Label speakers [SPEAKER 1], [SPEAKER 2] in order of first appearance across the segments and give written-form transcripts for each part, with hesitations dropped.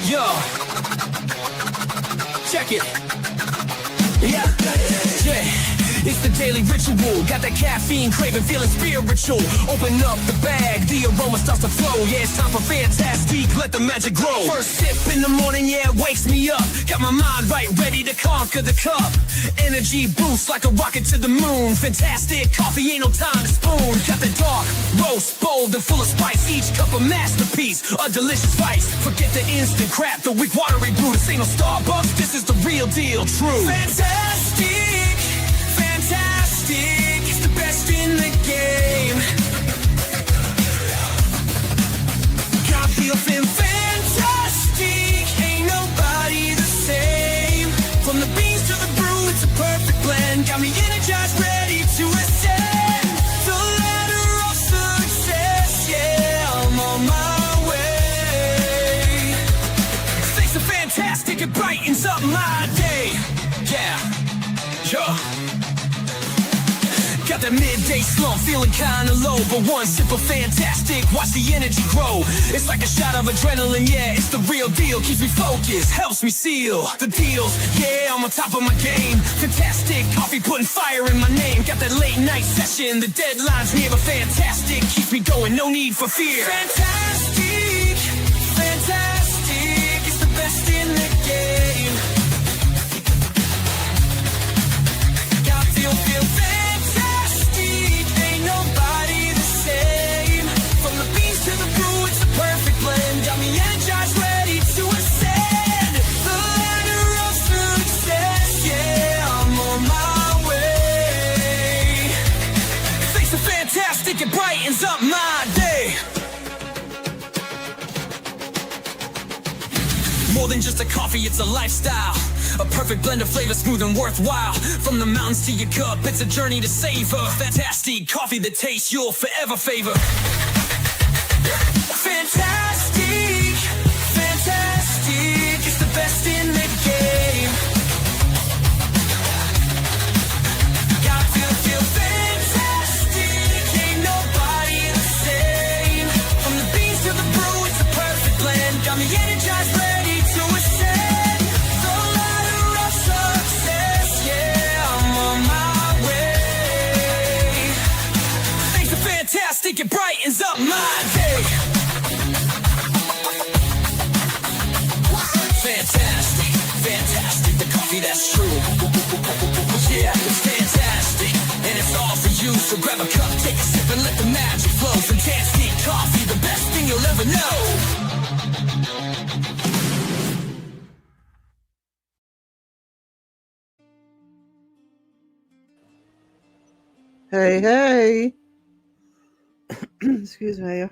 [SPEAKER 1] Yo, check it. Yeah. It's the daily ritual. Got that caffeine craving, feeling spiritual. Open up the bag, the aroma starts to flow. Yeah, it's time for fantastic, let the magic grow. First sip in the morning, yeah, it wakes me up. Got my mind right, ready to conquer the cup. Energy boost like a rocket to the moon. Fantastic coffee, ain't no time to spoon. Got the dark roast, bold and full of spice. Each cup a masterpiece, a delicious vice. Forget the instant crap, the weak watery brew. This ain't no Starbucks, this is the real deal, true. Fantastic. Fantastic, it's the best in the game. Coffee feeling fantastic, ain't nobody the same. From the beans to the brew, it's a perfect blend. Got me energized, ready to ascend the ladder of success. Yeah, I'm on my way. Things are fantastic, it brightens up my day. Yeah, sure. Got that midday slump, feeling kinda low, but one sip of fantastic, watch the energy grow. It's like a shot of adrenaline, yeah, it's the real deal. Keeps me focused, helps me seal the deals. Yeah, I'm on top of my game. Fantastic coffee, putting fire in my name. Got that late night session, the deadline's near, but fantastic keeps me going, no need for fear. Fantastic, fantastic, it's the best in the game. Got feel fantastic. Got me energized, ready to ascend the ladder of success. Yeah, I'm on my way. Thanks to fantastic, it brightens up my day. More than just a coffee, it's a lifestyle. A perfect blend of flavor, smooth and worthwhile. From the mountains to your cup, it's a journey to savor. Fantastic coffee, the taste you'll forever favor. Fantastic, fantastic, it's the best in the game. Got to feel fantastic, ain't nobody the same. From the beans to the brew, it's a perfect blend. Got me energized, ready to ascend the ladder of success. Yeah, I'm on my way. Thanks to fantastic, it brightens up my day. Fantastic, fantastic, the coffee that's true. Yeah, it's fantastic, and it's all for you. So grab a cup, take a sip, and let the magic flow. Fantastic coffee, the best thing you'll ever know.
[SPEAKER 2] Hey, hey. Excuse me. I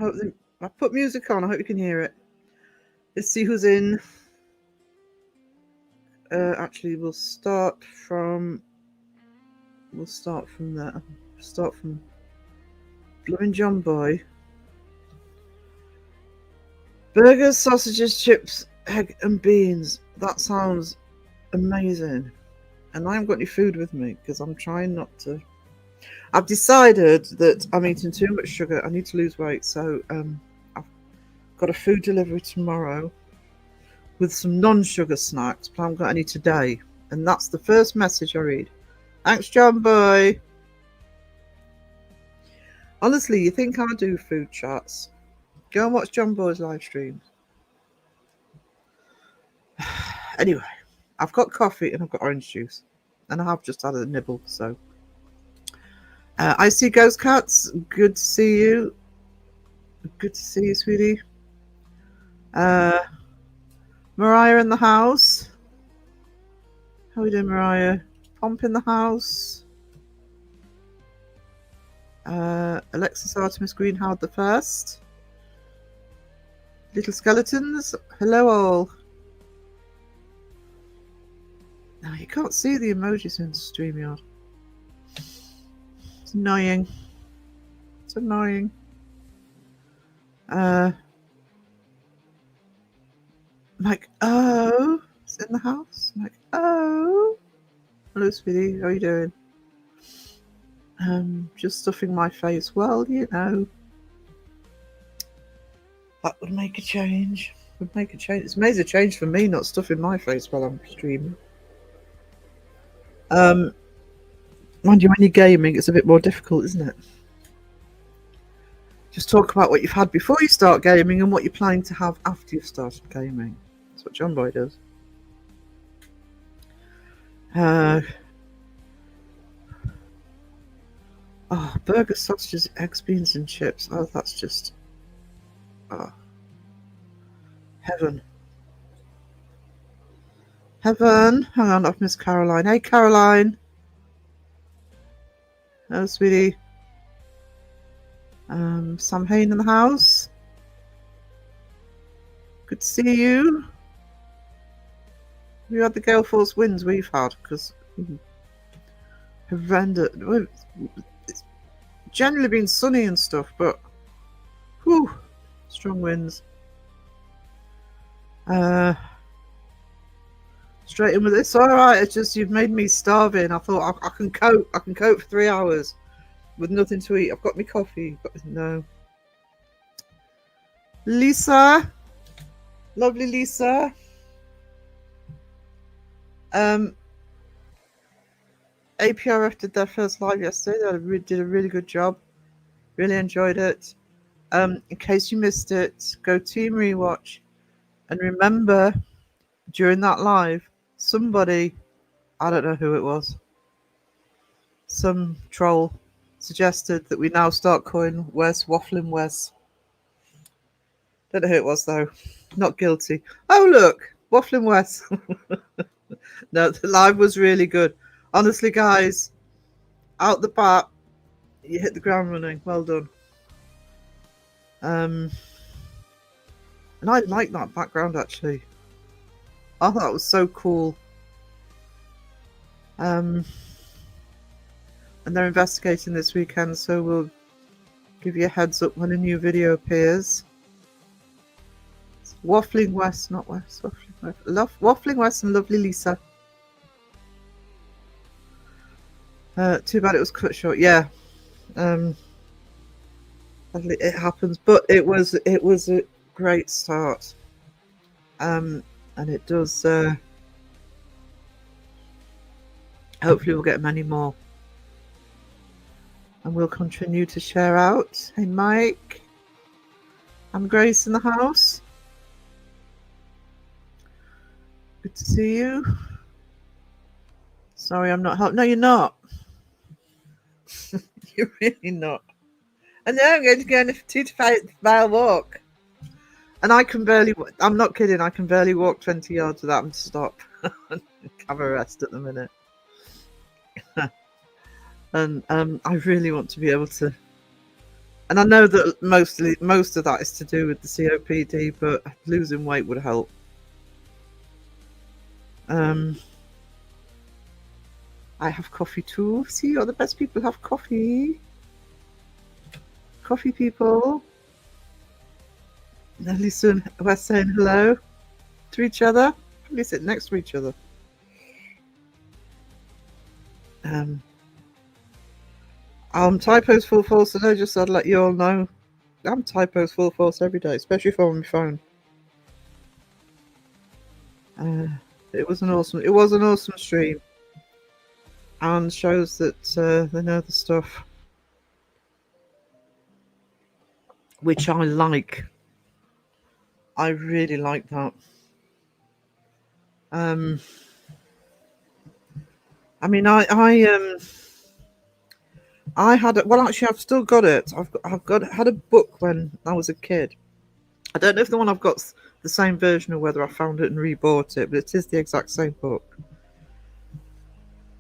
[SPEAKER 2] put music on. I hope you can hear it. Let's see who's in. Actually, we'll start from there. Start from Blooming John Boy. Burgers, sausages, chips, egg and beans. That sounds amazing. And I haven't got any food with me because I'm trying not to. I've decided that I'm eating too much sugar. I need to lose weight. So I've got a food delivery tomorrow with some non-sugar snacks, but I haven't got any today. And that's the first message I read. Thanks, John Boy. Honestly, you think I do food chats? Go and watch John Boy's live streams. Anyway, I've got coffee and I've got orange juice. And I have just had a nibble, so. I see Ghost Cats. Good to see you. Good to see you, sweetie. Mariah in the house. How are we doing, Mariah? Pomp in the house. Alexis Artemis Green Howard the First. Little Skeletons. Hello all. Now you can't see the emojis in StreamYard. It's annoying. It's annoying. Like, oh, it's in the house. I'm like, oh. Hello, sweetie. How are you doing? Just stuffing my face. Well, you know. That would make a change. Would make a change. It's made a change for me, not stuffing my face while I'm streaming. Mind you, when you're gaming, it's a bit more difficult, isn't it? Just talk about what you've had before you start gaming and what you're planning to have after you've started gaming. That's what John Boy does. Burger, sausages, eggs, beans, and chips. Oh, that's just heaven. Heaven. Hang on, I've missed Caroline. Hey, Caroline. Hello, sweetie. Sam Hain in the house. Good to see you. We had the gale force winds we've had because horrendous. It's generally been sunny and stuff, but whew, strong winds. Straight in with this. All right, it's just you've made me starving. I thought I can cope. I can cope for 3 hours with nothing to eat. I've got my coffee. No. Lisa, lovely Lisa. APRF did their first live yesterday. They did a really good job. Really enjoyed it. In case you missed it, go Team Rewatch. And remember, during that live, somebody, I don't know who it was, some troll suggested that we now start calling Wes Waffling Wes. Don't know who it was, though. Not guilty. Oh, look, Waffling Wes. No, the live was really good. Honestly, guys, out the bat, you hit the ground running. Well done. And I like that background, actually. I thought it was so cool. And they're investigating this weekend, so we'll give you a heads up when a new video appears. It's Waffling West, not West. Waffling West and lovely Lisa. Too bad it was cut short. Yeah. It happens, but it was a great start. And it does. Hopefully, we'll get many more, and we'll continue to share out. Hey, Mike. I'm Grace in the house. Good to see you. Sorry, I'm not helping. No, you're not. You're really not. And then I'm going to go on a 2 to 5 mile walk. And I can barely, I'm not kidding, I can barely walk 20 yards without having to stop and have a rest at the minute. And I really want to be able to, and I know that most of that is to do with the COPD, but losing weight would help. I have coffee too. See, you're the best people have coffee. Coffee people. Lisa and Wes saying hello to each other. Probably sit next to each other. I'm typos full force today, just so I'd let you all know. I'm typos full force every day, especially if I'm on my phone. It was an awesome stream. And shows that they know the stuff. Which I like. I really like that. I mean, I had well, actually, I've still got it. Had a book when I was a kid. I don't know if the one I've got's the same version or whether I found it and rebought it, but it is the exact same book.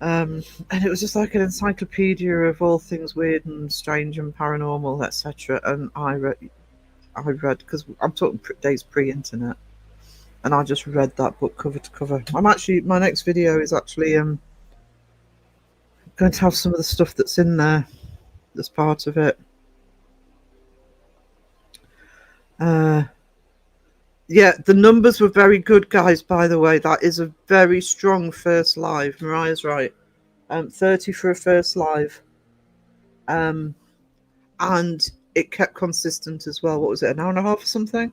[SPEAKER 2] And it was just like an encyclopedia of all things weird and strange and paranormal, etc. And I read because I'm talking days pre-internet, and I just read that book cover to cover. My next video is actually going to have some of the stuff that's in there that's part of it. Yeah, the numbers were very good, guys, by the way. That is a very strong first live. Mariah's right. 30 for a first live. And it kept consistent as well. What was it, an hour and a half or something?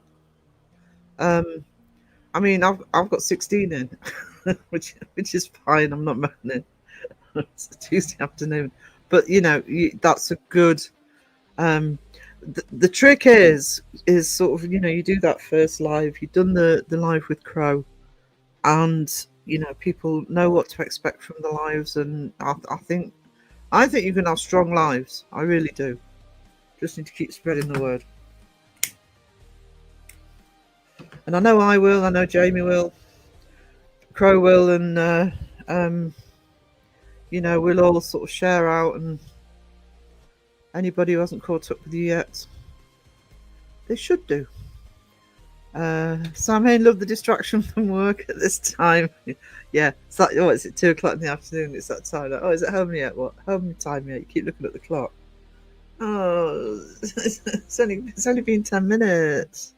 [SPEAKER 2] Um, I mean, I've got 16 in, which is fine. I'm not moaning. It's a Tuesday afternoon, but that's a good. Um, the trick is sort of you do that first live. You've done the live with Crow, and people know what to expect from the lives, and I think you can have strong lives. I really do. Just need to keep spreading the word. And I know I will. I know Jamie will. Crow will, and we'll all sort of share out. And anybody who hasn't caught up with you yet, they should do. Sam Hain, love the distraction from work at this time. Yeah, it's like, is it 2 o'clock in the afternoon? It's that time. Like, is it home yet? What home time yet? You keep looking at the clock. Oh, it's only been 10 minutes.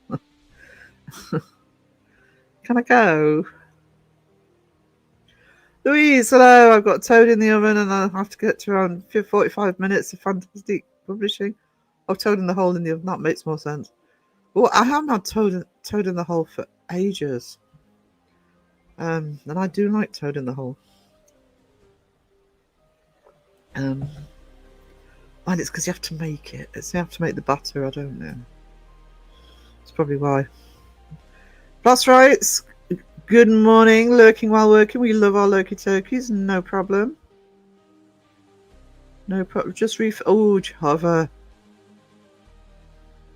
[SPEAKER 2] Can I go? Louise, hello. I've got toad in the oven and I have to get to around 45 minutes of fantastic publishing. Oh, toad in the hole in the oven. That makes more sense. Well, I haven't had toad in the hole for ages. And I do like toad in the hole. And it's because you have to make it. You have to make the batter. I don't know. That's probably why. That's right. Good morning. Lurking while working. We love our lurky turkeys. No problem. No problem. Just Java.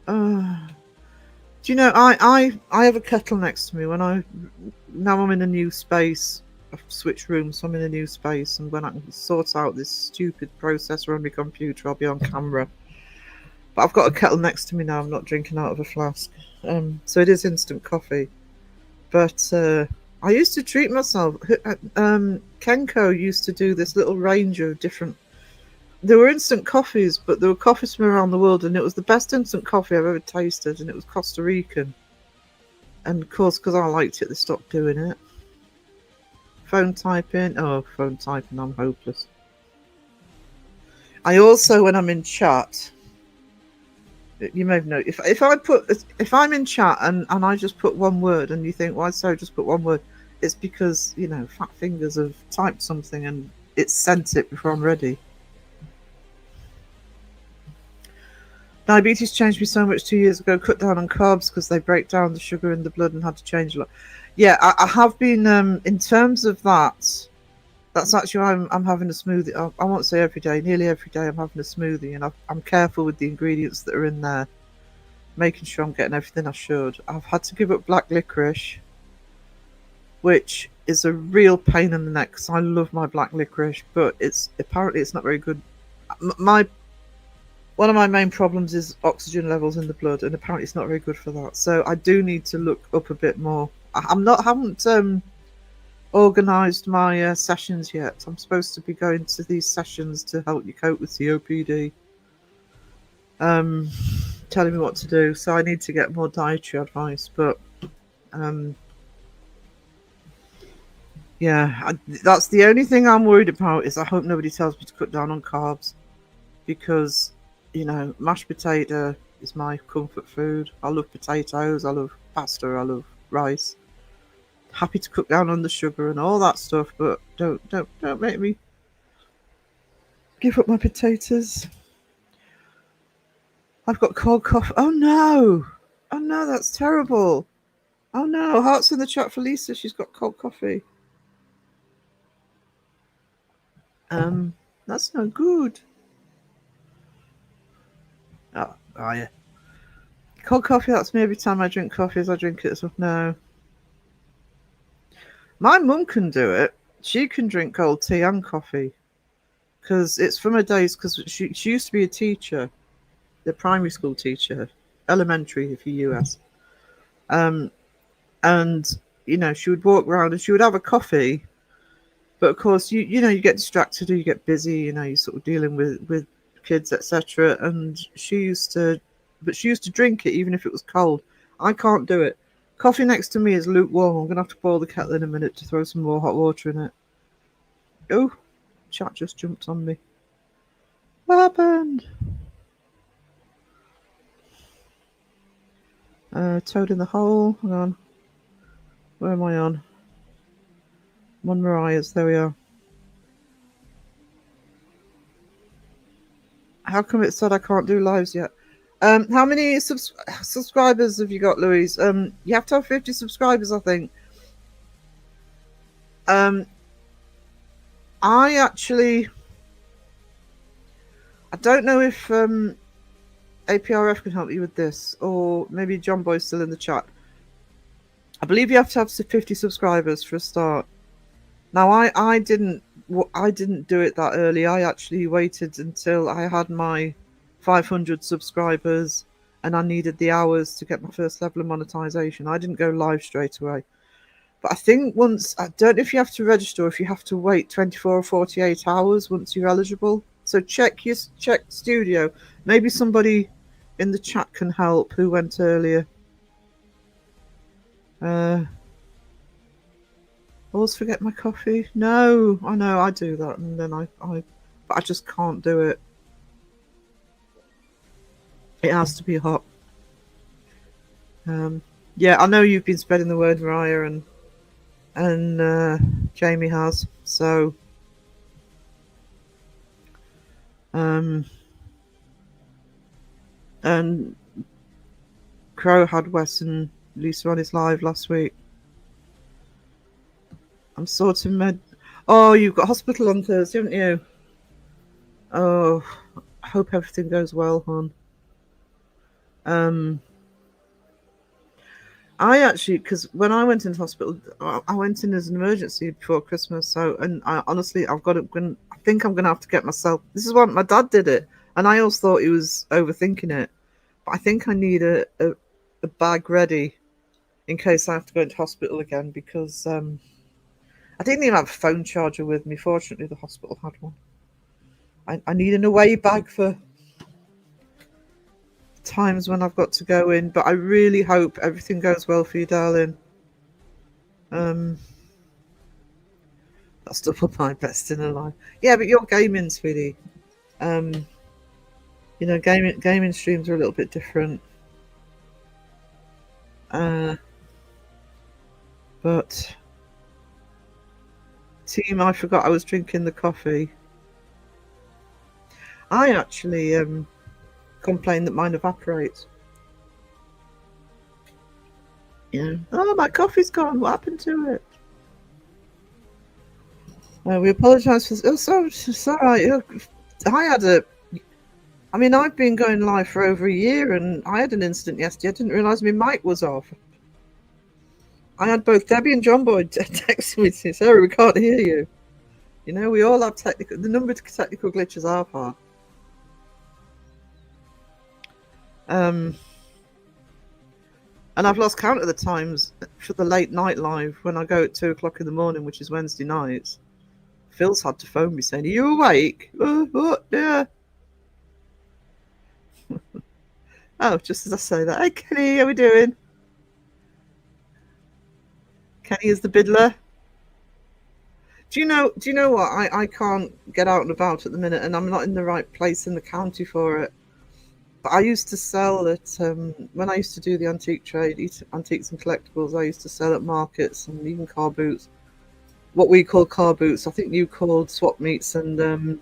[SPEAKER 2] Do you know, I have a kettle next to me now I'm in a new space. I've switched rooms, so I'm in a new space, and when I can sort out this stupid processor on my computer, I'll be on camera. But I've got a kettle next to me now. I'm not drinking out of a flask. So it is instant coffee. But I used to treat myself. Kenko used to do this little range of different. There were instant coffees, but there were coffees from around the world, and it was the best instant coffee I've ever tasted, and it was Costa Rican. And of course, because I liked it, they stopped doing it. Phone typing. Oh, phone typing, I'm hopeless. I also, when I'm in chat, you may have noticed, if I'm in chat and I just put one word, and you think, why so just put one word? It's because, fat fingers have typed something and it's sent it before I'm ready. Diabetes changed me so much 2 years ago. Cut down on carbs because they break down the sugar in the blood, and had to change a lot. Yeah, I have been. In terms of that, that's actually why I'm having a smoothie. I won't say every day. Nearly every day, I'm having a smoothie, and I'm careful with the ingredients that are in there, making sure I'm getting everything I should. I've had to give up black licorice, which is a real pain in the neck because I love my black licorice, but apparently it's not very good. One of my main problems is oxygen levels in the blood, and apparently it's not very good for that. So I do need to look up a bit more. Haven't organised my sessions yet. I'm supposed to be going to these sessions to help you cope with COPD. Telling me what to do. So I need to get more dietary advice. But that's the only thing I'm worried about. Is I hope nobody tells me to cut down on carbs, because mashed potato is my comfort food. I love potatoes, I love pasta, I love rice. Happy to cut down on the sugar and all that stuff, but don't make me give up my potatoes. I've got cold cough. Oh no, that's terrible. Oh no, hearts in the chat for Lisa. She's got cold coffee. That's no good. Oh yeah. Cold coffee, that's me every time I drink coffee. As I drink it as well. No. My mum can do it. She can drink cold tea and coffee. Because it's from her days, because she used to be a teacher. The primary school teacher. Elementary, if you're US. And, she would walk around and she would have a coffee. But of course, you get distracted or you get busy, you're sort of dealing with kids, etc. And she used to drink it even if it was cold. I can't do it. Coffee next to me is lukewarm. I'm gonna have to boil the kettle in a minute to throw some more hot water in it. Oh, chat just jumped on me. What happened? Toad in the Hole. Hang on. Where am I on? I'm on Mariah's. There we are. How come it said I can't do lives yet? How many subscribers have you got, Louise? You have to have 50 subscribers, I think. I don't know if APRF can help you with this, or maybe John Boy's still in the chat. I believe you have to have 50 subscribers for a start. Now, I didn't do it that early. I actually waited until I had my 500 subscribers and I needed the hours to get my first level of monetization. I didn't go live straight away. But I think I don't know if you have to register or if you have to wait 24 or 48 hours once you're eligible. So check Studio. Maybe somebody in the chat can help who went earlier. Always forget my coffee. No, I know I do that, and then but I just can't do it. It has to be hot. Yeah, I know you've been spreading the word, Mariah, and Jamie has. So, and Crow had Wes and Lisa on his live last week. I'm sorting Oh, you've got hospital on Thursday, haven't you? Oh, I hope everything goes well, hon. I actually, because when I went into hospital, I went in as an emergency before Christmas. So, and honestly, I think I'm gonna have to get myself. This is why my dad did it, and I always thought he was overthinking it. But I think I need a bag ready in case I have to go into hospital again, because I didn't even have a phone charger with me. Fortunately, the hospital had one. I need an away bag for times when I've got to go in, but I really hope everything goes well for you, darling. That's double my best in a life. Yeah, but you're gaming, sweetie. You know, gaming streams are a little bit different. But team, I forgot I was drinking the coffee. I actually complain that mine evaporates. Yeah. Oh, my coffee's gone. What happened to it? We apologise for. Oh, sorry. I've been going live for over a year, and I had an incident yesterday. I didn't realise my mic was off. I had both Debbie and John Boy texting me saying, "Sarah, we can't hear you." You know, we all have the number of technical glitches are part. And I've lost count of the times for the late night live when I go at 2:00 in the morning, which is Wednesday nights. Phil's had to phone me saying, "Are you awake?" Yeah. Oh, just as I say that. Hey, Kenny, how we doing? Kenny is the biddler. Do you know what? I can't get out and about at the minute, and I'm not in the right place in the county for it. But I used to sell at when I used to do the antique trade, antiques and collectibles. I used to sell at markets and even car boots. What we call car boots, I think you called swap meets and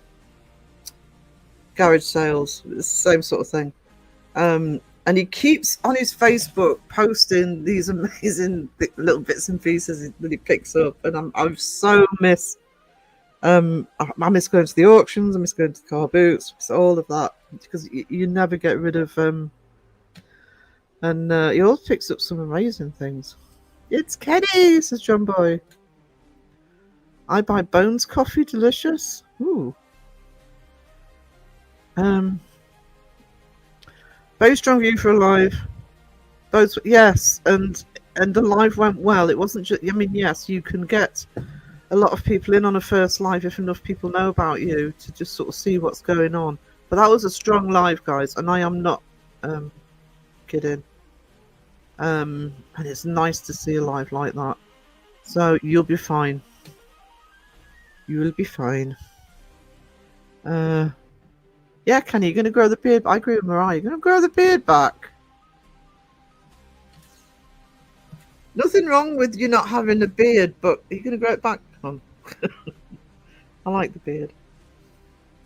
[SPEAKER 2] garage sales. It's the same sort of thing. And he keeps on his Facebook posting these amazing little bits and pieces that he picks up, and I so miss. I miss going to the auctions. I miss going to the car boots. All of that, because you never get rid of. And he always picks up some amazing things. It's Kenny, says John Boy. I buy Bones coffee, delicious. Ooh. Very strong view for a live. Both, yes, and the live went well. It wasn't just. I mean, yes, you can get a lot of people in on a first live if enough people know about you to just sort of see what's going on. But that was a strong live, guys, and I am not kidding. And it's nice to see a live like that. So you'll be fine. You will be fine. Yeah, Kenny, you're going to grow the beard. I agree with Mariah. You're going to grow the beard back. Nothing wrong with you not having a beard, but you're going to grow it back on. I like the beard.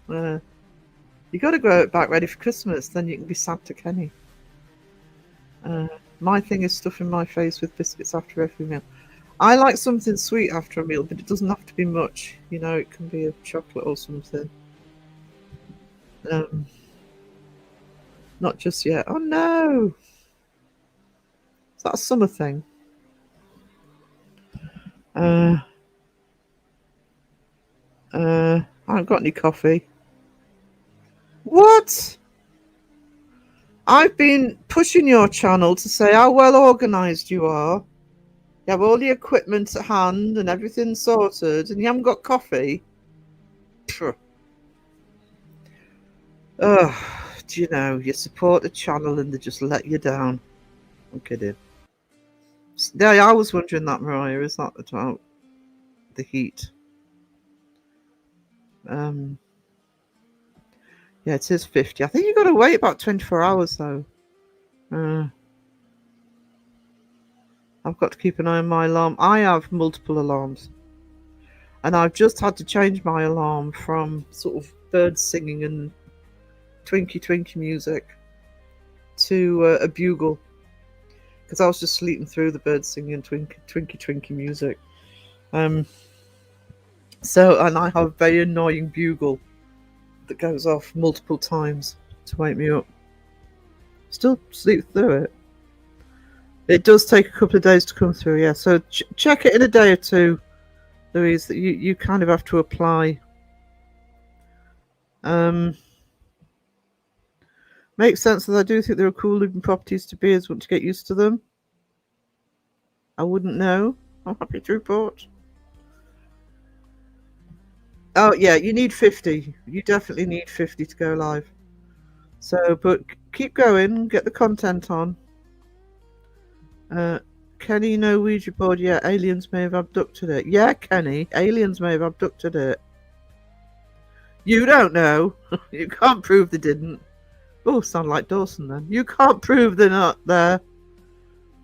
[SPEAKER 2] You got to grow it back ready for Christmas, then you can be Santa Kenny. My thing is stuffing my face with biscuits after every meal. I like something sweet after a meal, but it doesn't have to be much. You know, it can be a chocolate or something. Not just yet. Oh no! Is that a summer thing? I haven't got any coffee. What? I've been pushing your channel to say how well organised you are. You have all the equipment at hand and everything sorted, and you haven't got coffee. Ugh, do you know, you support the channel and they just let you down. I'm kidding. Yeah, I was wondering that, Mariah. Is that about the heat? Yeah, it is 50. I think you've got to wait about 24 hours, though. I've got to keep an eye on my alarm. I have multiple alarms. And I've just had to change my alarm from sort of birds singing and twinky twinky music to a bugle. Because I was just sleeping through the birds singing and twinky twinky music. So, and I have a very annoying bugle that goes off multiple times to wake me up. Still sleep through it. It does take a couple of days to come through, yeah. So check it in a day or two, Louise, that you kind of have to apply. Makes sense that I do think there are cool looking properties to beards. Want to get used to them? I wouldn't know. I'm happy to report. Oh yeah, you need 50. You definitely need 50 to go live. So, but keep going. Get the content on. Kenny, no Ouija board yet. Aliens may have abducted it. Yeah, Kenny, aliens may have abducted it. You don't know. You can't prove they didn't. Oh, sound like Dawson then. You can't prove they're not there.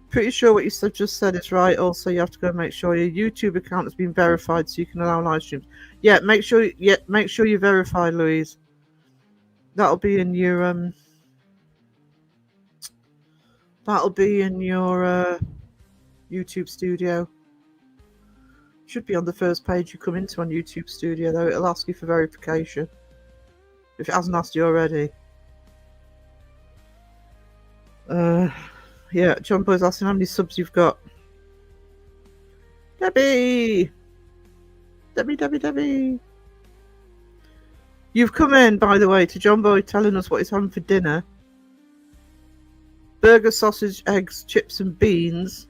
[SPEAKER 2] Pretty sure what you just said is right. Also, you have to go and make sure your YouTube account has been verified so you can allow live streams. Yeah, make sure you verify, Louise. That'll be in your YouTube Studio. Should be on the first page you come into on YouTube Studio, though. It'll ask you for verification if it hasn't asked you already. Yeah, John Boy's asking how many subs you've got. Debbie! You've come in, by the way, to John Boy telling us what he's having for dinner. Burger, sausage, eggs, chips and beans.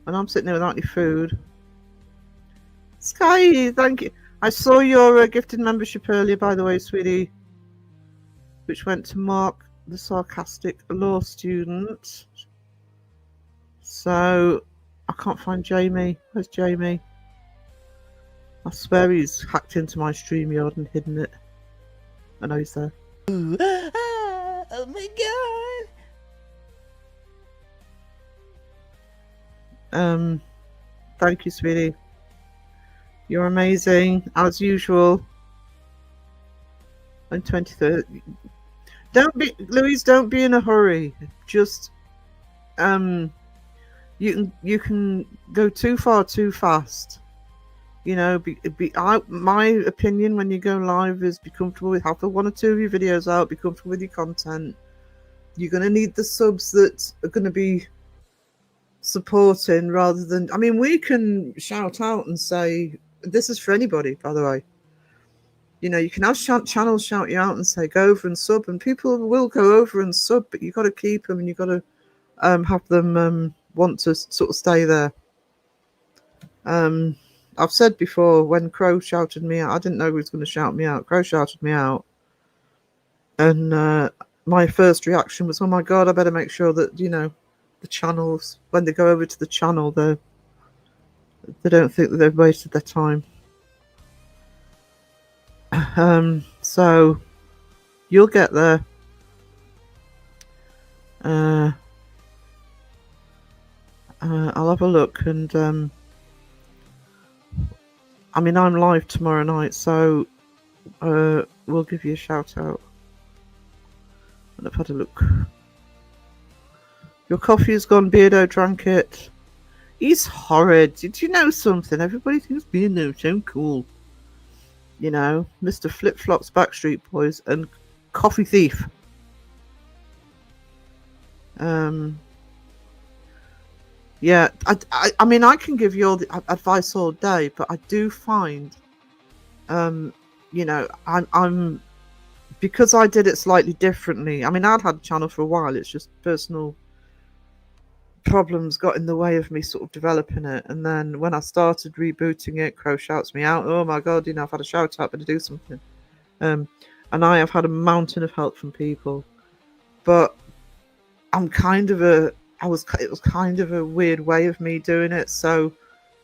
[SPEAKER 2] And I'm sitting there without any food. Sky, thank you. I saw your gifted membership earlier, by the way, sweetie. Which went to Mark, the sarcastic law student. So, I can't find Jamie. Where's Jamie? I swear he's hacked into my StreamYard and hidden it. I know he's there.
[SPEAKER 1] Oh my
[SPEAKER 2] god. Thank you, sweetie. You're amazing, as usual. I'm 23rd. Louise, don't be in a hurry. Just you can go too far too fast. You know, my opinion when you go live is be comfortable with have one or two of your videos out, be comfortable with your content. You're going to need the subs that are going to be supporting rather than, I mean, we can shout out and say, this is for anybody, by the way. You know, you can have channels shout you out and say, go over and sub, and people will go over and sub, but you've got to keep them and you've got to have them want to sort of stay there. I've said before, when Crow shouted me out, I didn't know he was going to shout me out. Crow shouted me out. And my first reaction was, oh my God, I better make sure that, you know, the channels, when they go over to the channel, they don't think that they've wasted their time. So you'll get there. I'll have a look, and I mean, I'm live tomorrow night, so we'll give you a shout out. And I've had a look. Your coffee has gone. Beardo drank it. He's horrid. Did you know something? Everybody thinks Beardo's so cool. You know, Mr. Flip Flops, Backstreet Boys, and Coffee Thief. Yeah, I mean, I can give you all the advice all day, but I do find, you know, I'm because I did it slightly differently. I mean, I'd had a channel for a while. It's just personal problems got in the way of me sort of developing it. And then when I started rebooting it, Crow shouts me out. Oh my God, you know, I've had a shout out, better do something. And I have had a mountain of help from people, but I'm kind of it was kind of a weird way of me doing it. So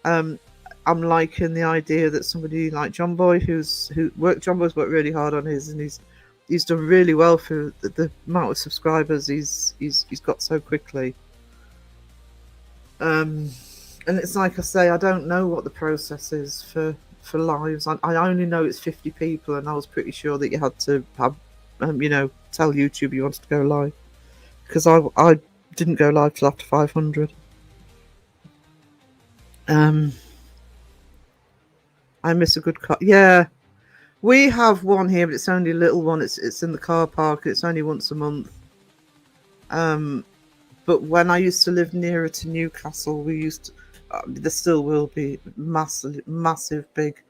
[SPEAKER 2] I'm liking the idea that somebody like John Boy's worked really hard on his, and he's done really well for the amount of subscribers he's got so quickly. And it's like I say, I don't know what the process is for lives. I only know it's 50 people, and I was pretty sure that you had to have you know, tell YouTube you wanted to go live, because I didn't go live till after 500. I miss a good car. Yeah, we have one here, but it's only a little one. It's in the car park. It's only once a month. But when I used to live nearer to Newcastle, we used to, there still will be massive big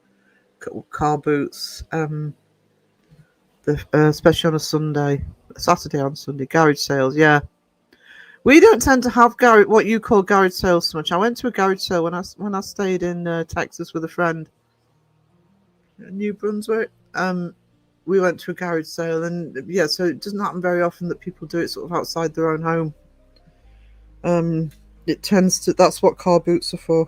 [SPEAKER 2] car boots. Especially on a Saturday on Sunday, garage sales. Yeah, we don't tend to have what you call garage sales so much. I went to a garage sale when I stayed in Texas with a friend, New Brunswick. We went to a garage sale, and yeah, so it doesn't happen very often that people do it sort of outside their own home. It tends to. That's what car boots are for.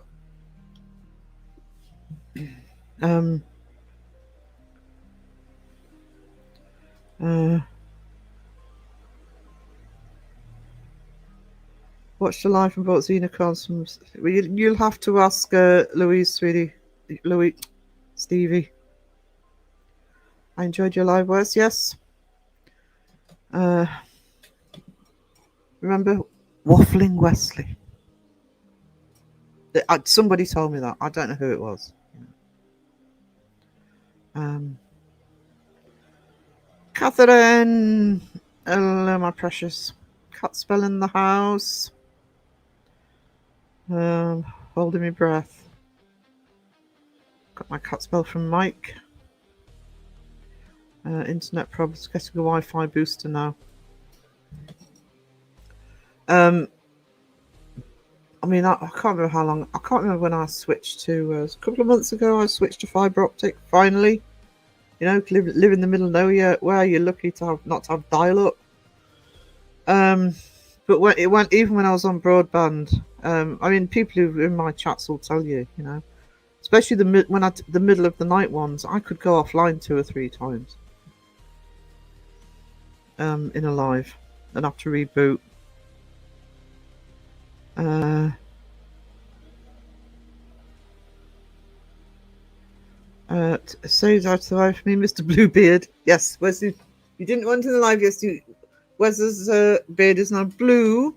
[SPEAKER 2] Watched the live and bought Xenocons from. You'll have to ask Louise, sweetie. Stevie. I enjoyed your live, Wes. Yes. Remember Waffling Wesley? Somebody told me that. I don't know who it was. Catherine, hello, my precious. Cat spell in the house. Holding my breath. Got my cat spell from Mike. Internet problems. Getting a Wi-Fi booster now. I mean, I can't remember how long. I can't remember when I switched to. A couple of months ago, I switched to fibre optic. Finally, you know, live in the middle of nowhere, where you're lucky to not to have dial-up. But even when I was on broadband, I mean, people who are in my chats will tell you, you know, especially the middle of the night ones, I could go offline 2 or 3 times. In a live, and have to reboot. Saves out to the live for me, Mr. Bluebeard. Yes, Wesley, you didn't want in the live. Yes, Wes's beard is now blue,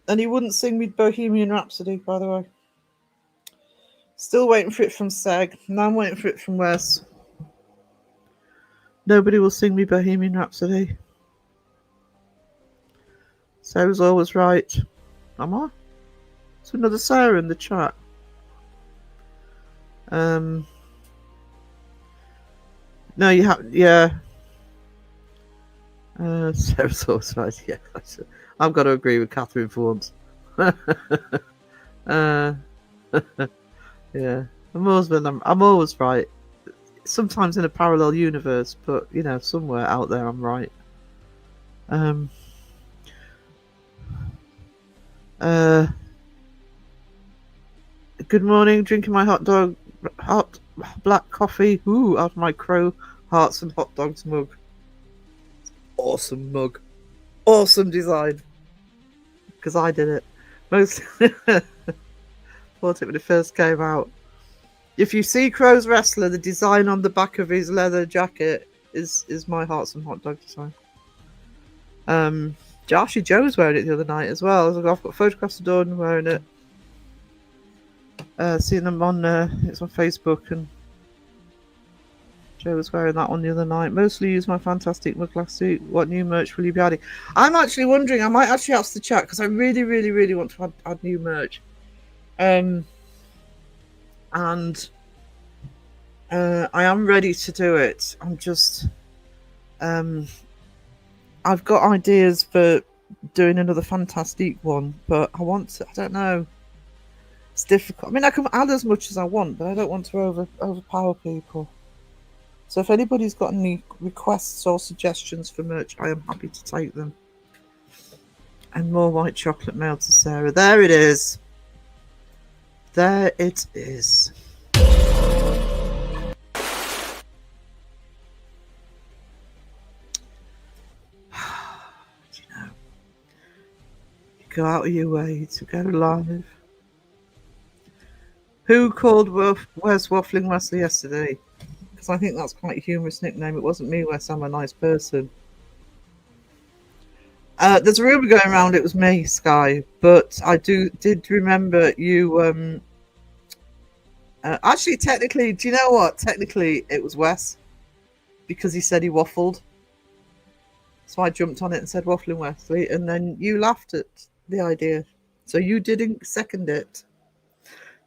[SPEAKER 2] and he wouldn't sing me Bohemian Rhapsody, by the way. Still waiting for it from Seg. Now I'm waiting for it from Wes. Nobody will sing me Bohemian Rhapsody. Sarah's always right. Am I? There's another Sarah in the chat. No, you have. Yeah. Sarah's always right. Yeah, I've got to agree with Catherine for once. Yeah, I'm always right. Sometimes in a parallel universe, but you know, somewhere out there, I'm right. Good morning. Drinking my hot black coffee. Ooh, out of my Crow Hearts and Hot Dogs mug. Awesome mug. Awesome design. because I did it. Mostly bought it when it first came out. If you see Crow's Wrestler, the design on the back of his leather jacket is my Hearts and Hot Dog design. Actually, Joe's wearing it the other night as well. I've got photographs of Dawn wearing it. Seeing them on it's on Facebook, and Joe was wearing that one the other night. Mostly use my fantastic mug glass suit. What new merch will you be adding? I'm actually wondering. I might actually ask the chat because I really, really, really want to add new merch. And I am ready to do it. I'm just I've got ideas for doing another fantastic one, but I don't know. It's difficult. I mean, I can add as much as I want, but I don't want to overpower people. So if anybody's got any requests or suggestions for merch, I am happy to take them. And more white chocolate mailed to Sarah. There it is. There it is. Go out of your way to go live. Who called Wes Waffling Wesley yesterday? Because I think that's quite a humorous nickname. It wasn't me, Wes. I'm a nice person. There's a rumour going around it was me, Sky, but I did remember you. Actually, technically, do you know what? Technically, it was Wes because he said he waffled. So I jumped on it and said Waffling Wesley, and then you laughed at the idea. So you didn't second it.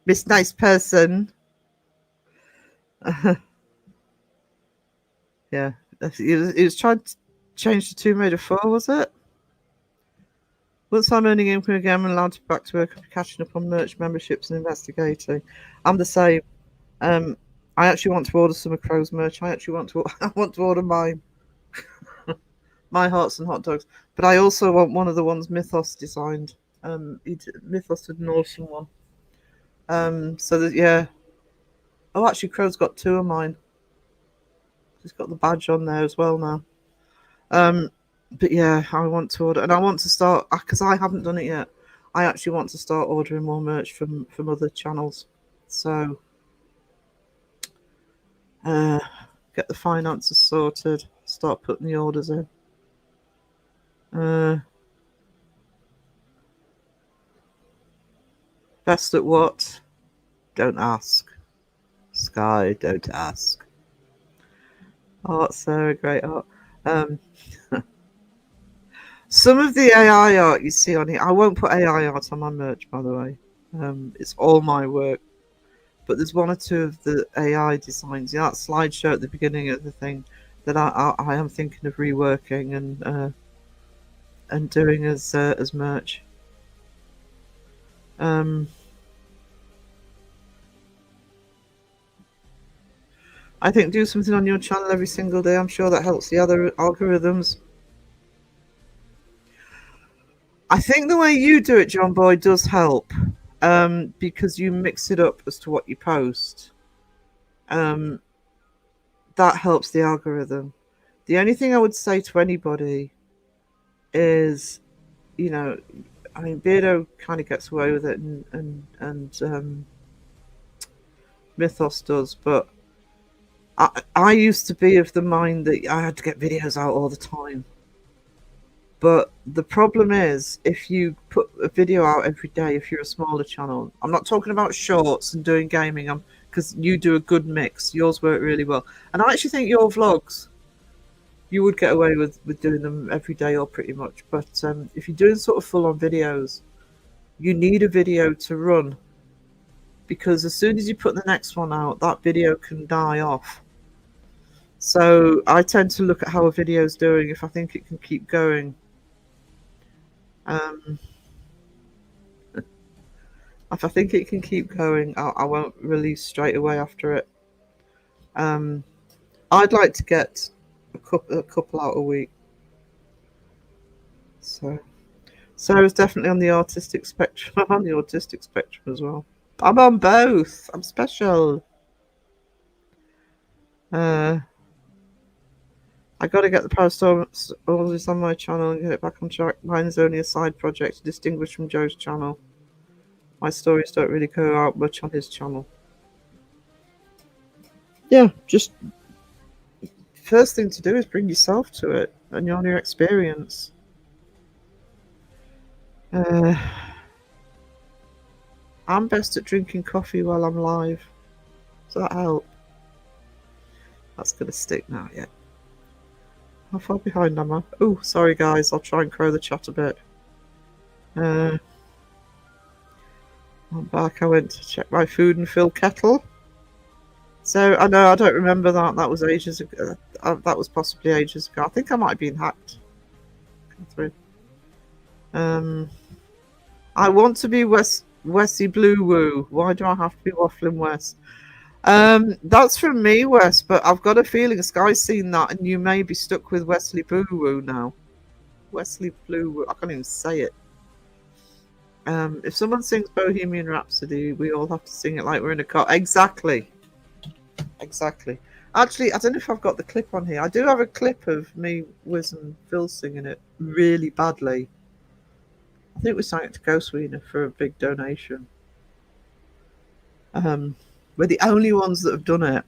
[SPEAKER 2] Miss Nice Person. Yeah. It was trying to change the 2 made a 4, was it? Once I'm earning income again, I'm allowed to back to work, I'll be catching up on merch, memberships and investigating. I'm the same. I actually want to order some of Crow's merch. I want to order mine. My Hearts and Hot Dogs. But I also want one of the ones Mythos designed. Mythos did an awesome one. So that, yeah. Oh, actually, Crow's got 2 of mine. He's got the badge on there as well now. But yeah, I want to order, and I want to start because I haven't done it yet. I actually want to start ordering more merch from other channels. So get the finances sorted, start putting the orders in. Best at what? Don't ask. Sky, don't ask. Art, Sarah, great art. Some of the AI art you see on here, I won't put AI art on my merch, by the way. It's all my work. But there's 1 or 2 of the AI designs, that slideshow at the beginning of the thing, that I am thinking of reworking and doing as merch. I think do something on your channel every single day. I'm sure that helps the other algorithms. I think the way you do it, John Boy, does help because you mix it up as to what you post. That helps the algorithm. The only thing I would say to anybody is, I mean, Beardo kind of gets away with it, and Mythos does, but I used to be of the mind that I had to get videos out all the time. But the problem is, if you put a video out every day, if you're a smaller channel, I'm not talking about shorts and doing gaming, because you do a good mix. Yours work really well. And I actually think your vlogs, you would get away with doing them every day or pretty much. But if you're doing sort of full-on videos, you need a video to run. Because as soon as you put the next one out, that video can die off. So I tend to look at how a video's doing, if I think it can keep going. If I think it can keep going, I won't release straight away after it. I'd like to get a couple out a week. So Sarah's definitely on the artistic spectrum. I'm on the autistic spectrum as well. I'm on both. I'm special. I got to get the Parastories on my channel and get it back on track. Mine is only a side project, distinguished from Joe's channel. My stories don't really go out much on his channel. Yeah, just first thing to do is bring yourself to it and your experience. I'm best at drinking coffee while I'm live. Does that help? That's going to stick now, yeah. How far behind am I? Oh, sorry guys, I'll try and crow the chat a bit. I'm back. I went to check my food and fill kettle. So I know I don't remember that. That was ages ago. That was possibly ages ago. I think I might have been hacked. Come through. I want to be Wessie Blue Woo. Why do I have to be waffling West? That's from me, Wes, but I've got a feeling Sky's seen that and you may be stuck with Wesley Blue Woo now. Wesley Blue Woo. I can't even say it. If someone sings Bohemian Rhapsody, we all have to sing it like we're in a car. Exactly. Actually, I don't know if I've got the clip on here. I do have a clip of me, Wiz, and Phil singing it really badly. I think we sang it to Ghost Wiener for a big donation. We're the only ones that have done it.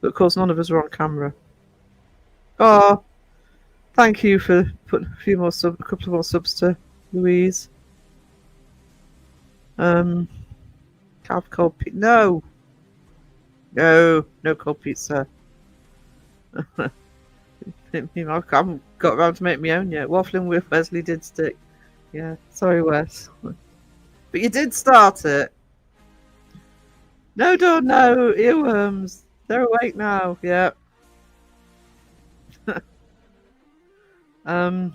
[SPEAKER 2] But of course, none of us were on camera. Oh, thank you for putting a couple more subs to Louise. Cav cold pizza. No, cold pizza. I haven't got around to make my own yet. Waffling with Wesley did stick. Yeah, sorry, Wes. But you did start it. No, Dawn, no. Earworms. They're awake now. Yeah. I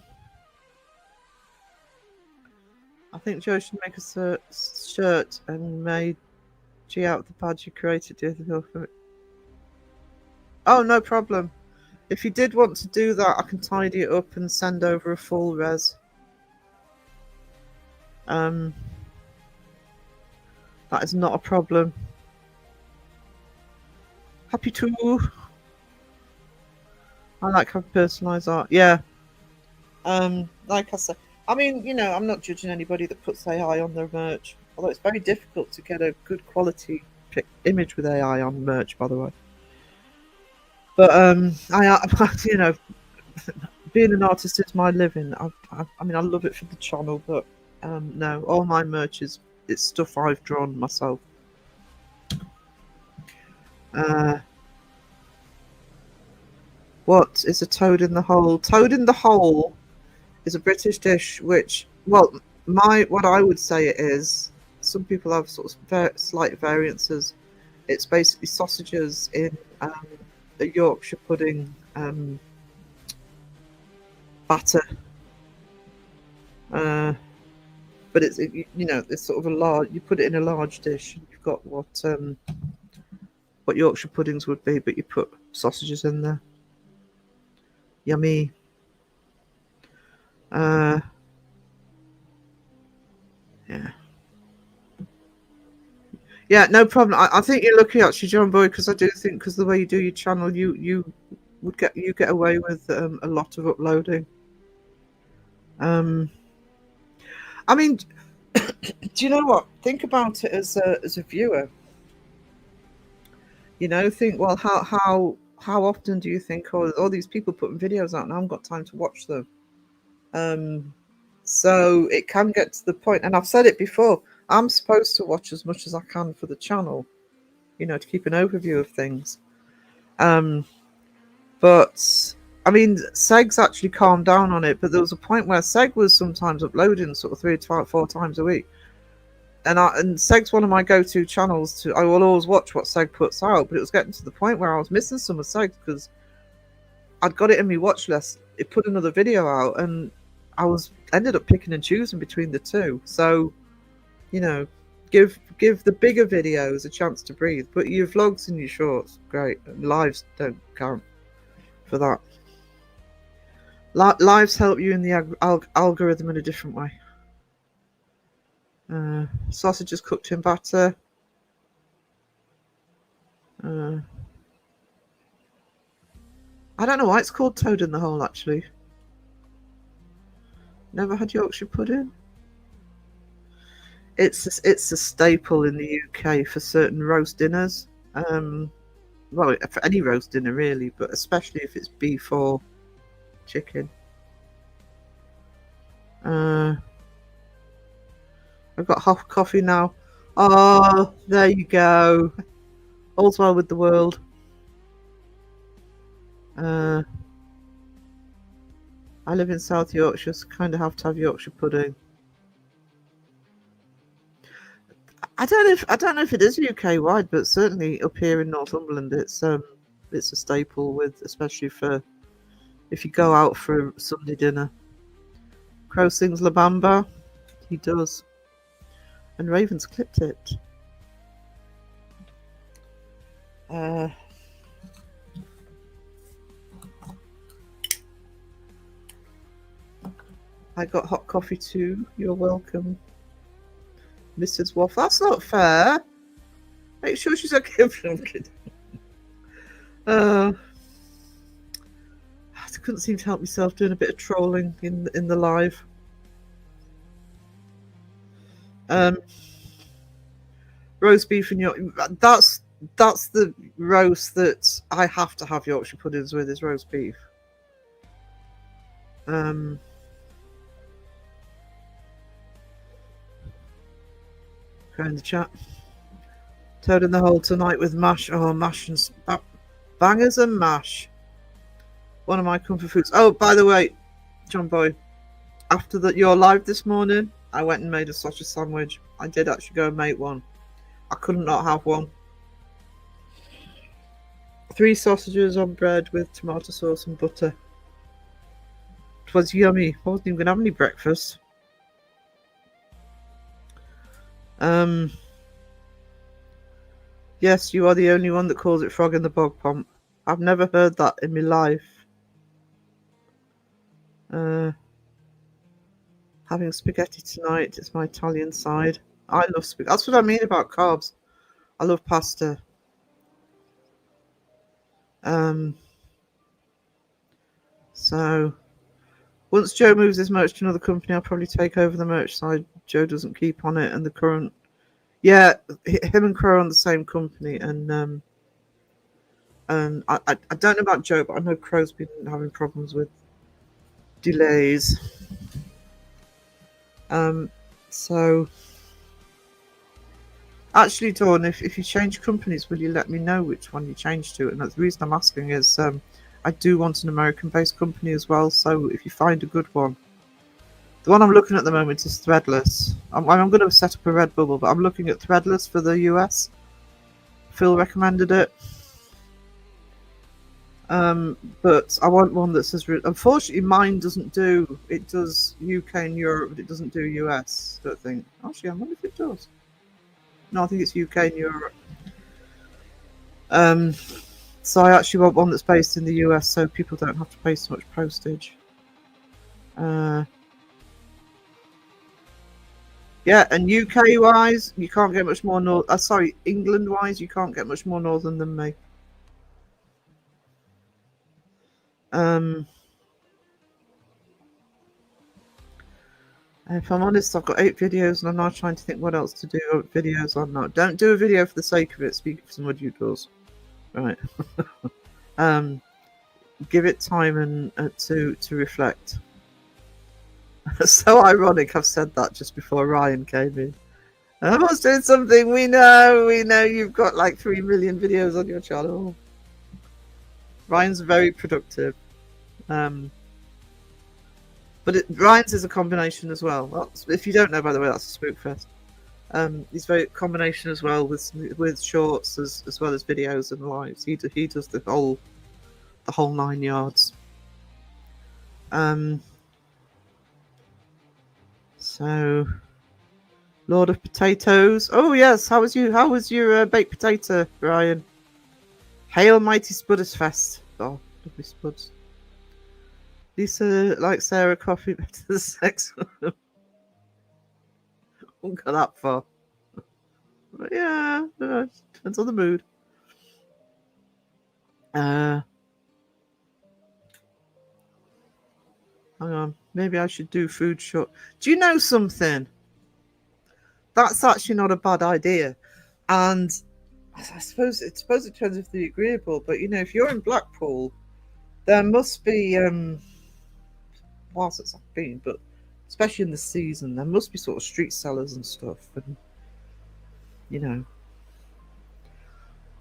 [SPEAKER 2] think Joe should make a shirt and made G out the badge you created. Oh, no problem. If you did want to do that, I can tidy it up and send over a full res. That is not a problem. Happy to. I like having personalised art. Yeah. Like I said, I mean, I'm not judging anybody that puts AI on their merch. Although it's very difficult to get a good quality image with AI on merch, by the way. But being an artist is my living. I mean, I love it for the channel, but no, all my merch it's stuff I've drawn myself. What is a toad in the hole? Toad in the hole is a British dish which, well, what I would say it is, some people have sort of slight variances. It's basically sausages in a Yorkshire pudding batter. But it's it's sort of a large. You put it in a large dish. You've got what Yorkshire puddings would be, but you put sausages in there. Yummy. Yeah, no problem. I think you're lucky actually, John Boy, because I do think because the way you do your channel, you get away with a lot of uploading. I mean, do you know what? Think about it as a viewer. Think, well, how often do you think, all these people putting videos out and I haven't got time to watch them? So it can get to the point, and I've said it before, I'm supposed to watch as much as I can for the channel, to keep an overview of things. But I mean, Seg's actually calmed down on it, but there was a point where Seg was sometimes uploading sort of 3 to 4 times a week. And Seg's one of my go-to channels. I will always watch what Seg puts out, but it was getting to the point where I was missing some of Seg because I'd got it in my watch list. It put another video out, and I ended up picking and choosing between the two. So, give the bigger videos a chance to breathe. But your vlogs and your shorts, great. And lives don't count for that. Lives help you in the algorithm in a different way. Sausages cooked in batter. I don't know why it's called toad in the hole, actually. Never had Yorkshire pudding? It's a staple in the UK for certain roast dinners. Well, for any roast dinner really, but especially if it's beef or chicken. I've got hot coffee now. Oh, there you go. All's well with the world. I live in South Yorkshire, so kind of have to have Yorkshire pudding. I don't know if it is UK wide, but certainly up here in Northumberland, it's a staple with, especially for if you go out for a Sunday dinner. Crow sings La Bamba. He does. And Raven's clipped it. I got hot coffee too. You're welcome. Mrs. Waffle. That's not fair. Make sure she's okay. I'm kidding. I couldn't seem to help myself doing a bit of trolling in the live. Roast beef and Yorkshire. That's the roast that I have to have Yorkshire puddings with, is roast beef. Okay, in the chat. Toad in the hole tonight with mash. Oh, mash and bangers and mash. One of my comfort foods. Oh, by the way, John Boy, after your live this morning, I went and made a sausage sandwich. I did actually go and make one. I couldn't not have one. 3 sausages on bread with tomato sauce and butter. It was yummy. I wasn't even going to have any breakfast. Yes, you are the only one that calls it frog in the bog, Pomp. I've never heard that in my life. Having spaghetti tonight. It's my Italian side. I love spaghetti. That's what I mean about carbs. I love pasta. So once Joe moves his merch to another company, I'll probably take over the merch side. Joe doesn't keep on it, and the current, him and Crow are on the same company, and I don't know about Joe, but I know Crow's been having problems with delays. So actually, Dawn, if you change companies, will you let me know which one you change to? And that's the reason I'm asking is I do want an American-based company as well. So if you find a good one, the one I'm looking at the moment is Threadless. I'm going to set up a Redbubble, but I'm looking at Threadless for the US. Phil recommended it. But I want one that says. Unfortunately, mine doesn't do. It does UK and Europe, but it doesn't do US. I don't think. Actually, I wonder if it does. No, I think it's UK and Europe. So I actually want one that's based in the US, so people don't have to pay so much postage. Yeah, and UK wise, you can't get much more north. Sorry, England wise, you can't get much more northern than me. If I'm honest, I've got 8 videos, and I'm now trying to think what else to do. Videos or not. Don't do a video for the sake of it. Speak for somebody who does. Right. Give it time and to reflect. So ironic. I've said that just before Ryan came in. I was doing something. We know you've got like 3 million videos on your channel. Ryan's very productive. But Ryan's is a combination as well. If you don't know, by the way, that's a Spookfest. He's very combination as well with shorts as well as videos and lives. He does the whole 9 yards. So Lord of Potatoes. Oh yes, how was your baked potato, Ryan? Hail mighty Spudders Fest. Oh, lovely spuds. Lisa likes Sarah coffee better than sex. Won't go that far. But yeah, depends on the mood. Hang on. Maybe I should do food short. Do you know something? That's actually not a bad idea. And I suppose it depends if they're agreeable. But if you're in Blackpool, there must be whilst it's not been, but especially in the season, there must be sort of street sellers and stuff, and you know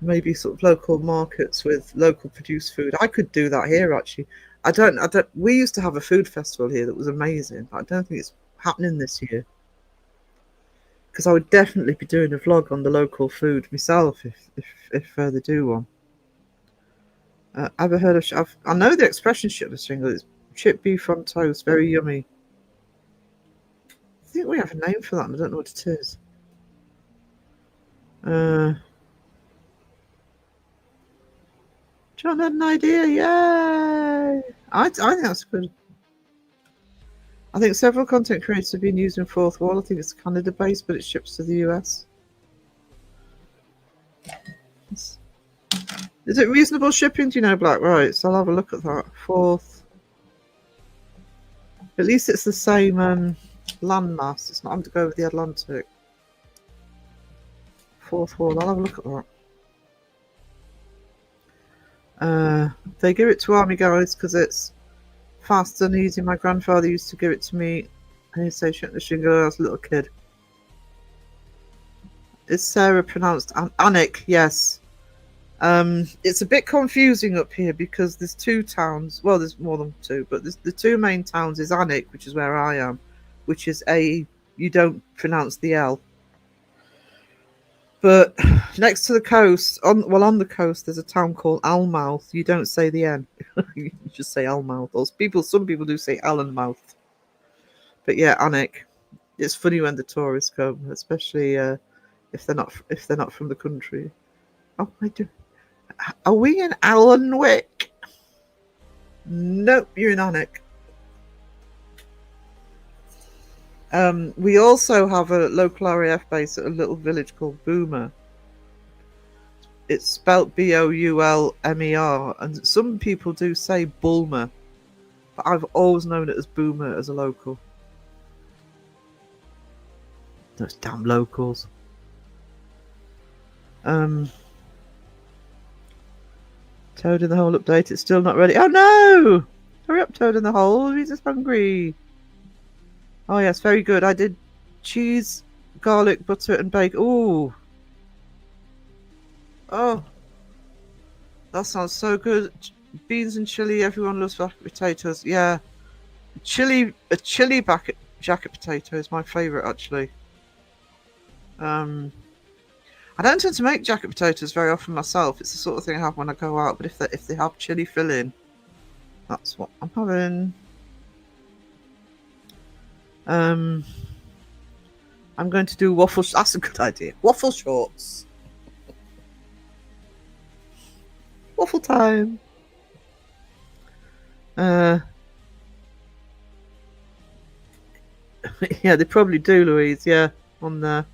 [SPEAKER 2] maybe sort of local markets with local produced food. I could do that here actually. I don't. We used to have a food festival here that was amazing, but I don't think it's happening this year. Because I would definitely be doing a vlog on the local food myself if they do one. Ever heard of? I know the expression "shit the shingle." It's chip beef on toast, very yummy. I think we have a name for that, and I don't know what it is. John had an idea, yay! I think that's good. I think several content creators have been using Fourth Wall. I think it's Canada based, but it ships to the US. Is it reasonable shipping? Do you know, Black? Right, so I'll have a look at that. Fourth. At least it's the same landmass. It's not having to go over the Atlantic. Fourth Wall. I'll have a look at that. They give it to army guys because it's fast and easy. My grandfather used to give it to me, and he'd say "shit the shingle" when I was a little kid. Is Sarah pronounced Anik? Yes. It's a bit confusing up here because there's two towns. Well, there's more than two, but the two main towns is Anik, which is where I am, which is you don't pronounce the L. But next to the coast, on the coast, there's a town called Almouth. You don't say the N. You just say Almouth. Or some people do say Allenmouth. But yeah, Anik. It's funny when the tourists come, especially if they're not from the country. Oh, I do. Are we in Allenwick? Nope, you're in Anik. We also have a local RAF base at a little village called Boomer. It's spelt Boulmer, and some people do say Bulmer, but I've always known it as Boomer as a local. Those damn locals. Toad in the Hole update. It's still not ready. Oh no! Hurry up, Toad in the Hole. He's just hungry. Oh yes, very good. I did cheese, garlic, butter, and bacon. Ooh. Oh, that sounds so good. Beans and chili. Everyone loves jacket potatoes. Yeah, a chili jacket potato is my favourite actually. I don't tend to make jacket potatoes very often myself. It's the sort of thing I have when I go out. But if they have chili filling, that's what I'm having. I'm going to do waffle. That's a good idea. Waffle shorts. Waffle time. Yeah, they probably do, Louise. Yeah, on there.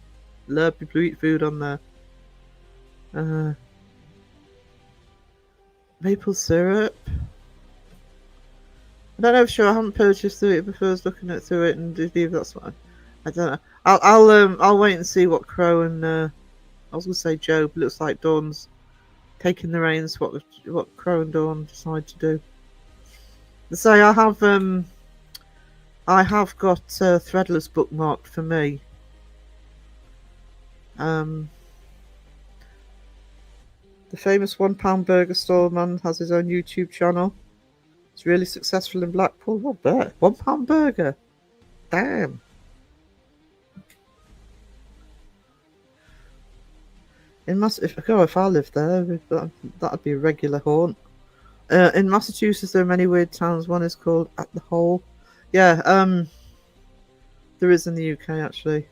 [SPEAKER 2] Love people who eat food on there. Maple syrup. I don't know for sure. I haven't purchased through it before. I was looking at through it, and if that's what I don't know. I'll wait and see what Crow and I was gonna say Joe, but it looks like Dawn's taking the reins. What Crow and Dawn decide to do. So I have got Threadless bookmarked for me. The famous £1 burger stall man has his own YouTube channel. It's really successful in Blackpool. What £1 burger? Damn. If I lived there, that'd be a regular haunt. In Massachusetts, there are many weird towns. One is called At the Hole. Yeah, there is in the UK actually.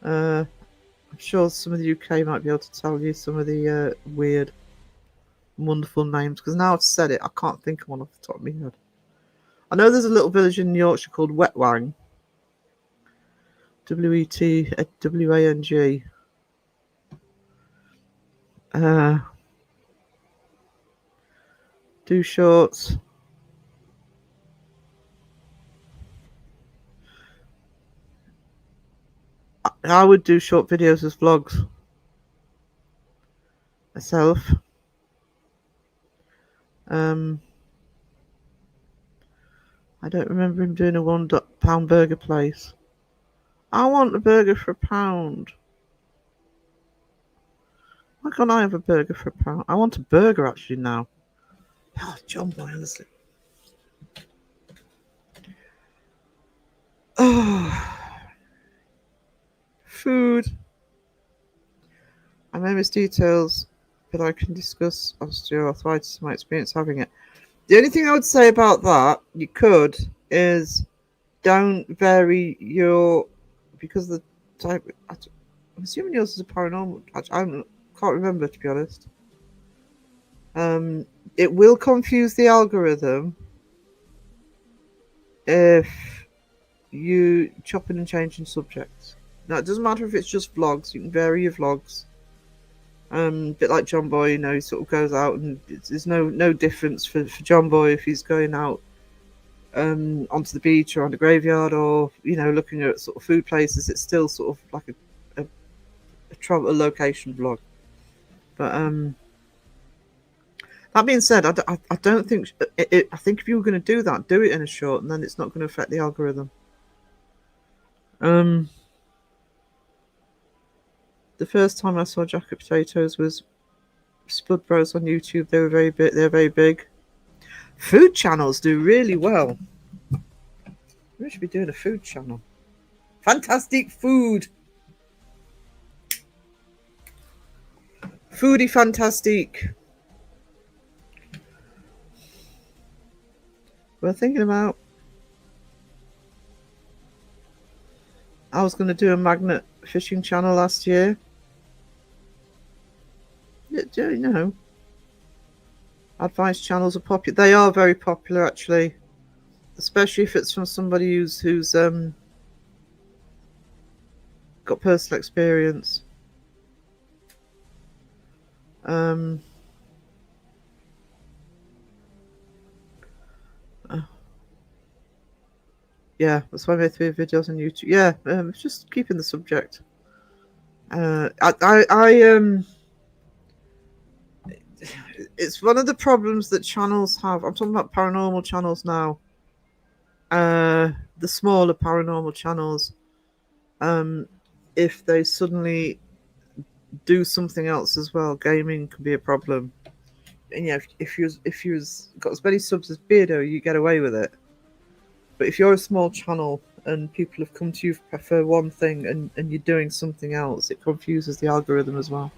[SPEAKER 2] I'm sure some of the UK might be able to tell you some of the weird, wonderful names. Because now I've said it, I can't think of one off the top of my head. I know there's a little village in Yorkshire called Wetwang. Wetwang. Do shorts. I would do short videos as vlogs myself. I don't remember him doing a £1 burger place. I want a burger for £1. Why can't I have a burger for £1? I want a burger actually now. Oh, John Boy, honestly. Oh, food. I may miss details, but I can discuss osteoarthritis and my experience having it. The only thing I would say about that, you could, is don't vary your, because the type. I'm assuming yours is a paranormal. I can't remember, to be honest. It will confuse the algorithm if you chopping and changing subjects. Now, it doesn't matter if it's just vlogs. You can vary your vlogs. A bit like John Boy, you know, he sort of goes out, and there's no difference for John Boy if he's going out onto the beach or on the graveyard, or you know, looking at sort of food places. It's still sort of like a travel location vlog. But that being said, I don't think I think if you were going to do that, do it in a short, and then it's not going to affect the algorithm. The first time I saw jacket potatoes was Spud Bros on YouTube. They were very big. They're very big. Food channels do really well. We should be doing a food channel. Fantastic food. Foodie fantastic. We're thinking about. I was going to do a magnet fishing channel last year. You know, advice channels are popular. They are very popular, actually, especially if it's from somebody who's got personal experience. Yeah, that's why I made 3 videos on YouTube. Yeah, just keeping the subject. It's one of the problems that channels have. I'm talking about paranormal channels now. The smaller paranormal channels. If they suddenly do something else as well, gaming can be a problem. And yeah, if you've got as many subs as Beardo, you get away with it. But if you're a small channel and people have come to you for one thing and you're doing something else, it confuses the algorithm as well.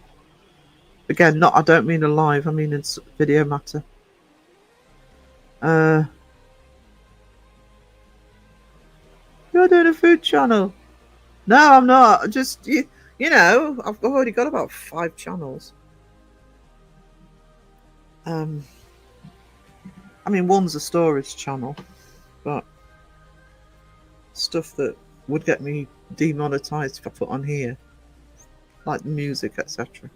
[SPEAKER 2] Again, I don't mean a live, I mean in video matter. You're doing a food channel. No, I'm not. Just, you know, I've already got about 5 channels. I mean, one's a storage channel, but stuff that would get me demonetized if I put on here, like the music, etc.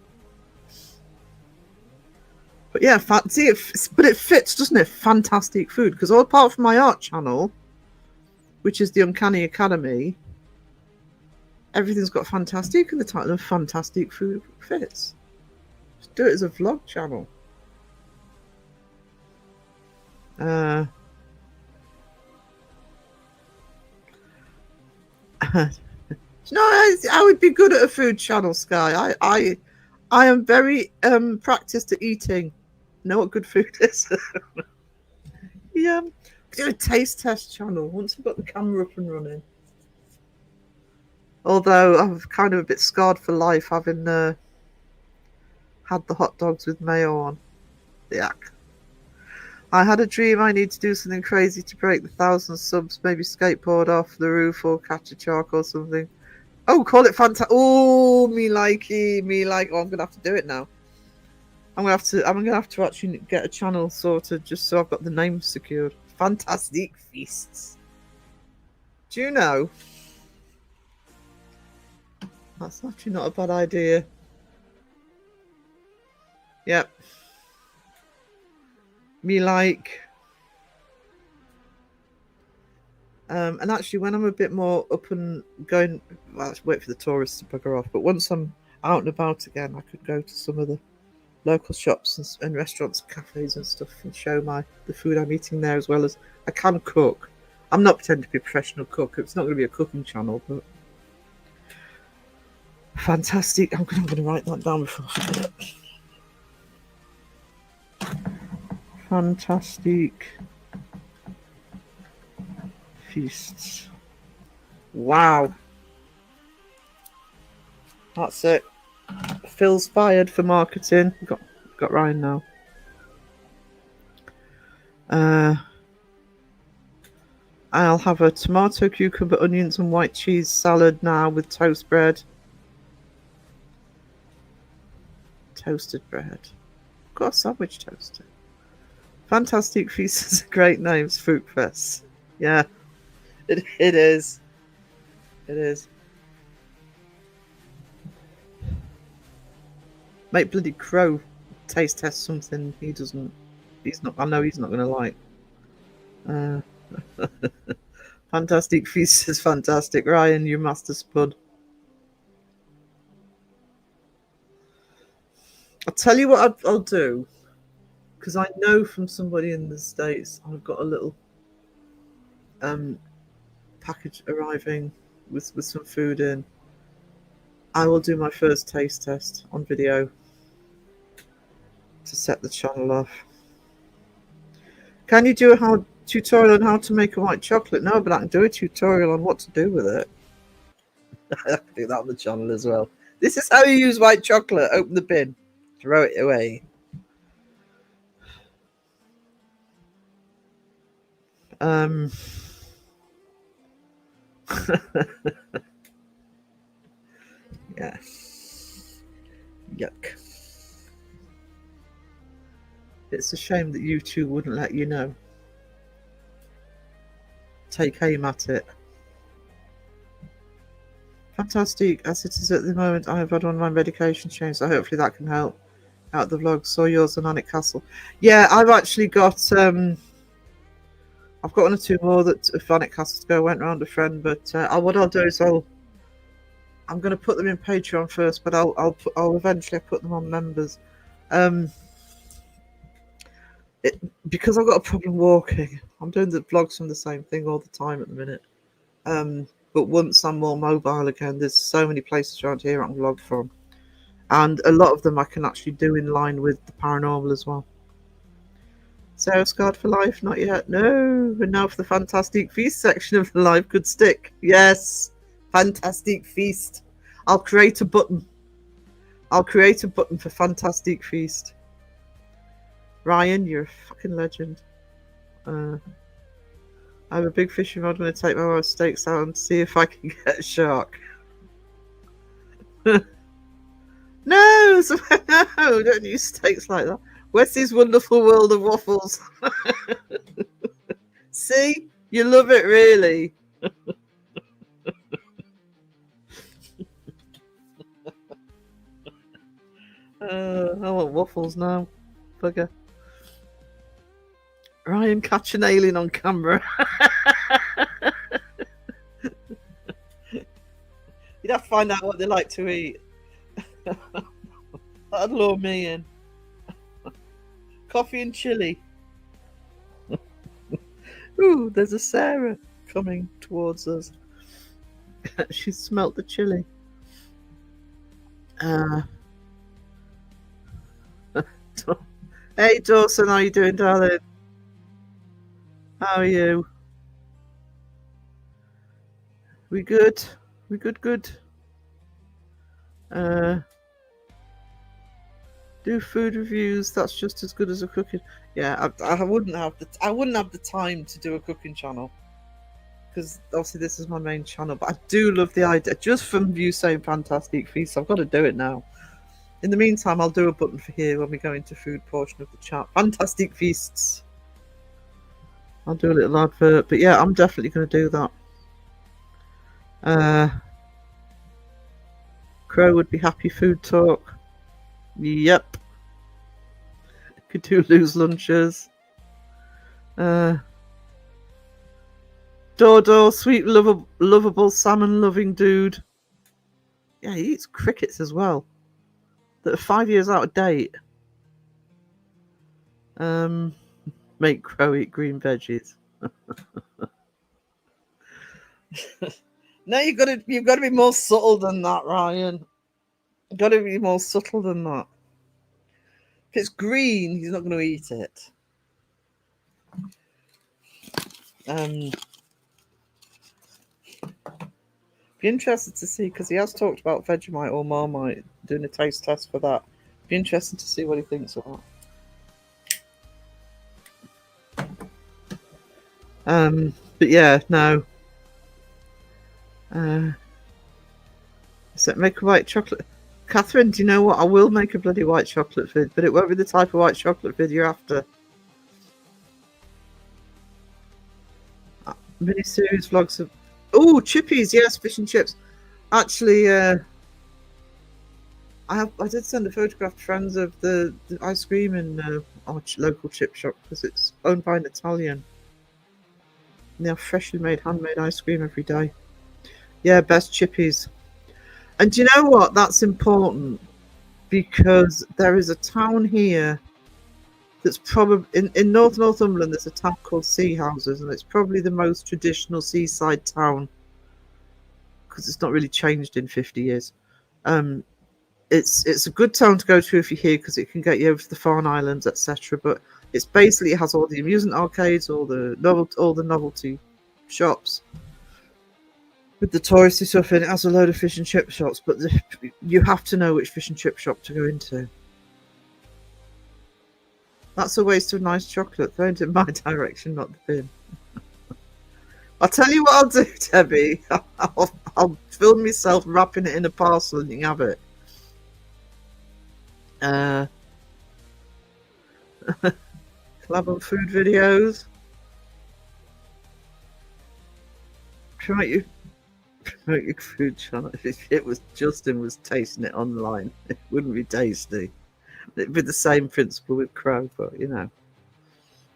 [SPEAKER 2] But yeah, but it fits, doesn't it? Fantastic food, because all apart from my art channel, which is the Uncanny Academy, everything's got fantastic, and the title of Fantastic Food fits. Just do it as a vlog channel. No, I would be good at a food channel, Sky. I am very practiced at eating. Know what good food is. Yeah, do a taste test channel once we've got the camera up and running. Although I'm kind of a bit scarred for life, having had the hot dogs with mayo on. Yuck. I had a dream I need to do something crazy to break the 1,000 subs, maybe skateboard off the roof or catch a shark or something. Oh, call it fantastic. Oh, me likey. Oh, I'm gonna have to do it now. I'm gonna have to actually get a channel sorted just so I've got the name secured. Fantastic Feasts. Do you know? That's actually not a bad idea. Yep. Me like. And actually, when I'm a bit more up and going, well, I wait for the tourists to bugger off. But once I'm out and about again, I could go to some of the local shops and restaurants, cafes and stuff, and show the food I'm eating there, as well as I can cook. I'm not pretending to be a professional cook. It's not going to be a cooking channel, but fantastic. I'm going to write that down before I forget. Fantastic feasts. Wow. That's it. Phil's fired for marketing. Got Ryan now. I'll have a tomato, cucumber, onions and white cheese salad now with toast bread. Toasted bread. Got a sandwich toaster. Fantastic Feasts are great names, Food Fest. Yeah, it is. It is. Make bloody Crow taste test something he doesn't. I know he's not going to like. Fantastic Feasts is fantastic. Ryan, you master spud. I'll tell you what I'll do, because I know from somebody in the States I've got a little package arriving with some food in. I will do my first taste test on video to set the channel off. Can you do a tutorial on how to make a white chocolate? No, but I can do a tutorial on what to do with it. I can do that on the channel as well. This is how you use white chocolate. Open the bin, throw it away. Yeah. Yuck. It's a shame that YouTube wouldn't let you know. Take aim at it. Fantastic. As it is at the moment, I have had one of my medication changed, so hopefully that can help out the vlog. Saw yours on Alnwick Castle. Yeah, I've actually got I've got 1 or 2 more that Alnwick Castle to go. Went round a friend, but what I'll do is I'm going to put them in Patreon first, but I'll eventually put them on members. Because I've got a problem walking, I'm doing the vlogs from the same thing all the time at the minute. But once I'm more mobile again, there's so many places around here I can vlog from, and a lot of them I can actually do in line with the paranormal as well. Sarah scarred for life? Not yet. No. And now for the Fantastic Feast section of the live could stick. Yes. Fantastic Feast. I'll create a button. For Fantastic Feast. Ryan, you're a fucking legend. I'm a big fishing rod. I'm going to take my wife's stakes out and see if I can get a shark. No, no, don't use stakes like that. Wessy's Wonderful World of Waffles. See? You love it, really. I want waffles now. Bugger. Ryan, catch an alien on camera. You'd have to find out what they like to eat. That'd lure me in. Coffee and chili. Ooh, there's a Sarah coming towards us. She smelt the chili. Hey Dawson, how you doing, darling? How are you? We good? We good? Do food reviews. That's just as good as a cooking. Yeah, I wouldn't have the time to do a cooking channel, because obviously this is my main channel. But I do love the idea. Just from you saying Fantastic Feasts, I've got to do it now. In the meantime, I'll do a button for here when we go into food portion of the chat. Fantastic Feasts. I'll do a little advert, but yeah, I'm definitely going to do that. Crow would be happy. Food talk. Yep. Could do loose lunches. Dodo, sweet, lovable, salmon-loving dude. Yeah, he eats crickets as well. That are 5 years out of date. Make Crow eat green veggies. No, you've got to be more subtle than that, Ryan. You've got to be more subtle than that. If it's green, he's not going to eat it. Be interested to see, because he has talked about Vegemite or Marmite, doing a taste test for that. Be interested to see what he thinks of that. But yeah, no. So make a white chocolate. Catherine, do you know what? I will make a bloody white chocolate vid, but it won't be the type of white chocolate vid you're after. Mini-series vlogs of... Oh, chippies, yes, fish and chips. Actually, I did send a photograph to friends of the ice cream in our local chip shop, because it's owned by an Italian. And they have freshly made, handmade ice cream every day. Yeah, best chippies. And do you know what? That's important, because there is a town here that's probably in Northumberland. There's a town called Sea Houses, and it's probably the most traditional seaside town, because it's not really changed in 50 years. It's a good town to go to if you're here, because it can get you over to the Farne Islands, etc. But it has all the amusement arcades, all the novelty shops with the touristy stuff in. It has a load of fish and chip shops, but you have to know which fish and chip shop to go into. That's a waste of nice chocolate. Throw it in my direction, not the bin. I'll tell you what I'll do, Debbie. I'll film myself wrapping it in a parcel and you can have it. Collab on food videos. Promote your food channel. If it was Justin was tasting it online, it wouldn't be tasty. It'd be the same principle with Crow, but you know.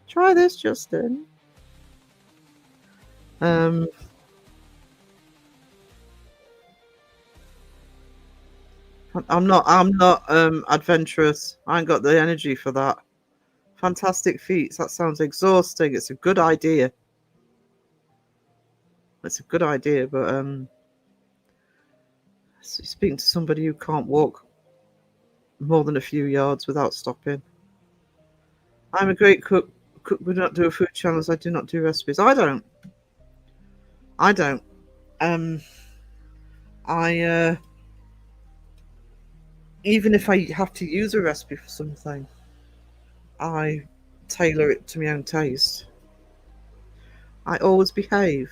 [SPEAKER 2] Try this, Justin. I'm not adventurous. I ain't got the energy for that. Fantastic feats. That sounds exhausting. It's a good idea. It's a good idea, but speaking to somebody who can't walk more than a few yards without stopping. I'm a great cook. Cook would not do a food channels. I do not do recipes. I don't. Even if I have to use a recipe for something, I tailor it to my own taste. I always behave.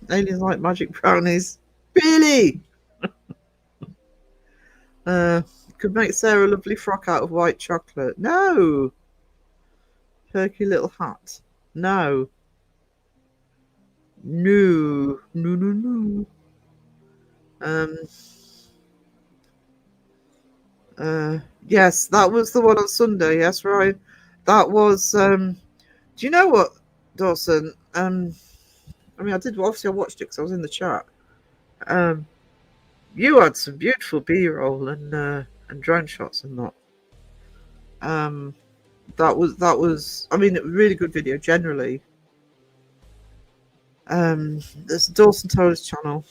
[SPEAKER 2] Aliens like magic brownies. Really? Could make Sarah a lovely frock out of white chocolate. No. Perky little hat. No. No. Yes, that was the one on Sunday. Yes, right. That was. Do you know what, Dawson? I mean, I did. Obviously, I watched it because I was in the chat. You had some beautiful B-roll and drone shots and that. That was. I mean, a really good video generally. There's Dawson Taylor's channel.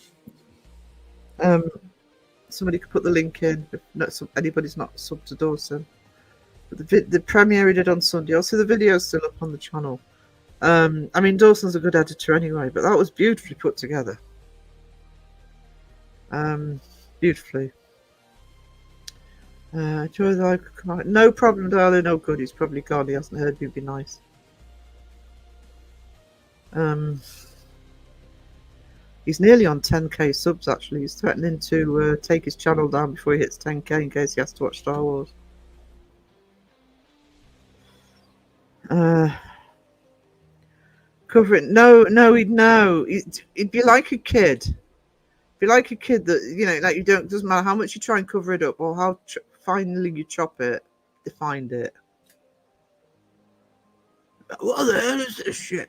[SPEAKER 2] Somebody could put the link in if anybody's not subbed to Dawson. But the premiere he did on Sunday. Also, the video's still up on the channel. I mean, Dawson's a good editor anyway, but that was beautifully put together. Beautifully. Enjoy the live. No problem, darling. Oh, good. He's probably gone. He hasn't heard me. Be nice. He's nearly on 10k subs, actually. He's threatening to take his channel down before he hits 10k in case he has to watch Star Wars. Cover it. No, he'd know. He'd be like a kid. Be like a kid that, you know, like you don't, doesn't matter how much you try and cover it up or how finely you chop it, they find it. What the hell is this shit?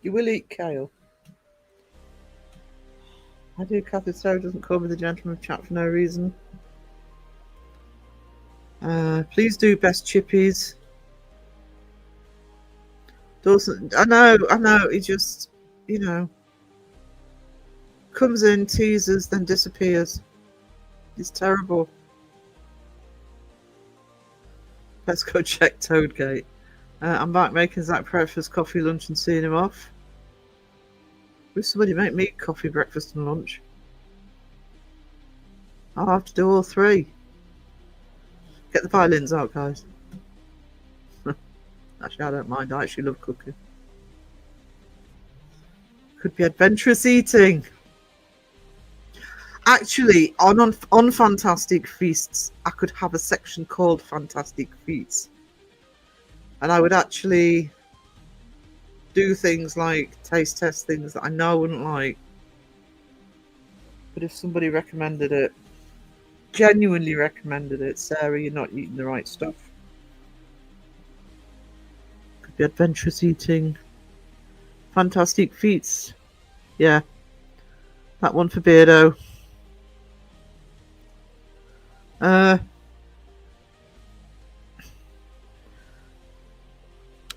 [SPEAKER 2] You will eat kale. I do. Cathy Sarah doesn't call me the gentleman of chat for no reason. Please do best chippies. Dawson, I know. He just, comes in, teases, then disappears. He's terrible. Let's go check Toadgate. I'm back making Zach breakfast, coffee, lunch, and seeing him off. Will somebody make me coffee, breakfast, and lunch? I'll have to do all three. Get the violins out, guys. Actually, I don't mind. I actually love cooking. Could be adventurous eating. Actually, on Fantastic Feasts, I could have a section called Fantastic Feasts. And I would actually do things like taste test things that I know I wouldn't like. But if somebody recommended it, genuinely recommended it, Sarah, you're not eating the right stuff. Could be adventurous eating. Fantastic Feats. Yeah. That one for Beardo.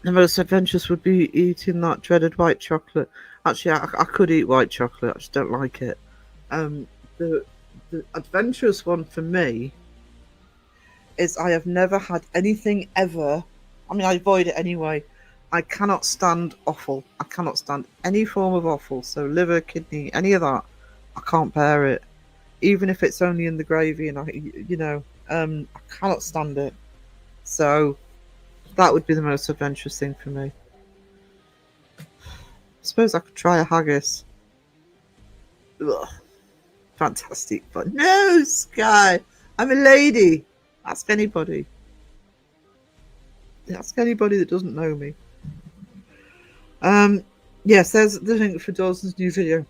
[SPEAKER 2] The most adventurous would be eating that dreaded white chocolate. Actually, I could eat white chocolate. I just don't like it. The adventurous one for me is I have never had anything ever. I mean, I avoid it anyway. I cannot stand offal. I cannot stand any form of offal. So liver, kidney, any of that. I can't bear it. Even if it's only in the gravy, and I cannot stand it. So that would be the most adventurous thing for me. I suppose I could try a haggis. Ugh. Fantastic, but no, Sky. I'm a lady. Ask anybody. Ask anybody that doesn't know me. Yes, there's the link for Dawson's new video.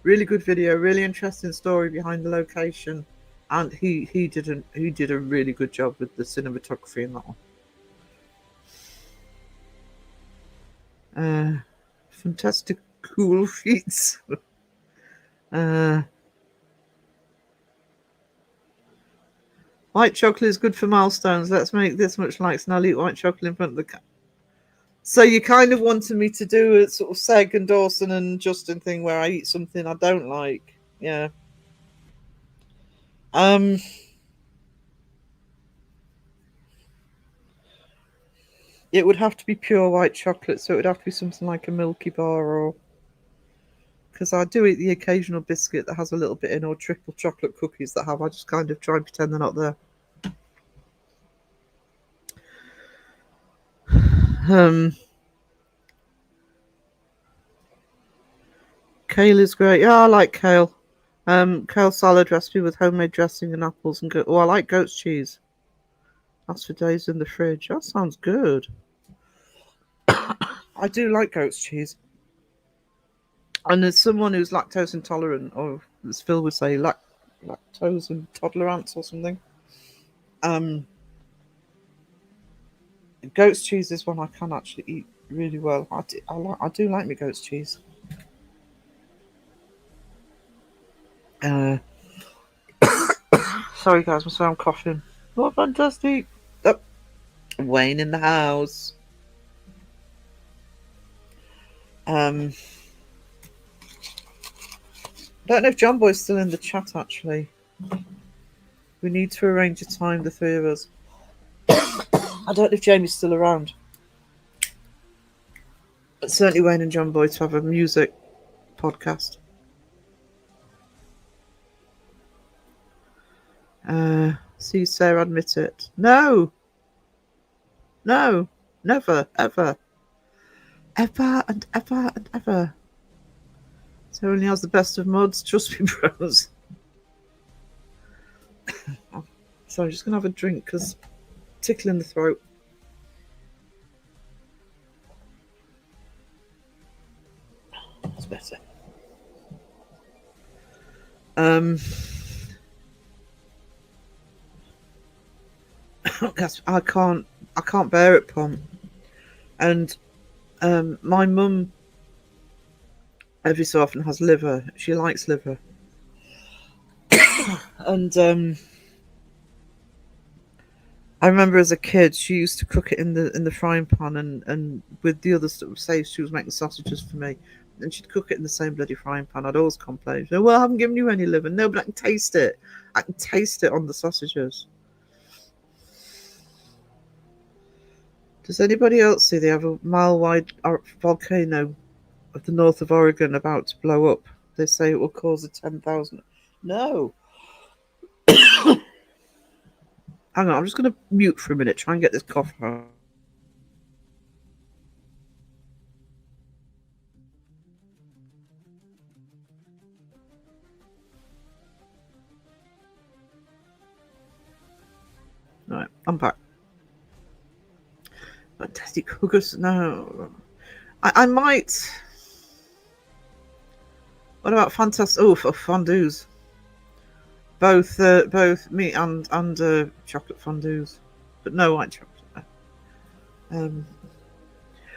[SPEAKER 2] Really good video, really interesting story behind the location, and he did a really good job with the cinematography in that one. Fantastic cool feats. White chocolate is good for milestones. Let's make this much likes and I'll eat white chocolate in front of the cat. So you kind of wanted me to do a sort of Seg and Dawson and Justin thing where I eat something I don't like. Yeah. It would have to be pure white chocolate, so it would have to be something like a Milky Bar, or because I do eat the occasional biscuit that has a little bit in, or triple chocolate cookies that have. I just kind of try and pretend they're not there. Kale is great. Yeah, I like kale. Kale salad recipe with homemade dressing and apples and goat. Oh, I like goat's cheese. That's for days in the fridge. That sounds good. I do like goat's cheese. And there's someone who's lactose intolerant, or as Phil would say, lactose intolerance or something. Goat's cheese is one I can actually eat really well. I do like my goat's cheese. Sorry guys, I'm coughing. Oh, fantastic. Oh, Wayne in the house. I don't know if John Boy's still in the chat, actually. We need to arrange a time, the three of us. I don't know if Jamie's still around. But certainly Wayne and John Boy to have a music podcast. See Sarah admit it. No, never, ever. Ever and ever and ever. So only has the best of mods. Trust me, bros. So I'm just going to have a drink because tickle in the throat. That's better. I can't bear it, Pom. And my mum every so often has liver. She likes liver, and I remember as a kid she used to cook it in the frying pan, and with the other stuff. Say she was making sausages for me, and she'd cook it in the same bloody frying pan. I'd always complain, well, I haven't given you any liver. No, but I can taste it. I can taste it on the sausages. Does anybody else see they have a mile-wide volcano of the north of Oregon about to blow up? They say it will cause a 10,000. No. Hang on, I'm just going to mute for a minute, try and get this cough out. Right, I'm back. Fantastic cookers. No. I might. What about fantastic? Oh, for fondues. Both meat and chocolate fondues, but no white chocolate.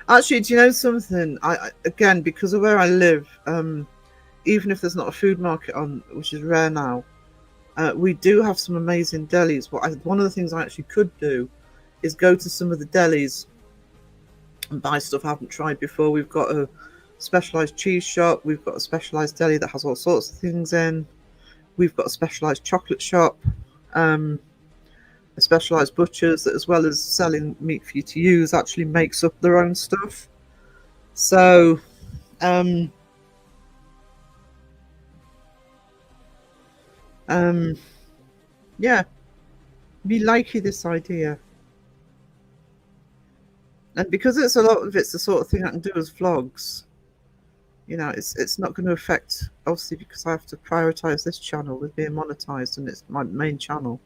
[SPEAKER 2] Actually, do you know something? I again, because of where I live, even if there's not a food market on, which is rare now, we do have some amazing delis. One of the things I actually could do is go to some of the delis and buy stuff I haven't tried before. We've got a specialised cheese shop. We've got a specialised deli that has all sorts of things in. We've got a specialised chocolate shop, a specialised butchers that, as well as selling meat for you to use, actually makes up their own stuff. So, yeah, me likey this idea. And because it's a lot of it's the sort of thing I can do as vlogs, you know, it's not going to affect, obviously, because I have to prioritize this channel with being monetized, and it's my main channel.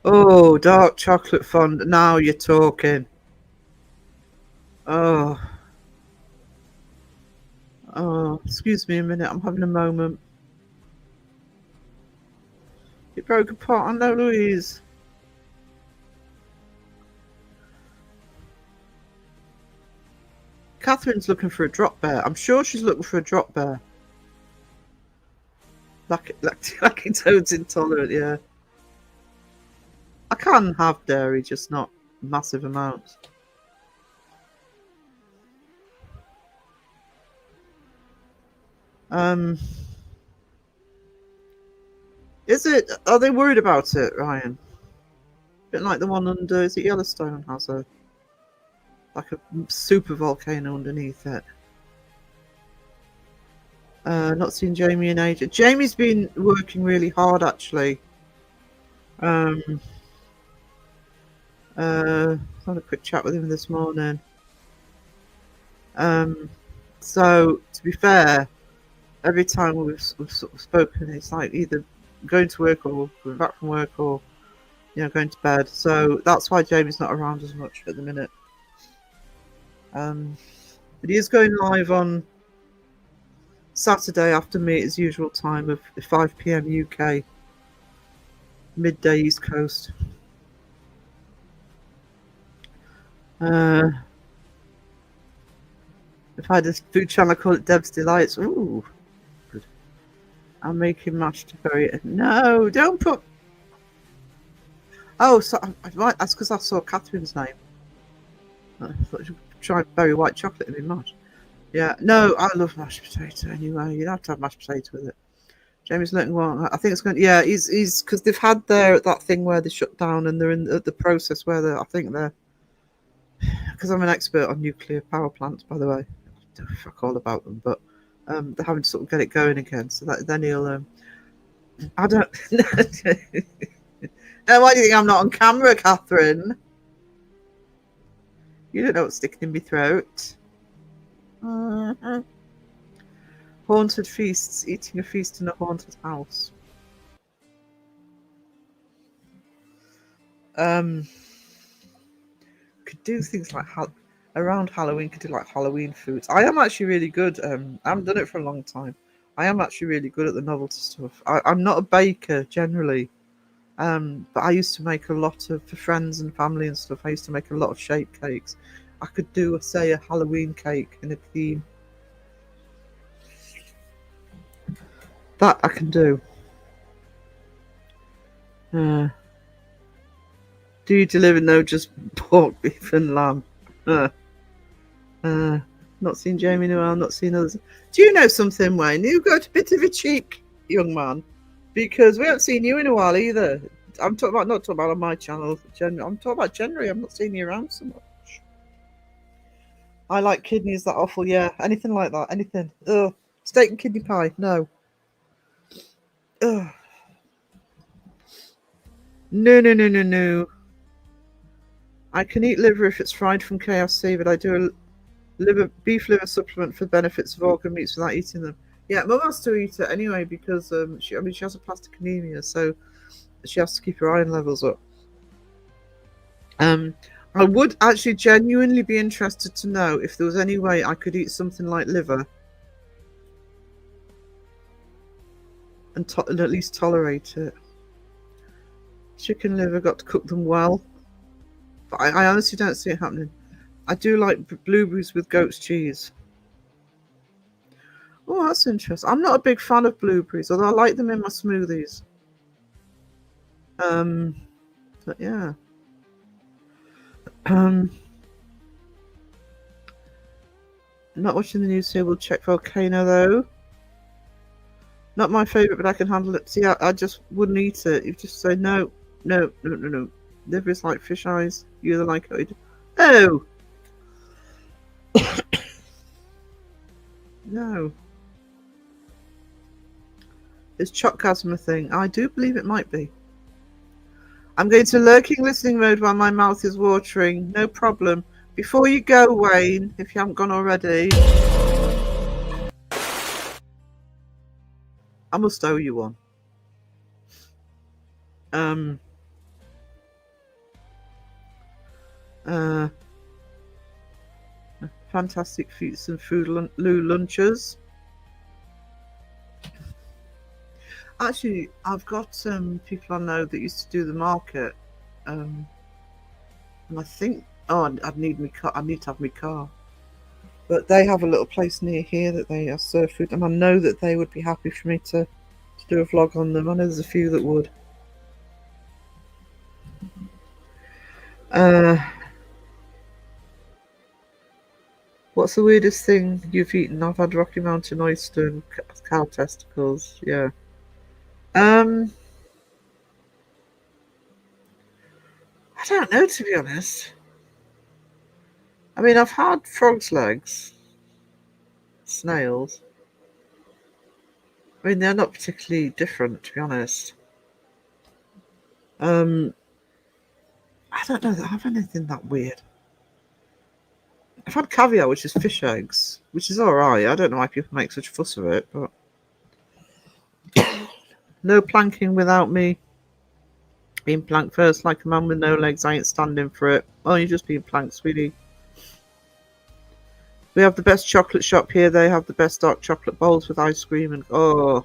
[SPEAKER 2] Oh, dark chocolate fondue. Now you're talking. Oh, excuse me a minute. I'm having a moment. It broke apart. I know, Louise. Catherine's looking for a drop bear. I'm sure she's looking for a drop bear. Lactone's intolerant, yeah. I can have dairy, just not massive amounts. Is it? Are they worried about it, Ryan? A bit like the one under, is it Yellowstone has a super volcano underneath it. Not seen Jamie in ages. Jamie's been working really hard, actually. Had a quick chat with him this morning. So to be fair, every time we've sort of spoken, it's like either going to work or going back from work or, you know, going to bed. So that's why Jamie's not around as much at the minute. But he is going live on Saturday after me at his usual time of 5 p.m. UK, midday East Coast. If I had a food channel, I call it Deb's Delights. Ooh, good. I'm making mashed berry. No, don't put. Oh, so that's because I saw Catherine's name. I thought you tried berry white chocolate in my mash. Yeah, no, I love mashed potato anyway. You have to have mashed potato with it. Jamie's letting one. I think it's going. Yeah, he's because they've had that thing where they shut down and they're in the process where I think they're. Because I'm an expert on nuclear power plants, by the way. I don't fuck all about them, but they're having to sort of get it going again. So that then he'll. I don't. Now, why do you think I'm not on camera, Catherine? You don't know what's sticking in my throat. Mm-hmm. Haunted feasts, eating a feast in a haunted house. Could do things like around Halloween. Could do like Halloween foods. I am actually really good. I haven't done it for a long time. I am actually really good at the novelty stuff. I'm not a baker generally. But I used to make a lot of, for friends and family and stuff, I used to make a lot of shape cakes. I could do, say, a Halloween cake in a theme. That I can do. Do you deliver? No, just pork, beef, and lamb. Not seen Jamie Noel, not seen others. Do you know something, Wayne? You've got a bit of a cheek, young man, because we haven't seen you in a while either. I'm talking about, not talking about on my channel. I'm talking about generally. I'm not seeing you around so much. I like kidneys that awful, yeah. Anything like that, anything. Ugh. Steak and kidney pie, no. Ugh. No. I can eat liver if it's fried from KFC, but I do a beef liver supplement for the benefits of organ meats without eating them. Yeah, Mum has to eat it anyway because she has aplastic anemia, so she has to keep her iron levels up. I would actually genuinely be interested to know if there was any way I could eat something like liver and at least tolerate it. Chicken liver, got to cook them well. But I honestly don't see it happening. I do like blueberries with goat's cheese. Oh, that's interesting. I'm not a big fan of blueberries, although I like them in my smoothies. But yeah. Not watching the news here. We'll check Volcano though. Not my favourite, but I can handle it. See, I just wouldn't eat it. You just say no. Liver is like fish eyes. You either like it. Oh. No. Is chopgasm a thing? I do believe it might be. I'm going to lurking listening mode while my mouth is watering. No problem. Before you go, Wayne, if you haven't gone already, I must owe you one. Fantastic feats and food lunches. Actually, I've got people I know that used to do the market, and I think, I'd need my car. I need to have my car, but they have a little place near here that they serve food, and I know that they would be happy for me to do a vlog on them. I know there's a few that would. What's the weirdest thing you've eaten? I've had Rocky Mountain oyster and cow testicles. Yeah. I don't know, to be honest. I mean, I've had frog's legs, snails. I mean, they're not particularly different, to be honest. I don't know that I have anything that weird. I've had caviar, which is fish eggs, which is alright. I don't know why people make such a fuss of it, but no planking without me being planked first, like a man with no legs. I ain't standing for it. Oh, you're just being planked, sweetie. We have the best chocolate shop here. They have the best dark chocolate bowls with ice cream and our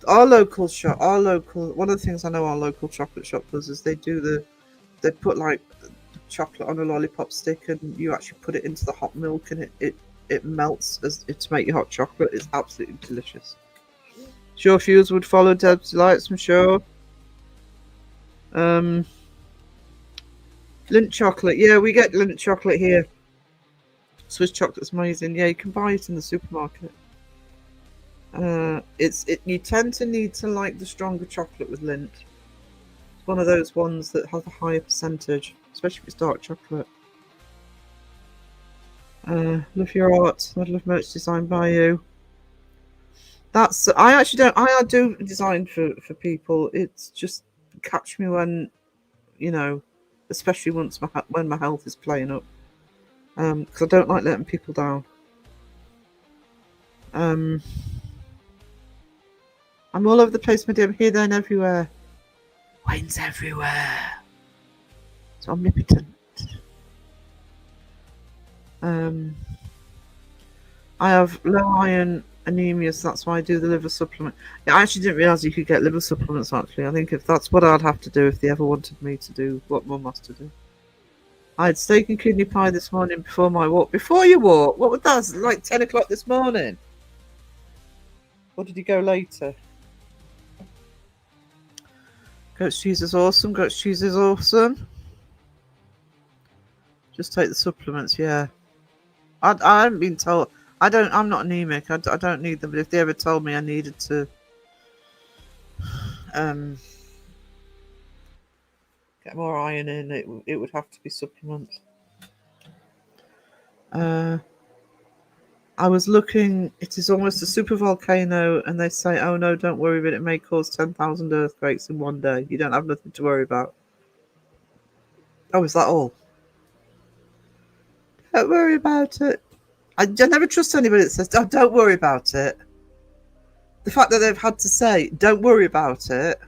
[SPEAKER 2] local shop. One of the things I know our local chocolate shop does is they put like chocolate on a lollipop stick and you actually put it into the hot milk and it melts to make your hot chocolate. It's absolutely delicious. Sure, Fuse would follow Deb's Delights, I'm sure. Lindt chocolate. Yeah, we get Lindt chocolate here. Swiss chocolate's amazing. Yeah, you can buy it in the supermarket. You tend to need to like the stronger chocolate with Lindt. It's one of those ones that has a higher percentage, especially if it's dark chocolate. Love your art. I'd love merch designed by you. I do design for people. It's just catch me when, especially when my health is playing up. Because I don't like letting people down. I'm all over the place, my dear. I'm here, there, and everywhere. Wayne's everywhere. It's omnipotent. I have low iron anemia, so that's why I do the liver supplement. Yeah, I actually didn't realise you could get liver supplements, actually. I think if that's what I'd have to do if they ever wanted me to do what Mum has to do. I had steak and kidney pie this morning before my walk. Before you walk? What was that? Like 10 o'clock this morning? Or did you go later? Goat's cheese is awesome. Goat's cheese is awesome. Just take the supplements, yeah. I haven't been told. I'm not anemic. I don't need them. But if they ever told me I needed to get more iron in, it would have to be supplements. I was looking. It is almost a super volcano, and they say, "Oh no, don't worry, but it may cause 10,000 earthquakes in one day. You don't have nothing to worry about." Oh, is that all? Don't worry about it. I never trust anybody that says, "Oh, don't worry about it." The fact that they've had to say, "Don't worry about it,"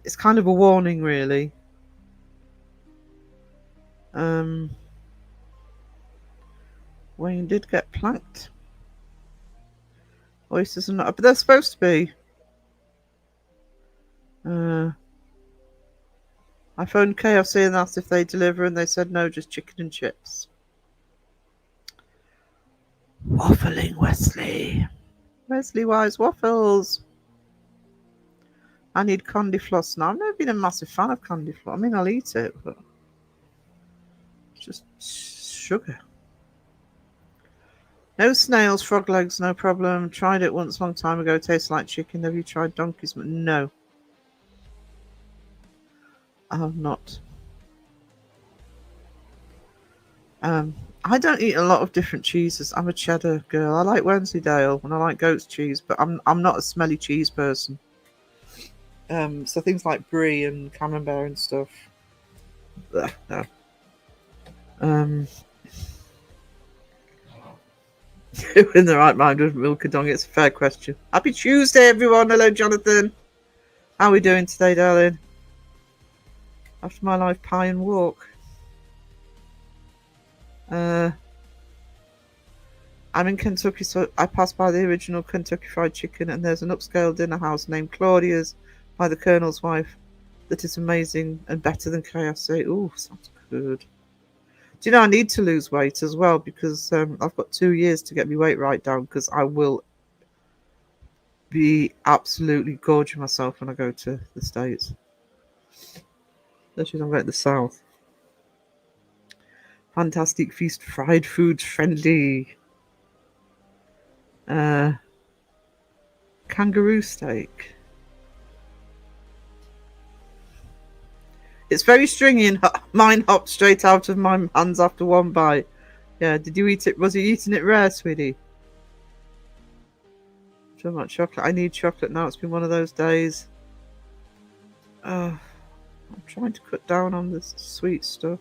[SPEAKER 2] it's kind of a warning, really. Wayne did get planked. Oysters are not, but they're supposed to be. I phoned KFC and asked if they deliver, and they said no, just chicken and chips. Waffling Wesley. Wesley Wise Waffles. I need candy floss now. I've never been a massive fan of candy floss. I mean, I'll eat it, but it's just sugar. No snails, frog legs, no problem. Tried it once a long time ago. Tastes like chicken. Have you tried donkeys? No. I have not. I don't eat a lot of different cheeses. I'm a cheddar girl. I like Wensleydale and I like goat's cheese, but I'm not a smelly cheese person. So things like brie and camembert and stuff. Ugh, no. In the right mind with milk and dong? It's a fair question. Happy Tuesday, everyone. Hello, Jonathan. How are we doing today, darling? After my life pie and walk. I'm in Kentucky, so I passed by the original Kentucky Fried Chicken, and there's an upscale dinner house named Claudia's by the Colonel's wife that is amazing and better than KFC. Ooh, sounds good. Do you know I need to lose weight as well, because I've got 2 years to get my weight right down, because I will be absolutely gorging myself when I go to the States. Especially when I'm going to the South. Fantastic Feast fried food friendly. Kangaroo steak. It's very stringy and mine hopped straight out of my hands after one bite. Yeah, did you eat it? Was you eating it rare, sweetie? So much chocolate. I need chocolate now. It's been one of those days. I'm trying to cut down on this sweet stuff.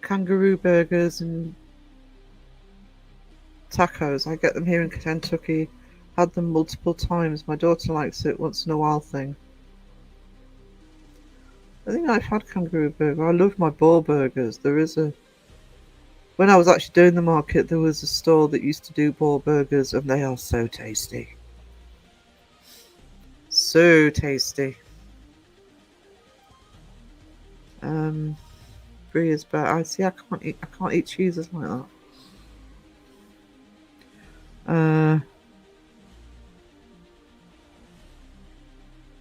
[SPEAKER 2] Kangaroo burgers and tacos. I get them here in Kentucky. Had them multiple times. My daughter likes it once in a while thing. I think I've had kangaroo burger. I love my boar burgers. When I was actually doing the market, there was a store that used to do boar burgers, and they are so tasty. So tasty. Brie is better. I see. I can't eat cheeses like that.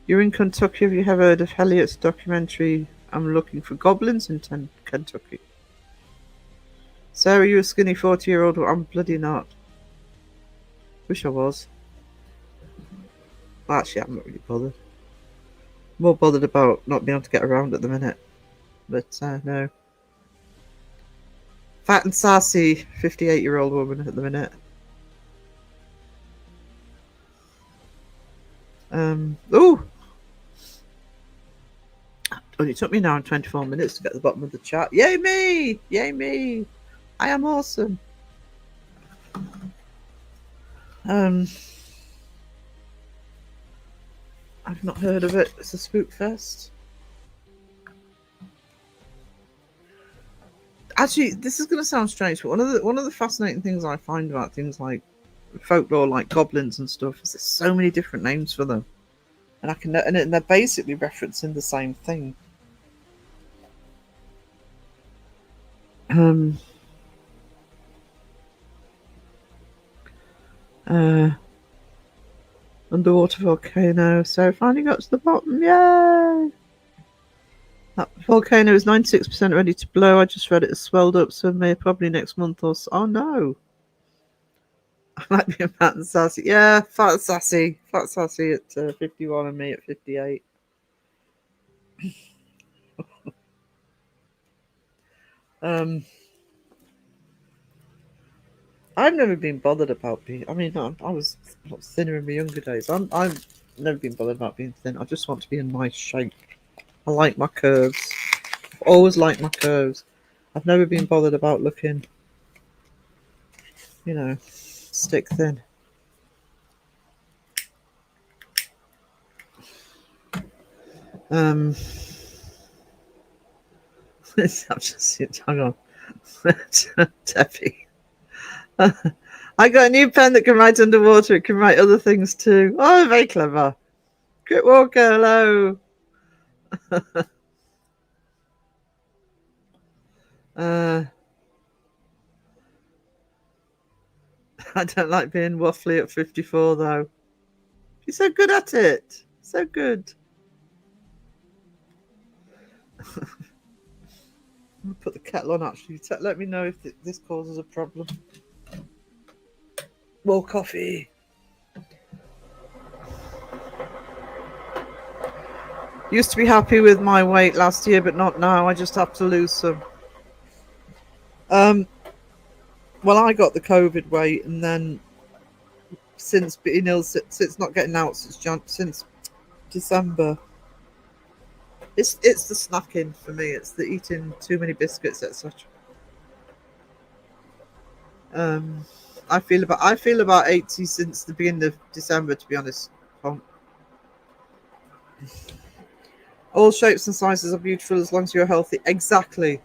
[SPEAKER 2] You're in Kentucky. Have you ever heard of Elliott's documentary? I'm looking for goblins in Kentucky. Sarah, you're a skinny 40-year-old. I'm bloody not. Wish I was. Well, actually, I'm not really bothered. More bothered about not being able to get around at the minute. But no. Fat and sassy 58-year-old woman at the minute. Oh! Only took me now 24 minutes to get to the bottom of the chat. Yay me! Yay me! I am awesome. I've not heard of it. It's a spook fest. Actually, this is going to sound strange, but one of the fascinating things I find about things like folklore, like goblins and stuff, is there's so many different names for them, and they're basically referencing the same thing. Um, Underwater volcano. So finally got to the bottom. Yay! That volcano is 96% ready to blow. I just read it has swelled up, so probably next month or so. Oh no! I might be a fat and sassy. Yeah, fat and sassy. Fat and sassy at 51 and me at 58. I've never been bothered about being. I mean, I was a lot thinner in my younger days. I've never been bothered about being thin. I just want to be in nice shape. I like my curves. I've always liked my curves. I've never been bothered about looking, stick thin. I've just hang on, Debbie. I got a new pen that can write underwater. It can write other things too. Oh, very clever. Crit Walker, hello. I don't like being waffly at 54, though. You're so good at it. So good. I'm going to put the kettle on, actually. Let me know if this causes a problem. More coffee. Used to be happy with my weight last year, but not now. I just have to lose some. Well, I got the COVID weight, and then since being ill, since not getting out since December, it's the snacking for me. It's the eating too many biscuits, etc. I feel about 80 since the beginning of December, to be honest. All shapes and sizes are beautiful as long as you're healthy. Exactly.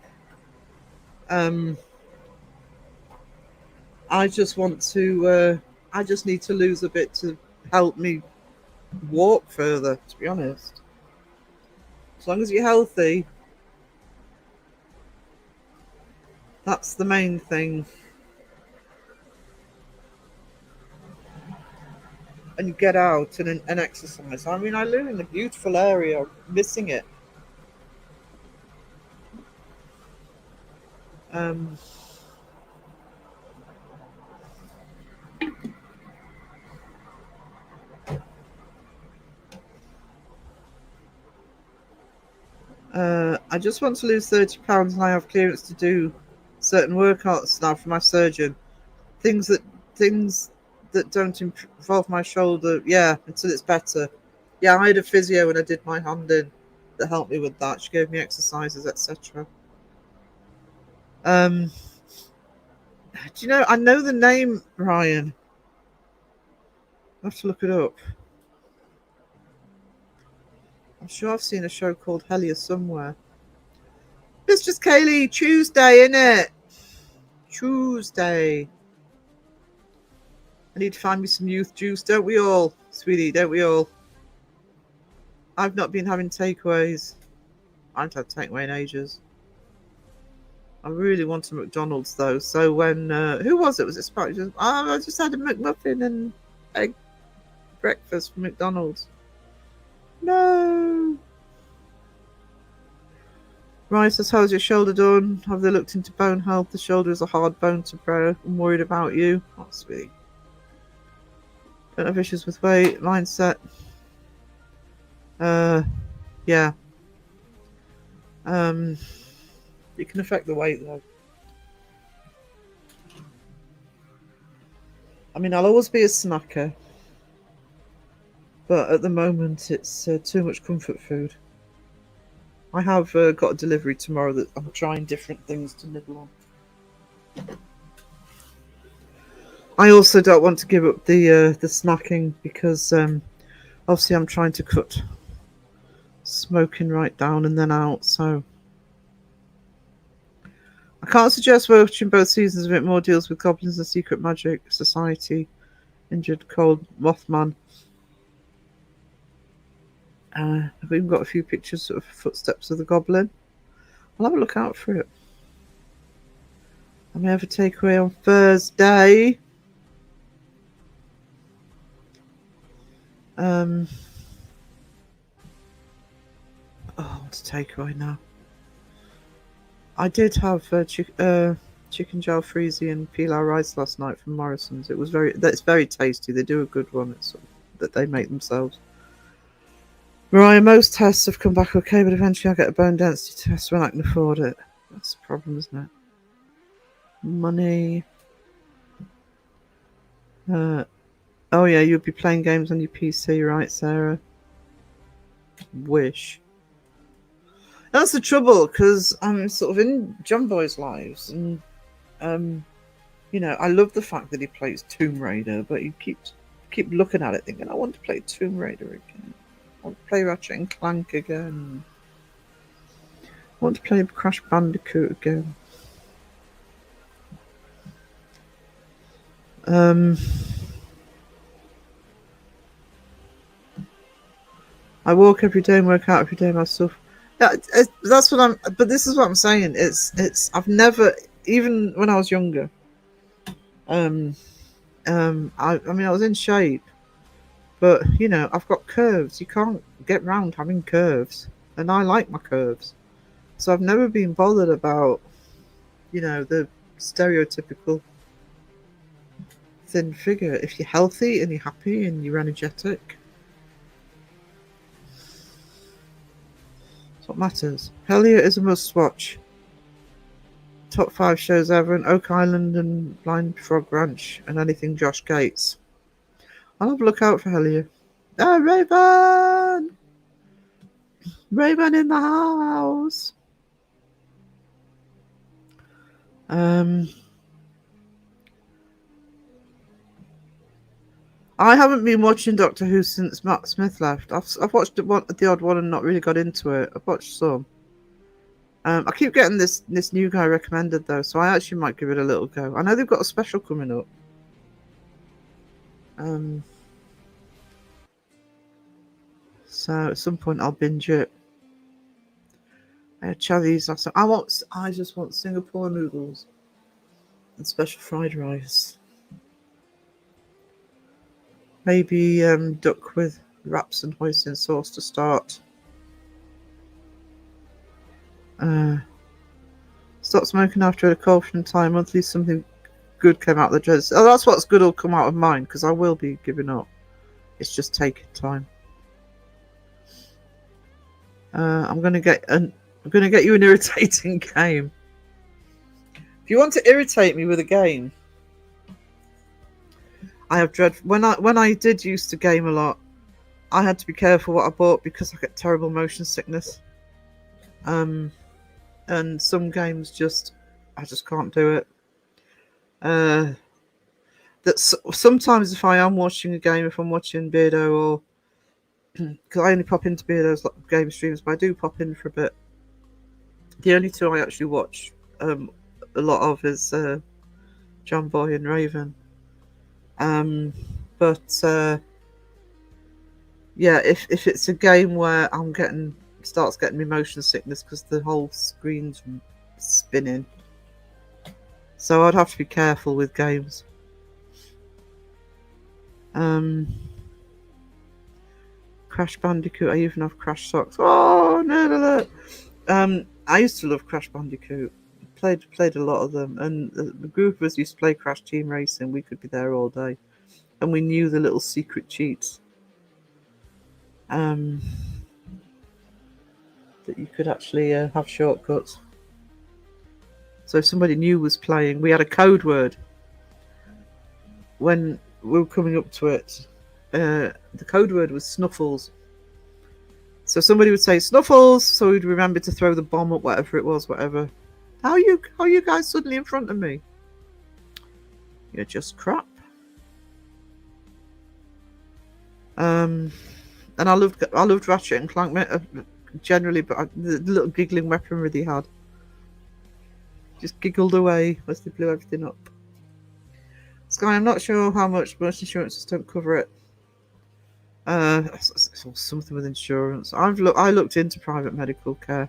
[SPEAKER 2] I just want to. I just need to lose a bit to help me walk further. To be honest, as long as you're healthy, that's the main thing. And get out and exercise. I mean, I live in a beautiful area. I'm missing it. I just want to lose 30 pounds, and I have clearance to do certain workouts now for my surgeon. Things that don't involve my shoulder. Yeah, until it's better. Yeah, I had a physio when I did my hand in that helped me with that. She gave me exercises, etc. Do you know? I know the name Ryan. I have to look it up. I'm sure I've seen a show called Hellier somewhere. It's just Kaylee. Chewsday, innit? Chewsday. I need to find me some youth juice, don't we all, sweetie? Don't we all? I've not been having takeaways. I haven't had takeaway in ages. I really want a McDonald's though. So when who was it? Was it Spike? I just had a McMuffin and egg breakfast from McDonald's. No. Right, so how's your shoulder done? Have they looked into bone health? The shoulder is a hard bone to grow. I'm worried about you. Oh, sweetie. Don't have issues with weight, mindset. Yeah. It can affect the weight though. I mean, I'll always be a snacker, but at the moment it's too much comfort food. I have got a delivery tomorrow that I'm trying different things to nibble on. I also don't want to give up the snacking because obviously I'm trying to cut smoking right down and then out, so I can't suggest watching both seasons of it. More deals with goblins and secret magic society. Injured cold Mothman. I've even got a few pictures of footsteps of the goblin. I'll have a look out for it. I may have a takeaway on Thursday. What's a takeaway now? I did have chicken jalfrezi and pilau rice last night from Morrison's. It's very tasty. They do a good one. It's that they make themselves. Right, most tests have come back okay, but eventually I'll get a bone density test when I can afford it. That's the problem, isn't it? Money. Oh yeah, you'll be playing games on your PC, right, Sarah? Wish. That's the trouble, because I'm sort of in John Boy's lives, and I love the fact that he plays Tomb Raider, but you keep looking at it thinking, I want to play Tomb Raider again. I want to play Ratchet and Clank again. I want to play Crash Bandicoot again. I walk every day and work out every day myself. That's what I'm. But this is what I'm saying. I've never, even when I was younger. I mean, I was in shape, but I've got curves. You can't get round having curves, and I like my curves. So I've never been bothered about, the stereotypical thin figure. If you're healthy and you're happy and you're energetic. That's what matters. Hellier is a must-watch. Top 5 shows ever, and Oak Island and Blind Frog Ranch, and anything Josh Gates. I'll have a look out for Hellier. Ah, Raven! Raven in the house! I haven't been watching Doctor Who since Matt Smith left. I've watched the odd one and not really got into it. I've watched some. I keep getting this new guy recommended though, so I actually might give it a little go. I know they've got a special coming up. So at some point I'll binge it. Chavis. I just want Singapore noodles and special fried rice. Maybe duck with wraps and hoisin sauce to start. Stop smoking after a caution time. Monthly something good came out of the dreads. Oh, that's what's good will come out of mine, because I will be giving up. It's just taking time. I'm gonna get you an irritating game. If you want to irritate me with a game, I have dread. When I did used to game a lot, I had to be careful what I bought because I get terrible motion sickness. And some games I just can't do it. Sometimes if I am watching a game, if I'm watching Beardo or because I only pop into Beardo's game streams, but I do pop in for a bit. The only two I actually watch a lot of is John Boy and Raven. Yeah, if it's a game where starts getting me motion sickness because the whole screen's spinning, so I'd have to be careful with games. Crash Bandicoot. I even have Crash socks. Oh no! I used to love Crash Bandicoot. Played a lot of them, and the group of us used to play Crash Team Racing. We could be there all day, and we knew the little secret cheats. That you could actually have shortcuts. So if somebody new was playing, we had a code word when we were coming up to it. The code word was Snuffles. So somebody would say Snuffles, so we'd remember to throw the bomb up, whatever it was, whatever. How are you guys suddenly in front of me? You're just crap. And I loved Ratchet and Clank generally, but the little giggling weaponry they had. Just giggled away as they blew everything up. Sky, I'm not sure how much most insurances don't cover it. It's something with insurance. I looked into private medical care.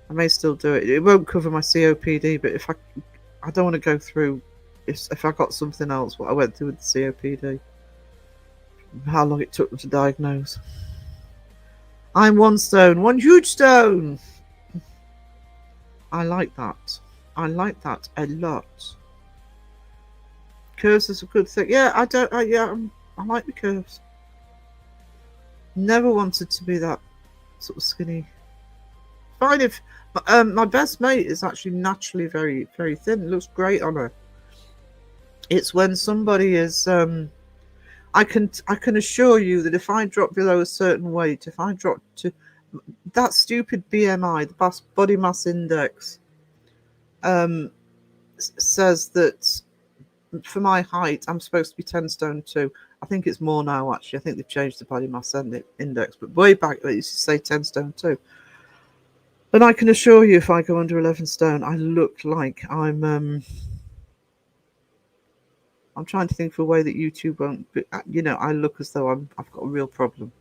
[SPEAKER 2] I may still do it. It won't cover my COPD, but if I don't want to go through if I got something else, what I went through with the COPD, how long it took them to diagnose. I'm 1 stone, 1 huge stone. I like that. I like that a lot. Curves is a good thing. Yeah, I like the curves. Never wanted to be that sort of skinny. Fine if my best mate is actually naturally very, very thin. It looks great on her. It's when somebody is I can assure you that if I drop below a certain weight, if I drop to that stupid BMI, the body mass index, says that for my height I'm supposed to be 10 stone 2. I think it's more now, actually. I think they've changed the body mass index, but way back they used to say 10 stone 2. And I can assure you, if I go under 11 stone, I look like I'm trying to think of a way that YouTube won't, but I look as though I've got a real problem.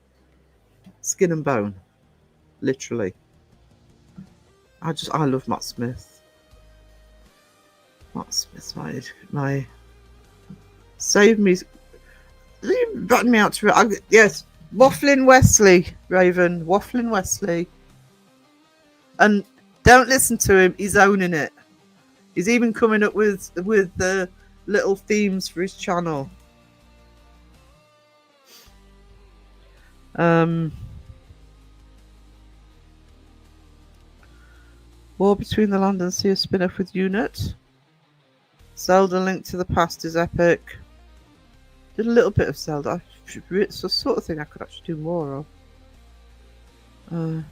[SPEAKER 2] Skin and bone, literally. I love Matt Smith. Matt Smith, my save me, button me out to yes, Waffling Wesley, Raven, Waffling Wesley, and don't listen to him. He's owning it. He's even coming up with the little themes for his channel. War Between the Land and Sea, a spin-off with Unit. Zelda Link to the Past is epic. Did a little bit of Zelda. It's the sort of thing I could actually do more of.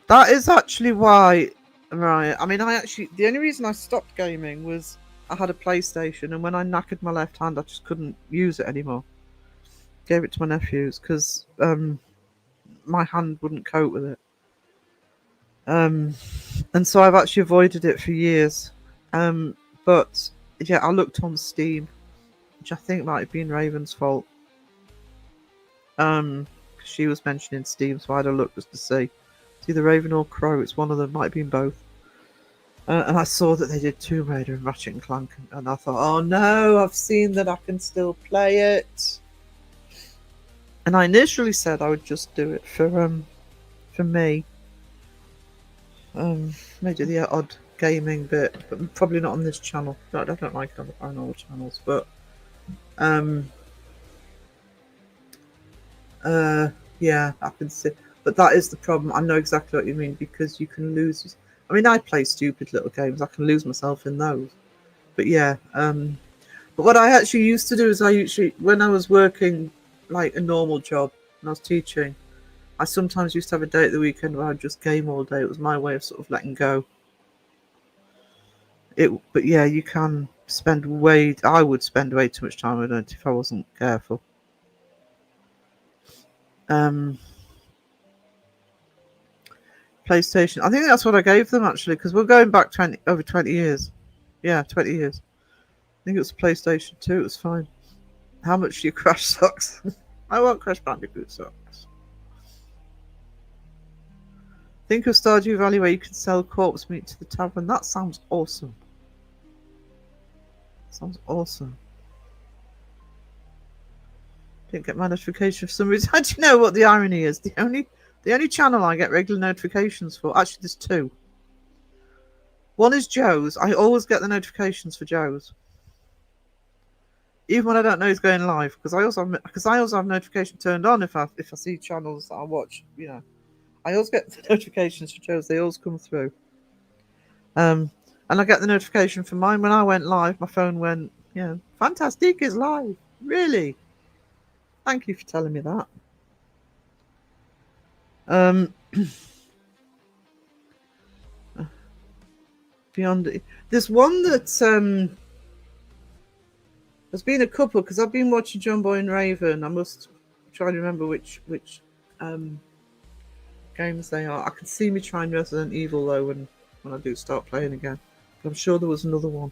[SPEAKER 2] That is actually why, right? I mean, the only reason I stopped gaming was I had a PlayStation, and when I knackered my left hand, I just couldn't use it anymore. Gave it to my nephews because my hand wouldn't cope with it. And so I've actually avoided it for years. But yeah, I looked on Steam, which I think might have been Raven's fault. She was mentioning Steam, so I had a look just to see. It's either Raven or Crow. It's one of them. Might have been both. And I saw that they did Tomb Raider and Ratchet and Clank, and I thought, oh no, I've seen that I can still play it. And I initially said I would just do it for me. Maybe the odd gaming bit, but probably not on this channel. I don't like it on the paranormal channels, but yeah, I can see. But that is the problem. I know exactly what you mean, because you can lose. I mean, I play stupid little games. I can lose myself in those. But yeah, but what I actually used to do is when I was working like a normal job and I was teaching, I sometimes used to have a day at the weekend where I'd just game all day. It was my way of sort of letting go. But yeah, you can I would spend way too much time on it if I wasn't careful. PlayStation. I think that's what I gave them, actually, because we're going back over 20 years. Yeah, 20 years. I think it was PlayStation 2. It was fine. How much do you Crash socks? I want Crash Bandicoot socks. Think of Stardew Valley where you can sell corpse meat to the tavern. That sounds awesome. Sounds awesome. Didn't get my notification for some reason. How do you know what the irony is? The only channel I get regular notifications for, actually there's 2. One is Joe's. I always get the notifications for Joe's, even when I don't know he's going live, because I also have notification turned on if I see channels that I watch. I always get the notifications for Joe's. They always come through. And I get the notification for mine when I went live. My phone went, Fantastic is live. Really? Thank you for telling me that. Beyond, there's one that there's been a couple, because I've been watching John Boy and Raven. I must try to remember which games they are. I can see me trying Resident Evil though when I do start playing again. I'm sure there was another one.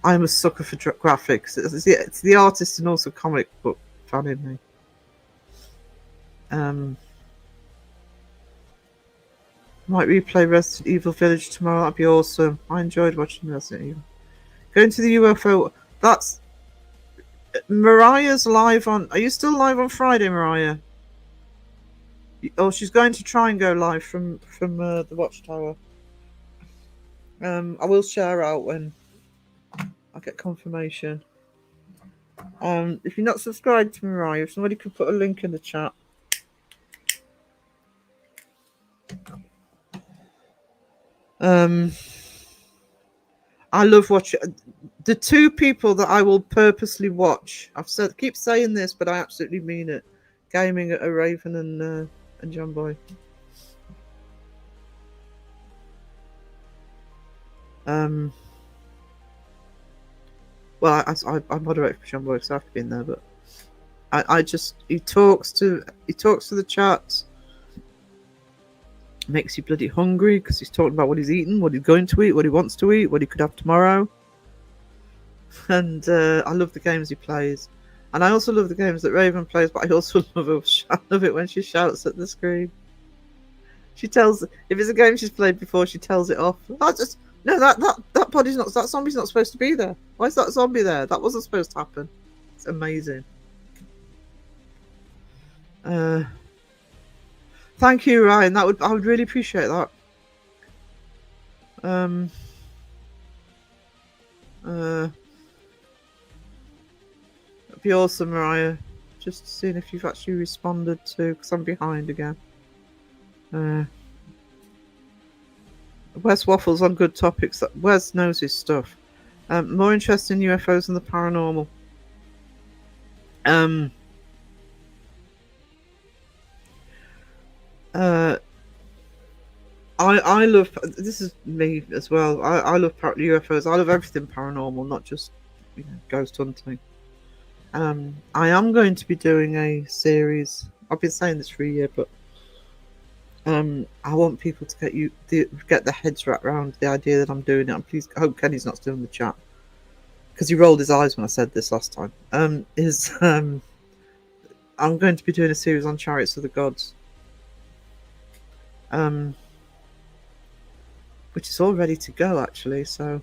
[SPEAKER 2] I'm a sucker for graphics. It's the artist and also comic book fan in me. Might replay Resident Evil Village tomorrow. That'd be awesome. I enjoyed watching Resident Evil. Going to the UFO. That's Mariah's live on. Are you still live on Friday, Mariah? Oh, she's going to try and go live from the Watchtower. I will share out when I get confirmation. If you're not subscribed to Mariah, if somebody could put a link in the chat. I love watching the two people that I will purposely watch. Keep saying this, but I absolutely mean it. Gaming at a Raven and John Boy. Well, I moderate for John Boy because I've been there, but he talks to the chat. Makes you bloody hungry because he's talking about what he's eating, what he's going to eat, what he wants to eat, what he could have tomorrow. And I love the games he plays. And I also love the games that Raven plays, but I also love it when she shouts at the screen. She tells, if it's a game she's played before, she tells it off. That body's not, that zombie's not supposed to be there. Why is that zombie there? That wasn't supposed to happen. It's amazing. Thank you, Ryan. I would really appreciate that. That'd be awesome, Mariah. Just seeing if you've actually responded to, because I'm behind again. Wes waffles on good topics. Wes knows his stuff. More interest in UFOs and the paranormal. I love, this is me as well. I love UFOs. I love everything paranormal, not just ghost hunting. I am going to be doing a series. I've been saying this for a year, but I want people to get their heads wrapped around the idea that I'm doing it. And please, I hope Kenny's not still in the chat because he rolled his eyes when I said this last time. I'm going to be doing a series on Chariots of the Gods. Which is all ready to go, actually. So,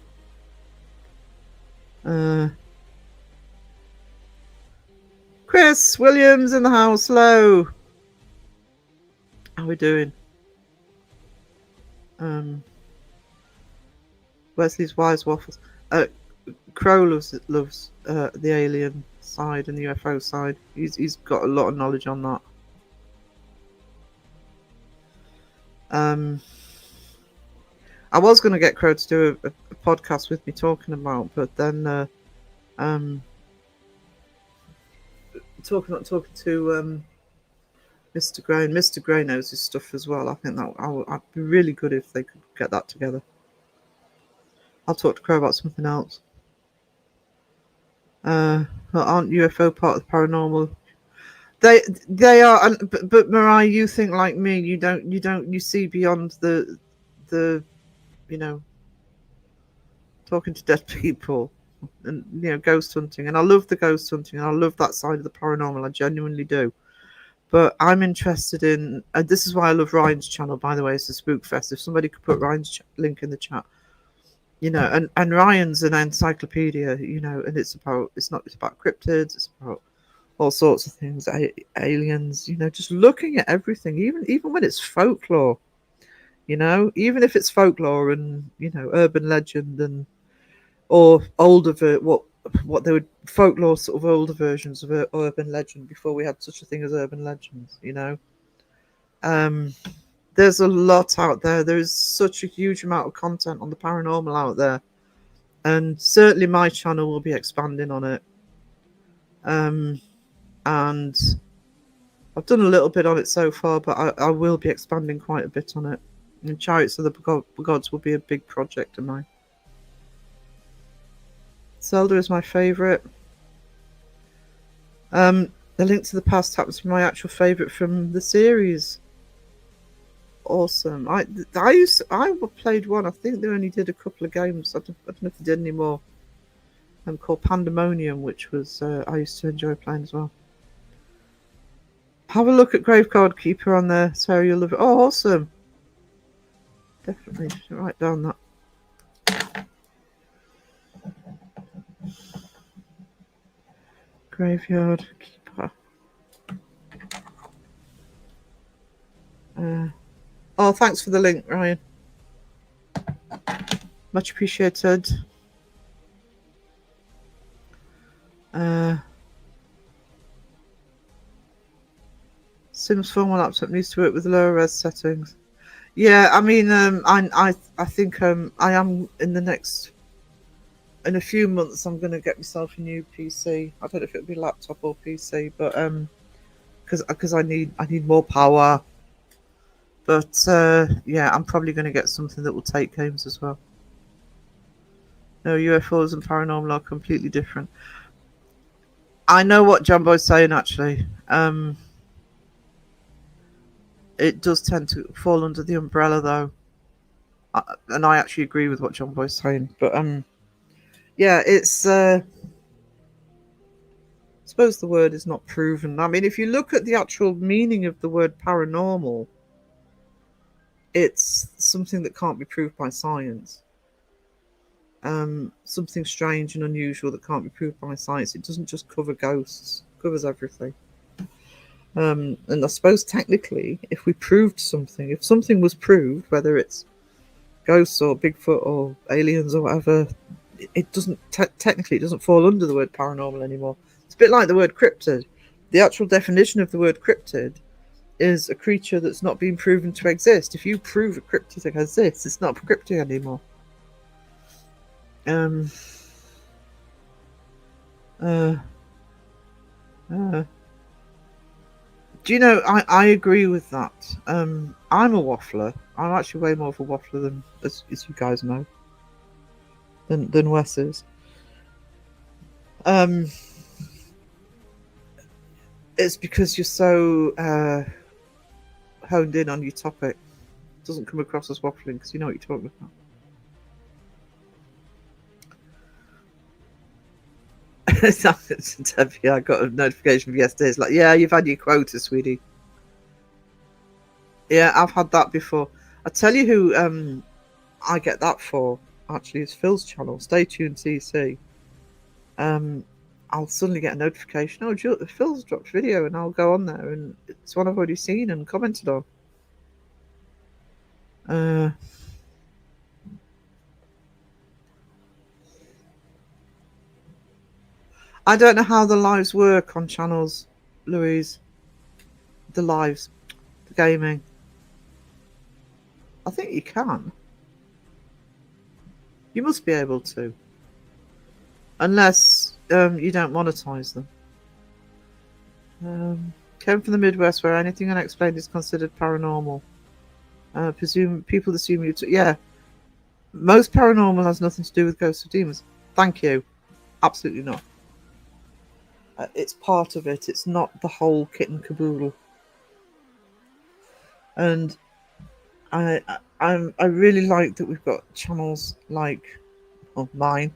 [SPEAKER 2] Chris Williams in the house. Hello. How we doing? Wesley's wise waffles. Crow loves the alien side and the UFO side. He's got a lot of knowledge on that. I was going to get Crow to do a podcast with me talking about, but then talking to Mr. Gray. And Mr. Gray knows his stuff as well. I think that I'd be really good if they could get that together. I'll talk to Crow about something else. Aren't UFO part of the paranormal? They are, but Mariah, you think like me. You see beyond the talking to dead people and ghost hunting. And I love the ghost hunting. And I love that side of the paranormal. I genuinely do. But I'm interested in, and this is why I love Ryan's channel, by the way. It's the Spook Fest. If somebody could put Ryan's link in the chat, and Ryan's an encyclopedia, and it's about cryptids, it's about all sorts of things, aliens, just looking at everything, even when it's folklore, even if it's folklore and urban legend or older what they would folklore, sort of older versions of urban legend before we had such a thing as urban legends. There's a lot out there. There is such a huge amount of content on the paranormal out there, and certainly my channel will be expanding on it. And I've done a little bit on it so far, but I will be expanding quite a bit on it. And Chariots of the Gods will be a big project of mine. Zelda is my favourite. The Link to the Past happens to be my actual favourite from the series. Awesome. I played one. I think they only did a couple of games. I don't know if they did any more. Called Pandemonium, which was I used to enjoy playing as well. Have a look at Gravecard Keeper on there, Sarah. You'll love it. Oh, awesome! Definitely should write down that. Graveyard Keeper. Oh, thanks for the link, Ryan. Much appreciated. Sims Phone laptop needs to work with lower res settings. Yeah, I mean, I think I am in a few months I'm going to get myself a new PC. I don't know if it'll be laptop or PC, but because I need more power. But yeah, I'm probably going to get something that will take games as well. No, UFOs and paranormal are completely different. I know what John Boy's saying, actually. It does tend to fall under the umbrella, though. And I actually agree with what John Boy's saying. But yeah, it's... I suppose the word is not proven. I mean, if you look at the actual meaning of the word paranormal, it's something that can't be proved by science. Something strange and unusual that can't be proved by science. It doesn't just cover ghosts, it covers everything. And I suppose technically, if we proved something, if something was proved, whether it's ghosts or Bigfoot or aliens or whatever, it doesn't technically it doesn't fall under the word paranormal anymore. It's a bit like the word cryptid. The actual definition of the word cryptid is a creature that's not been proven to exist. If you prove a cryptid exists, it's not a cryptid anymore. Do you know, I agree with that. I'm a waffler. I'm actually way more of a waffler than, as you guys know, than Wes is. It's because you're so honed in on your topic. It doesn't come across as waffling because you know what you're talking about. Debbie, I got a notification from yesterday. It's like, yeah, you've had your quota, sweetie. Yeah, I've had that before. I tell you who I get that for, actually, is Phil's channel. Stay tuned, CC. I'll suddenly get a notification. Oh, Phil's dropped a video, and I'll go on there, and it's one I've already seen and commented on. I don't know how the lives work on channels, Louise. The lives, the gaming. I think you can. You must be able to. Unless you don't monetize them. Came from the Midwest where anything unexplained is considered paranormal. People assume you... Yeah. Most paranormal has nothing to do with ghosts or demons. Thank you. Absolutely not. It's part of it. It's not the whole kit and caboodle. And I really like that we've got channels like mine,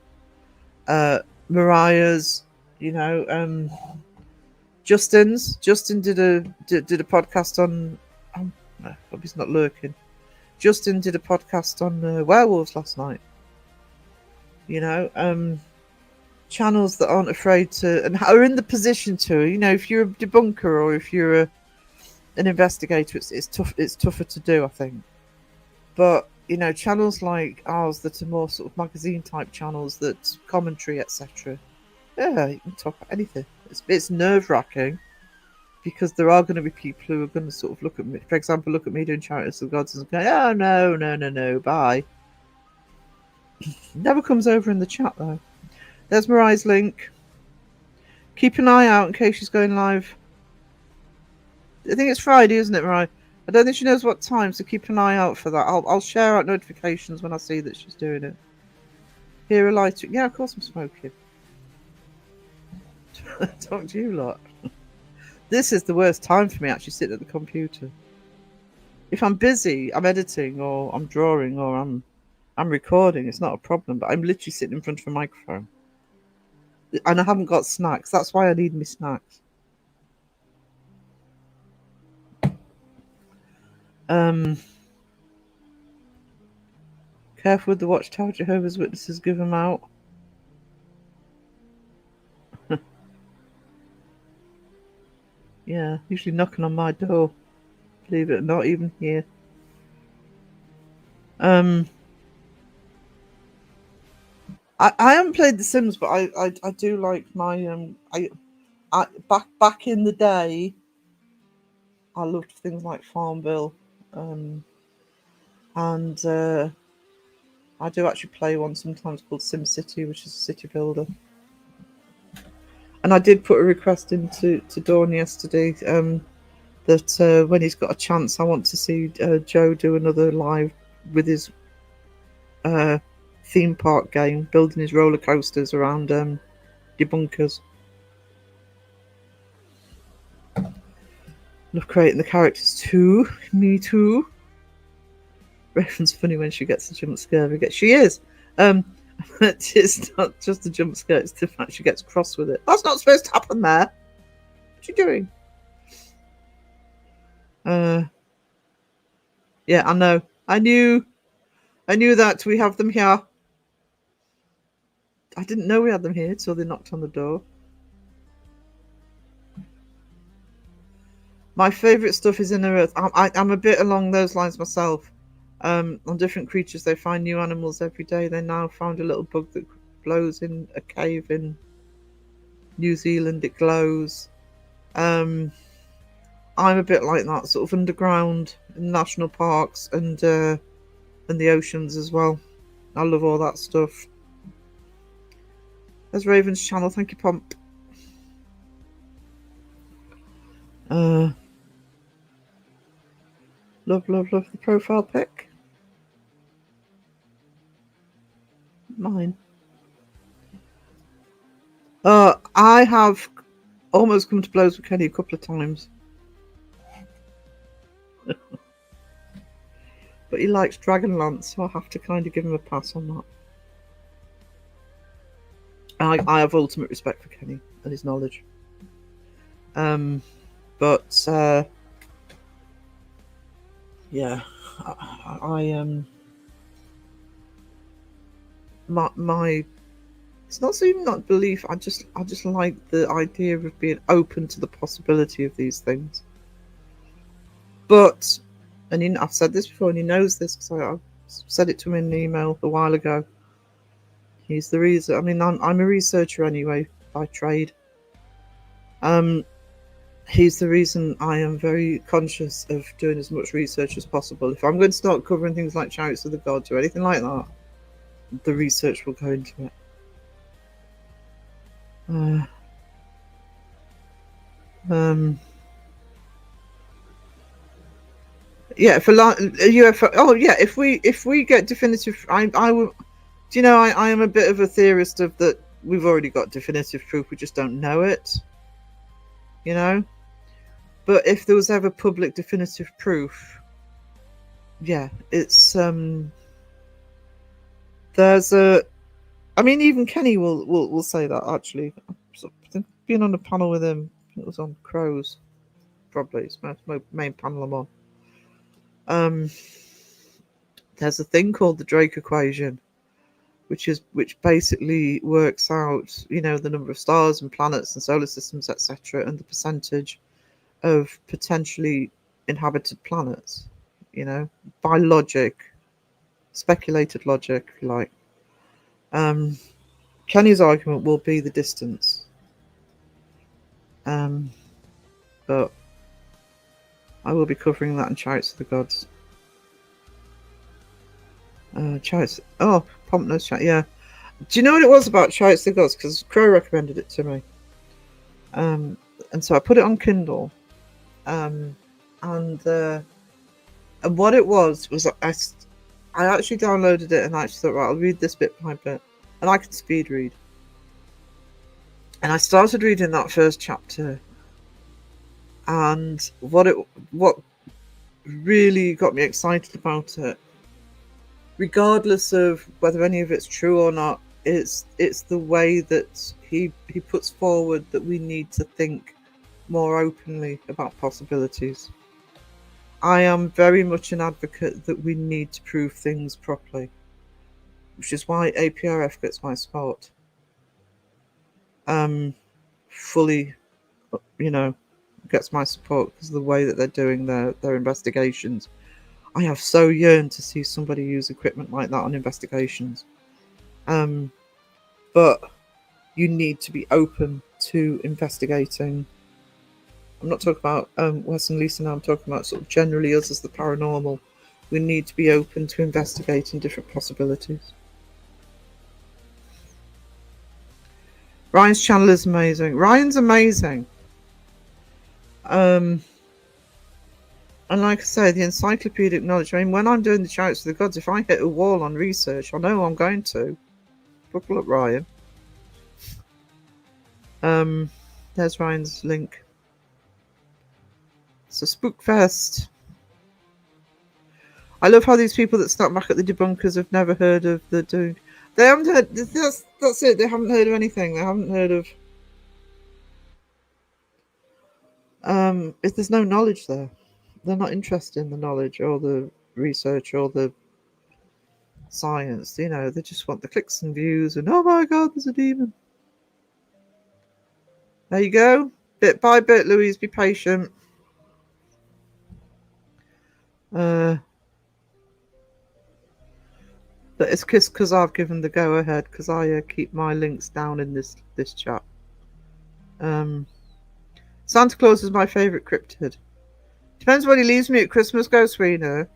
[SPEAKER 2] Mariah's, you know, Justin's. Justin did a podcast on. No, hope he's not lurking. Justin did a podcast on werewolves last night. You know, channels that aren't afraid to and are in the position to. You know, if you're a debunker or if you're an investigator, it's tough. It's tougher to do, I think. But you know, channels like ours that are more sort of magazine type channels, that commentary, etc. Yeah, you can talk about anything. It's nerve wracking because there are going to be people who are going to sort of look at me, for example, look at me doing Charities of the Gods and go, "Oh no, bye." Never comes over in the chat though. There's Mariah's link. Keep an eye out in case she's going live. I think it's Friday, isn't it, Mariah? I don't think she knows what time, so keep an eye out for that. I'll share out notifications when I see that she's doing it. Hear a light. Yeah, of course I'm smoking. Talk to you lot. This is the worst time for me actually sitting at the computer. If I'm busy, I'm editing or I'm drawing or I'm recording, it's not a problem. But I'm literally sitting in front of a microphone. And I haven't got snacks. That's why I need me snacks. Careful with the Watchtower. Jehovah's Witnesses give them out. Yeah, usually knocking on my door. Believe it or not, even here. I haven't played The Sims, but I do like my I back in the day, I loved things like Farmville, and I do actually play one sometimes called SimCity, which is a city builder. And I did put a request into Dawn yesterday that when he's got a chance, I want to see Joe do another live with his theme park game, building his roller coasters around debunkers. Love creating the characters too. Me too. Raven's funny when she gets a jump scare. She is. It's not just a jump scare, it's the fact she gets cross with it. That's not supposed to happen there. What are you doing? Yeah, I know. I knew that we have them here. I didn't know we had them here until they knocked on the door. My favourite stuff is Inner Earth. I'm a bit along those lines myself. On different creatures, they find new animals every day. They now found a little bug that glows in a cave in New Zealand. It glows. I'm a bit like that, sort of underground in national parks and the oceans as well. I love all that stuff. There's Raven's channel. Thank you, Pomp. Love the profile pic. Mine. I have almost come to blows with Kenny a couple of times. But he likes Dragonlance, so I have to kind of give him a pass on that. I have ultimate respect for Kenny and his knowledge. Yeah, my it's not even not belief. I just like the idea of being open to the possibility of these things. But, and I've said this before, and he knows this because I said it to him in an email a while ago. He's the reason. I mean, I'm a researcher anyway by trade. He's the reason I am very conscious of doing as much research as possible. If I'm going to start covering things like Chariots of the Gods or anything like that, the research will go into it. Yeah, for UFO. Oh yeah, if we get definitive, I will. Do you know I am a bit of a theorist of that. We've already got definitive proof. We just don't know it. You know. But if there was ever public definitive proof, yeah, it's there's a. I mean, even Kenny will say that actually. I've been on a panel with him. It was on crows, probably. It's my main panel I'm on. There's a thing called the Drake equation, which basically works out, the number of stars and planets and solar systems, etc., and the percentage of potentially inhabited planets, by logic, speculated logic, if you like. Kenny's argument will be the distance. But I will be covering that in Chariots of the Gods. Chariots. Oh, Pomp knows chat. Yeah. Do you know what it was about Chariots of the Gods? Because Crow recommended it to me. And so I put it on Kindle. And what it was I actually downloaded it and I actually thought, right, I'll read this bit by bit. And I can speed read. And I started reading that first chapter. And what really got me excited about it, regardless of whether any of it's true or not. It's the way that he puts forward that we need to think more openly about possibilities. I am very much an advocate that we need to prove things properly, which is why APRF gets my support. Fully, gets my support because of the way that they're doing their investigations. I have so yearned to see somebody use equipment like that on investigations. But you need to be open to investigating. I'm not talking about Wes and Lisa now, I'm talking about sort of generally us as the paranormal. We need to be open to investigating different possibilities. Ryan's channel is amazing. Ryan's amazing. And like I say, the encyclopedic knowledge. I mean, when I'm doing the chariots of the gods, if I hit a wall on research, I know I'm going to. Buckle up, Ryan. There's Ryan's link. So Spookfest. I love how these people that snap back at the debunkers have never heard of the doing. They haven't heard. That's it. They haven't heard of anything. They haven't heard of. If there's no knowledge there, they're not interested in the knowledge or the research or the science. They just want the clicks and views and oh my god, there's a demon. There you go. Bit by bit, Louise, be patient. But it's because I've given the go ahead because I keep my links down in this chat. Santa Claus is my favourite cryptid. Depends when he leaves me at Christmas, Ghost Reno.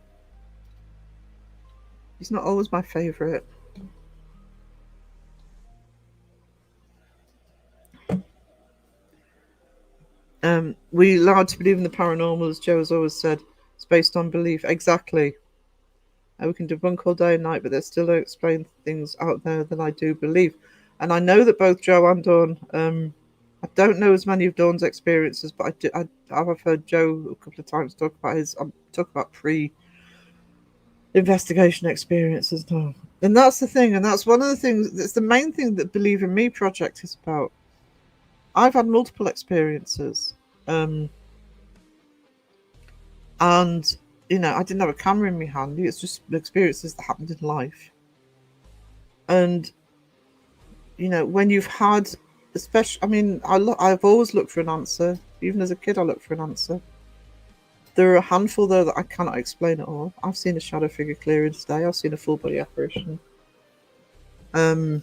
[SPEAKER 2] He's not always my favourite. We allowed to believe in the paranormal, as Joe has always said. It's based on belief. Exactly. We can debunk all day and night, but there's still explain things out there that I do believe. And I know that both Joe and Dawn, I don't know as many of Dawn's experiences, but I've heard Joe a couple of times talk about pre-investigation experiences now. And that's the thing, and that's one of the things, that's the main thing that Believe in Me project is about. I've had multiple experiences. And I didn't have a camera in my hand. It's just experiences that happened in life. And, when you've had, I've always looked for an answer. Even as a kid, I looked for an answer. There are a handful, though, that I cannot explain at all. I've seen a shadow figure clearing today. I've seen a full body apparition. I'm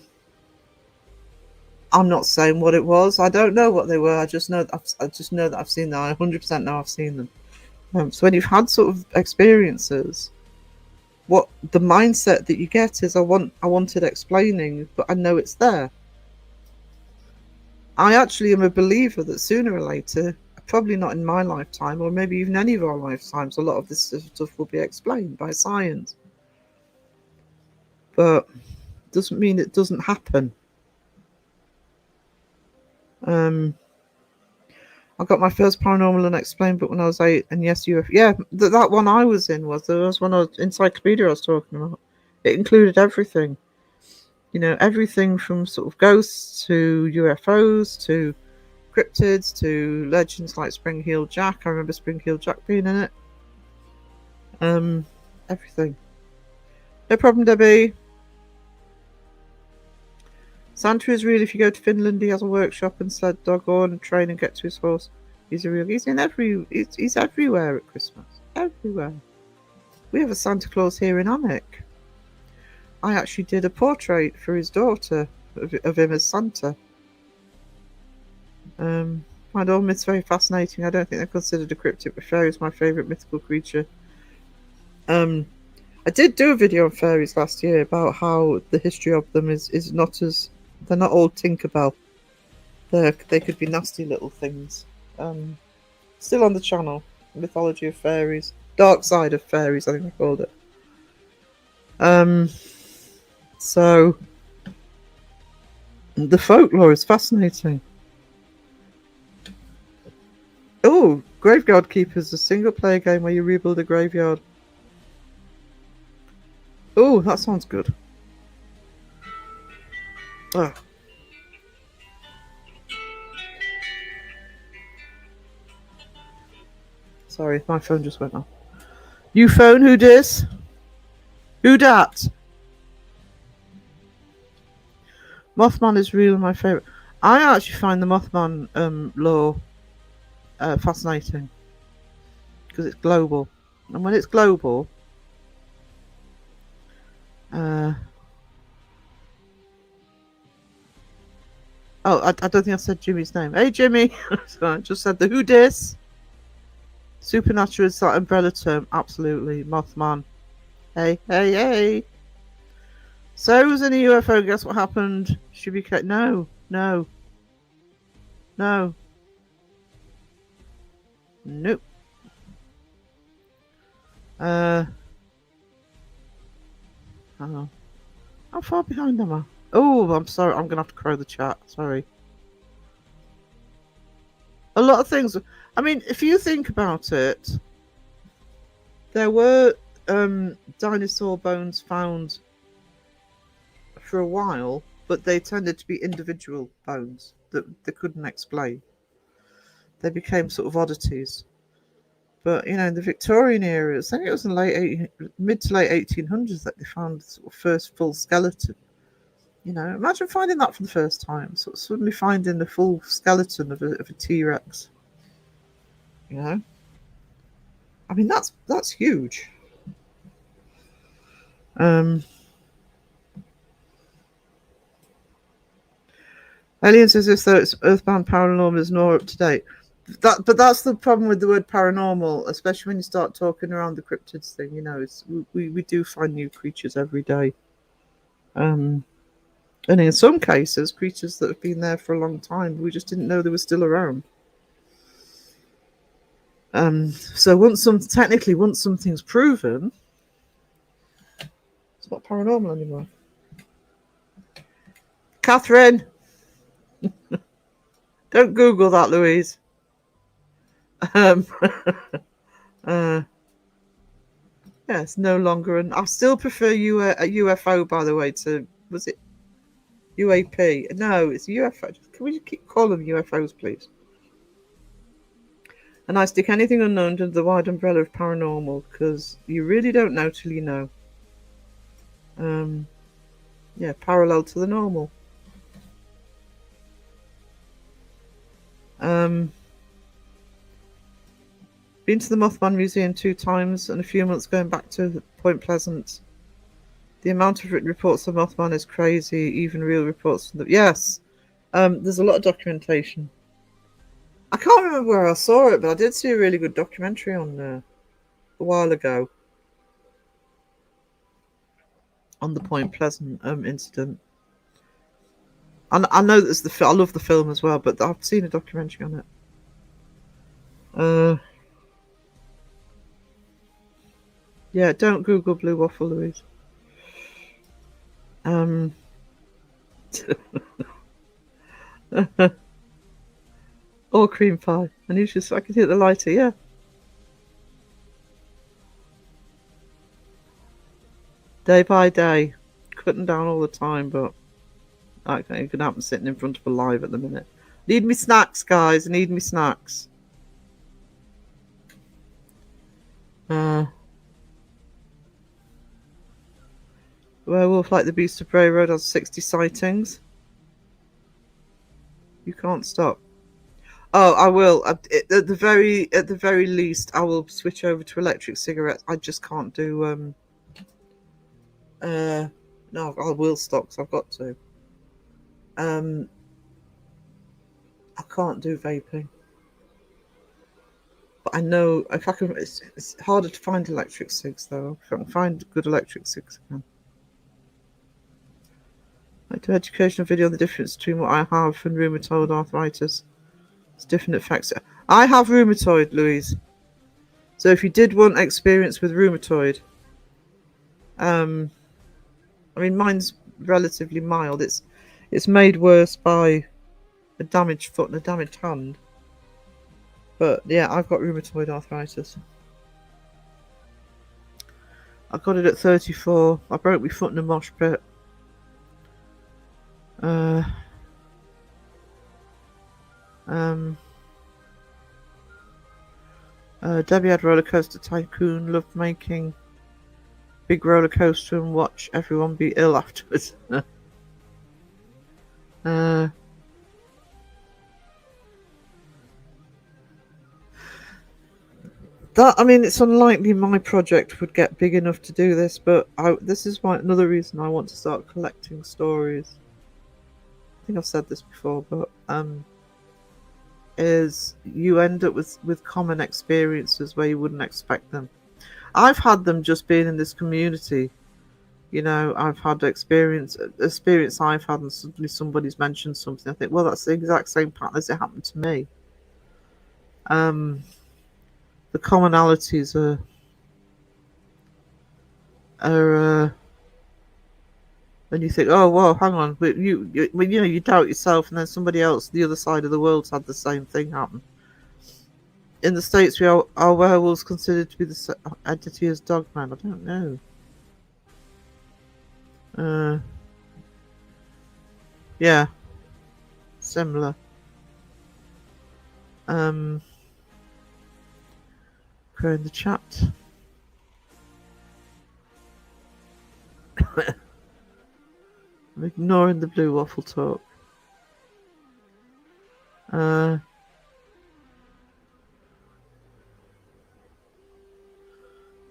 [SPEAKER 2] not saying what it was. I don't know what they were. I just know that I've seen them. I 100% know I've seen them. So when you've had sort of experiences, what the mindset that you get is I wanted explaining, but I know it's there. I actually am a believer that sooner or later, probably not in my lifetime, or maybe even any of our lifetimes, a lot of this stuff will be explained by science. But it doesn't mean it doesn't happen. I got my first Paranormal Unexplained book when I was 8, and yes, that one I was in was one of encyclopedia I was talking about. It included everything, everything from sort of ghosts to UFOs to cryptids to legends like Spring-Heeled Jack. I remember Spring-Heeled Jack being in it. Everything. No problem, Debbie. Santa is real. If you go to Finland, he has a workshop and sled dog on, train and get to his horse. He's everywhere at Christmas. Everywhere. We have a Santa Claus here in Alnwick. I actually did a portrait for his daughter of him as Santa. Find all myths very fascinating. I don't think they're considered a cryptid, but fairy is my favourite mythical creature. I did do a video on fairies last year about how the history of them is not as... They're not all Tinkerbell. They could be nasty little things. Still on the channel. Mythology of Fairies. Dark Side of Fairies, I think I called it. So the folklore is fascinating. Oh, Graveyard Keeper is a single-player game where you rebuild a graveyard. Oh, that sounds good. Oh. Sorry, my phone just went off. You phone, who dis? Who dat? Mothman is really my favourite. I actually find the Mothman lore fascinating because it's global, and when it's global, oh, I don't think I said Jimmy's name. Hey, Jimmy. So I just said the who dis. Supernatural is that umbrella term. Absolutely, Mothman. Hey, hey, hey. So was in a UFO. Guess what happened? She became no. Nope. Hang on. How far behind am I? Oh, I'm sorry. I'm gonna have to crow the chat. Sorry. A lot of things. I mean, if you think about it, there were dinosaur bones found for a while, but they tended to be individual bones that they couldn't explain. They became sort of oddities. But you know, in the Victorian era, I think it was in the mid to late 1800s that they found the sort of first full skeleton. You know, imagine finding that for the first time. Sort of suddenly finding the full skeleton of a T-Rex. You know, I mean that's huge. Alien says as though it's Earthbound Paranormal is more up to date. But that's the problem with the word paranormal, especially when you start talking around the cryptids thing. You know, we do find new creatures every day, and in some cases, creatures that have been there for a long time, we just didn't know they were still around. So once something's proven, it's not paranormal anymore. Catherine, don't Google that, Louise. Yeah, it's no longer I still prefer a UFO, by the way, to, was it UAP? No, it's UFO. Can we just keep calling them UFOs, please? And I stick anything unknown under the wide umbrella of paranormal because you really don't know till you know. Yeah, parallel to the normal. Been to the Mothman Museum 2 times and a few months going back to Point Pleasant. The amount of written reports of Mothman is crazy, even real reports from the... Yes, there's a lot of documentation. I can't remember where I saw it, but I did see a really good documentary on there a while ago on the Point Pleasant incident. And I know there's I love the film as well, but I've seen a documentary on it. Yeah, don't Google Blue Waffle, Louise. Or cream pie. And he's just, I can hit the lighter, yeah. Day by day. Cutting down all the time, but okay, it could happen sitting in front of a live at the minute. Need me snacks, guys. I need me snacks. Werewolf Like the Beast of Bray Road has 60 sightings. You can't stop. Oh, I will. At the very least, I will switch over to electric cigarettes. I just can't do. No, I will stop because I've got to. I can't do vaping. But I know if I can. It's harder to find electric cigs though. If I can find good electric cigs, I can. I do educational video on the difference between what I have and rheumatoid arthritis. It's different effects. I have rheumatoid, Louise. So if you did want experience with rheumatoid, I mean mine's relatively mild. It's made worse by a damaged foot and a damaged hand. But yeah, I've got rheumatoid arthritis. I got it at 34. I broke my foot in a mosh pit. Uh, Debbie had roller coaster tycoon, loved making big roller coaster and watch everyone be ill afterwards. I mean, it's unlikely my project would get big enough to do this, but this is another reason I want to start collecting stories. I think I've said this before, but is you end up with common experiences where you wouldn't expect them. I've had them just being in this community. You know, I've had experience I've had, and suddenly somebody's mentioned something. I think, well, that's the exact same pattern as it happened to me. The commonalities are and you think, oh, well, hang on, you doubt yourself, and then somebody else, the other side of the world's had the same thing happen. In the States, are werewolves considered to be the same entity as dogmen? I don't know. Yeah, similar. Creating the chat. I'm ignoring the blue waffle talk. I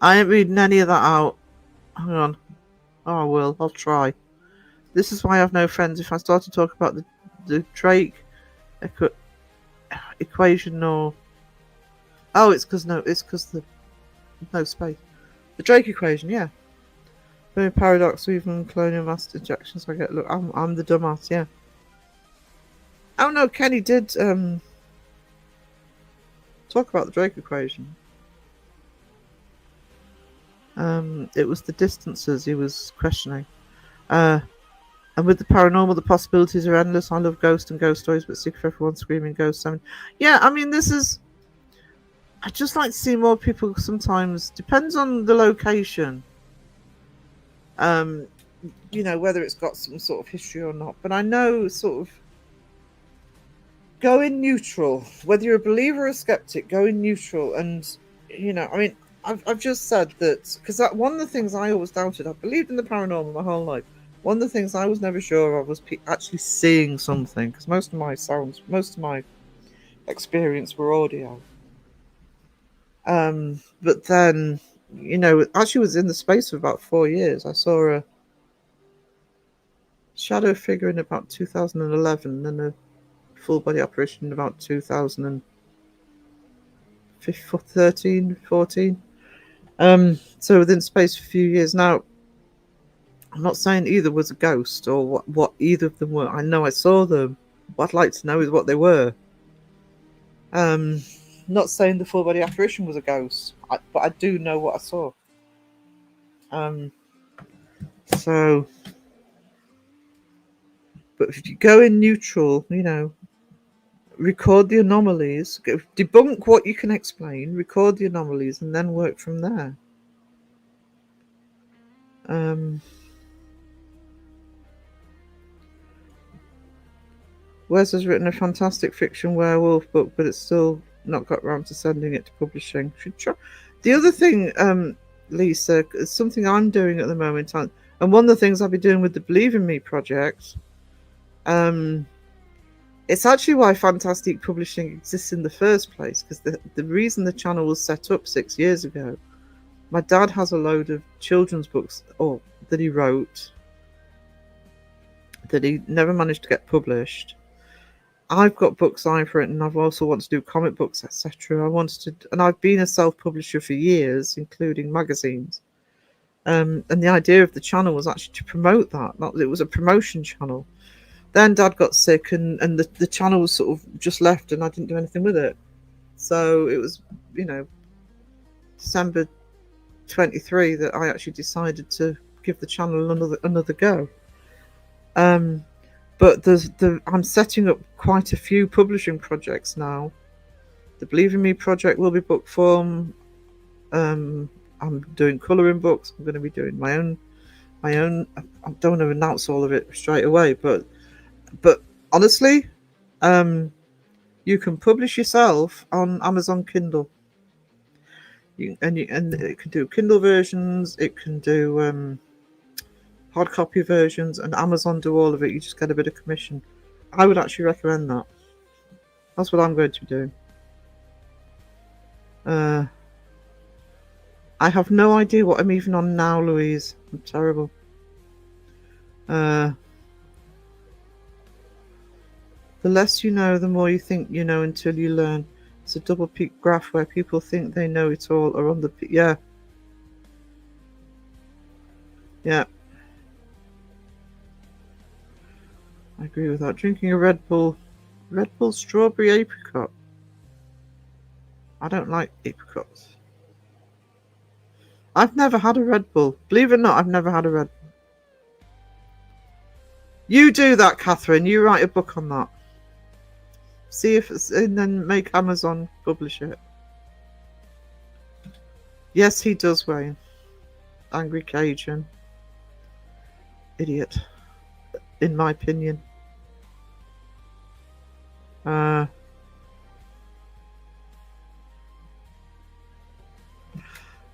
[SPEAKER 2] ain't reading any of that out. Hang on. Oh, I will. I'll try. This is why I have no friends. If I start to talk about the Drake equation, or it's because no space. The Drake equation, yeah. Very paradox, even colonial mass injections. I get. Look, I'm the dumbass, yeah. Oh no, Kenny did talk about the Drake equation. It was the distances he was questioning. And with the paranormal, the possibilities are endless. I love ghost and ghost stories, but sick of everyone screaming ghost. Yeah, I mean, I just like to see more people sometimes. Depends on the location. Whether it's got some sort of history or not. But I know sort of go in neutral. Whether you're a believer or a skeptic, go in neutral. And, I mean, I've just said that because one of the things I always doubted, I believed in the paranormal my whole life. One of the things I was never sure of was actually seeing something, because most of my experience were audio. But then, actually was in the space of about 4 years. I saw a shadow figure in about 2011 and a full body apparition in about 2013, 14. So within space for a few years. Now, I'm not saying either was a ghost or what either of them were. I know I saw them. What I'd like to know is what they were. Not saying the full body apparition was a ghost, but I do know what I saw. But if you go in neutral, record the anomalies, debunk what you can explain, record the anomalies, and then work from there. Wes has written a fantastic fiction werewolf book, but it's still not got around to sending it to publishing. Should try. The other thing, Lisa, is something I'm doing at the moment, and one of the things I'll be doing with the Believe in Me project, it's actually why Fantastic Publishing exists in the first place, because the reason the channel was set up 6 years ago, my dad has a load of children's books that he wrote that he never managed to get published. I've got books I've written. I've also wanted to do comic books, etc. And I've been a self-publisher for years, including magazines. And the idea of the channel was actually to promote that. It was a promotion channel. Then Dad got sick, and the channel was sort of just left, and I didn't do anything with it. So it was, December 23 that I actually decided to give the channel another go. But I'm setting up quite a few publishing projects now. The Believe in Me project will be book form. I'm doing colouring books. I'm going to be doing my own. I don't want to announce all of it straight away, but honestly, you can publish yourself on Amazon Kindle. And it can do Kindle versions. It can do hard copy versions, and Amazon do all of it. You just get a bit of commission. I would actually recommend that. That's what I'm going to be doing. I have no idea what I'm even on now, Louise. I'm terrible. The less you know, the more you think you know until you learn. It's a double peak graph where people think they know it all or on the peak. Yeah. Yeah. I agree with that. Drinking a Red Bull strawberry apricot. I don't like apricots. I've never had a Red Bull. Believe it or not, I've never had a Red Bull. You do that, Catherine. You write a book on that. See if it's, and then make Amazon publish it. Yes, he does, Wayne. Angry Cajun. Idiot. In my opinion. I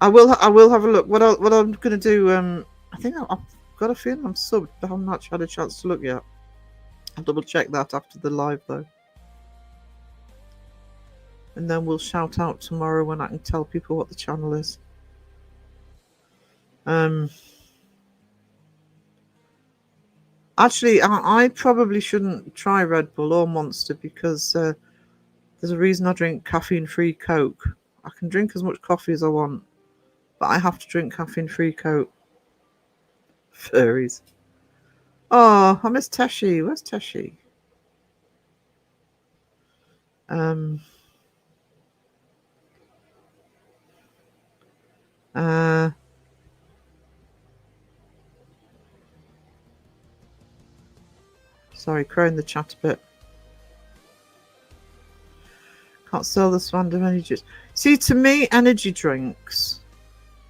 [SPEAKER 2] will have a look. What I'm going to do, I think I've got a feeling I'm subbed, but I haven't actually had a chance to look yet. I'll double check that after the live, though. And then we'll shout out tomorrow when I can tell people what the channel is. Actually, I probably shouldn't try Red Bull or Monster because there's a reason I drink caffeine-free Coke. I can drink as much coffee as I want, but I have to drink caffeine-free Coke. Furries. Oh, I miss Teshi. Where's Teshi? Sorry, crowing the chat a bit. Can't sell this random energy. See, to me, energy drinks,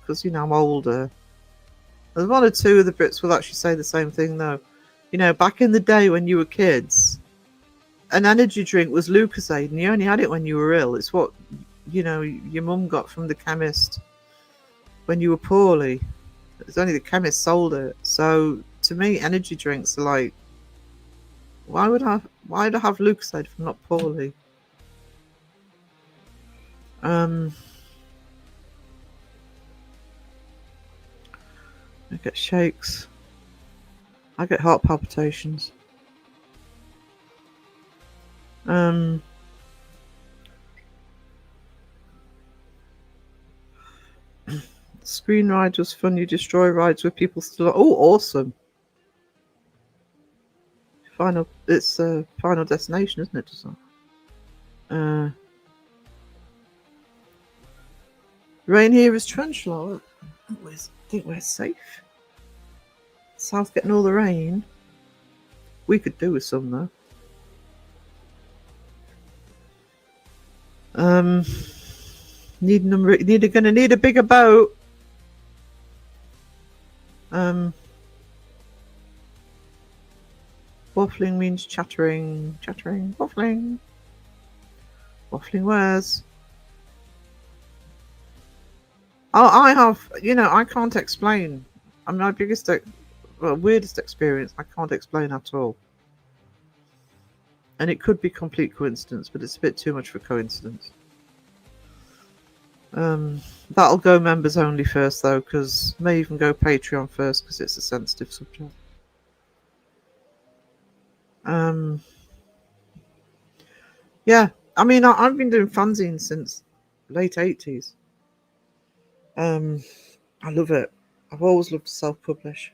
[SPEAKER 2] because, I'm older. There's one or two of the Brits will actually say the same thing, though. Back in the day when you were kids, an energy drink was Lucozade, and you only had it when you were ill. It's what, your mum got from the chemist when you were poorly. It's only the chemist sold it. So, to me, energy drinks are like, why would I have Lucozade if I'm not poorly? I get shakes. I get heart palpitations. Screen ride was fun. You destroy rides with people still. Oh, awesome! It's Final Destination, isn't it? Rain here is torrential. I think we're safe. South getting all the rain. We could do with some though. Gonna need a bigger boat. Waffling means chattering, waffling. Waffling where's? Oh, I have, I can't explain. My weirdest experience, I can't explain at all. And it could be complete coincidence, but it's a bit too much for coincidence. That'll go members only first, though, because may even go Patreon first, because it's a sensitive subject. Yeah, I've been doing fanzines since late 80s. I love it. I've always loved to self-publish.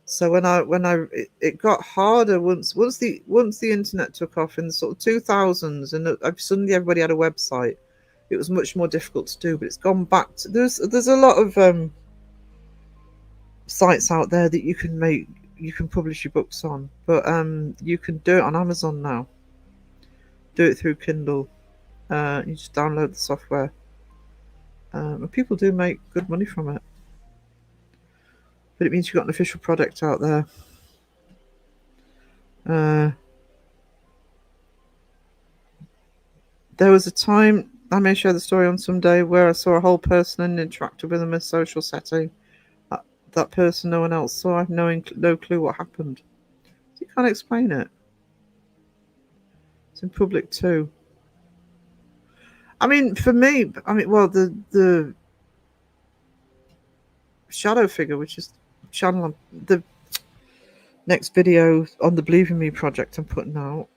[SPEAKER 2] So it got harder once the internet took off in the sort of 2000s, and suddenly everybody had a website. It was much more difficult to do, but it's gone back to there's a lot of sites out there that you can publish your books on, but you can do it on Amazon now. Do it through Kindle. You just download the software. And people do make good money from it. But it means you've got an official product out there. There was a time, I may share the story on some day, where I saw a whole person and interacted with them in a social setting. That person no one else saw. I have no clue what happened. You can't explain it. It's in public too. I mean, for me, well, the shadow figure, which is channel the next video on the Believe in Me project I'm putting out,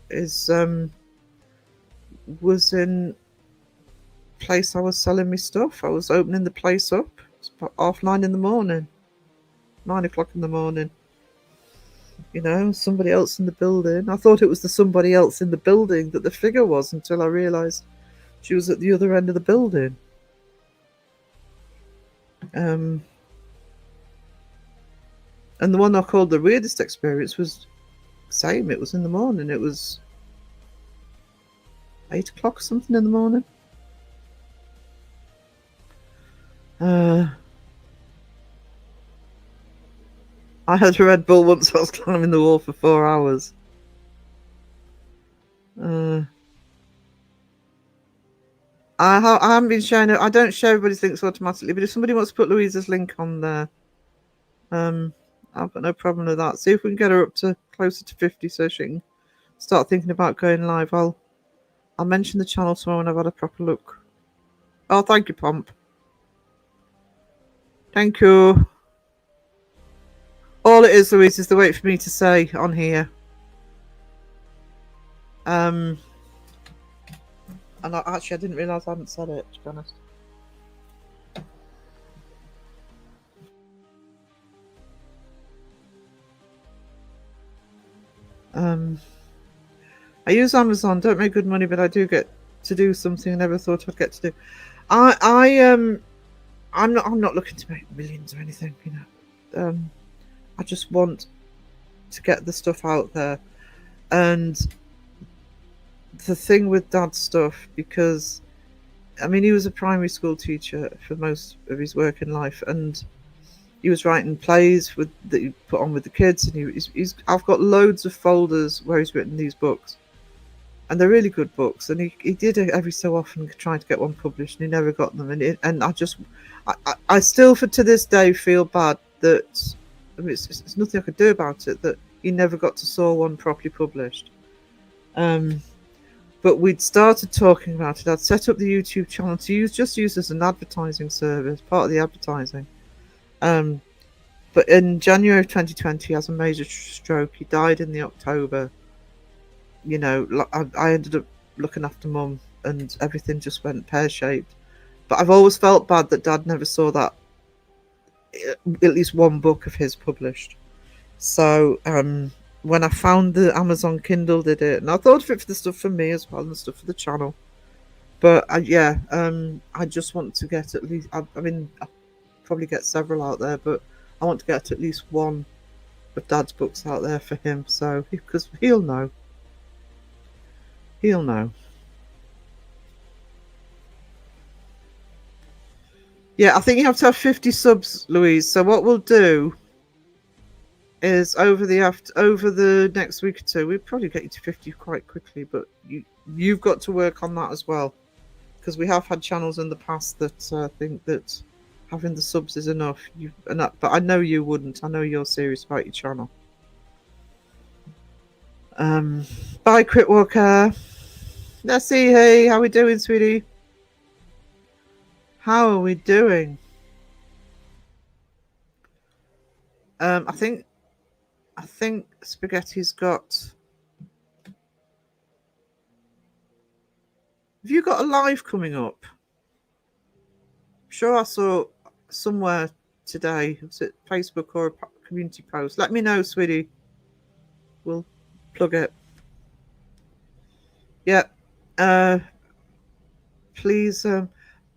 [SPEAKER 2] is was in place I was selling me stuff. I was opening the place up. It's about 9:30 in the morning, 9 o'clock in the morning. You know, somebody else in the building. I thought it was the somebody else in the building that the figure was, until I realised she was at the other end of the building. And the one I called the weirdest experience was same. It was in the morning. It was 8 o'clock something in the morning. I had a Red Bull once. I was climbing the wall for 4 hours. I haven't been showing it. I don't show everybody's links automatically, but if somebody wants to put Louisa's link on there, I've got no problem with that. See if we can get her up to closer to 50 so she can start thinking about going live. I'll mention the channel tomorrow when I've had a proper look. Oh, thank you, Pomp. Thank you. All it is, Louise, is the wait for me to say on here. And I didn't realise I hadn't said it, to be honest. I use Amazon, don't make good money, but I do get to do something I never thought I'd get to do. I'm not looking to make millions or anything, you know. I just want to get the stuff out there. And the thing with Dad's stuff, because I mean, he was a primary school teacher for most of his working life, and he was writing plays that he put on with the kids, and I've got loads of folders where he's written these books, and they're really good books. And he did it every so often, trying to get one published, and he never got them. And I still, to this day, feel bad that, I mean, it's nothing I could do about it, that he never got to saw one properly published. But we'd started talking about it. I'd set up the YouTube channel to use as an advertising service, part of the advertising. But in January of 2020, he has a major stroke. He died in the October. You know, I ended up looking after Mum, and everything just went pear-shaped. But I've always felt bad that Dad never saw that, at least one book of his published. So when I found the Amazon Kindle did it, and I thought of it for the stuff for me as well, and the stuff for the channel. But I just want to get at least, I mean, I'll probably get several out there, but I want to get at least one of Dad's books out there for him, so, because he'll know. He'll know. Yeah, I think you have to have 50 subs, Louise. So what we'll do is over the next week or two, we'll probably get you to 50 quite quickly, but you've got to work on that as well, because we have had channels in the past that think that having the subs is enough. But I know you wouldn't. I know you're serious about your channel. Bye, Crit Walker. Let's see. Hey, how we doing, sweetie? How are we doing? I think Spaghetti's got. Have you got a live coming up? I'm sure I saw somewhere today. Was it Facebook or a community post? Let me know, sweetie. We'll plug it. Yeah. Please.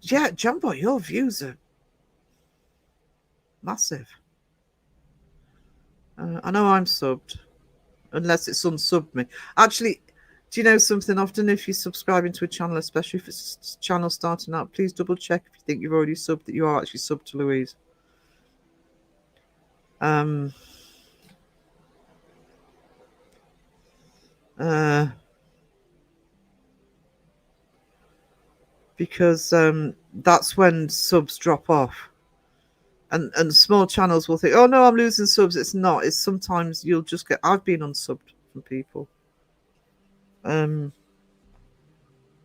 [SPEAKER 2] Yeah, Jumbo, your views are massive. I know I'm subbed, unless it's unsubbed me. Actually, Do you know something? Often, if you're subscribing to a channel, especially if it's a channel starting out, please double check if you think you've already subbed that you are actually subbed to Louise. Because that's when subs drop off. And small channels will think, oh no, I'm losing subs. It's not. It's sometimes you'll just get. I've been unsubbed from people. I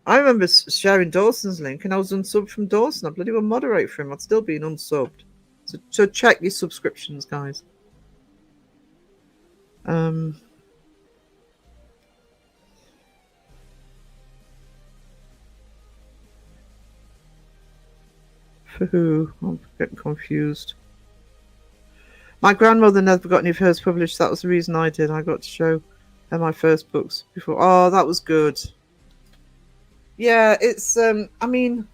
[SPEAKER 2] remember sharing Dawson's link, and I was unsubbed from Dawson. I bloody well moderate for him. I'd still been unsubbed. So check your subscriptions, guys. For who? I'm getting confused. My grandmother never got any of hers published. That was the reason I did. I got to show her my first books before. Oh, that was good. Yeah, it's. I mean,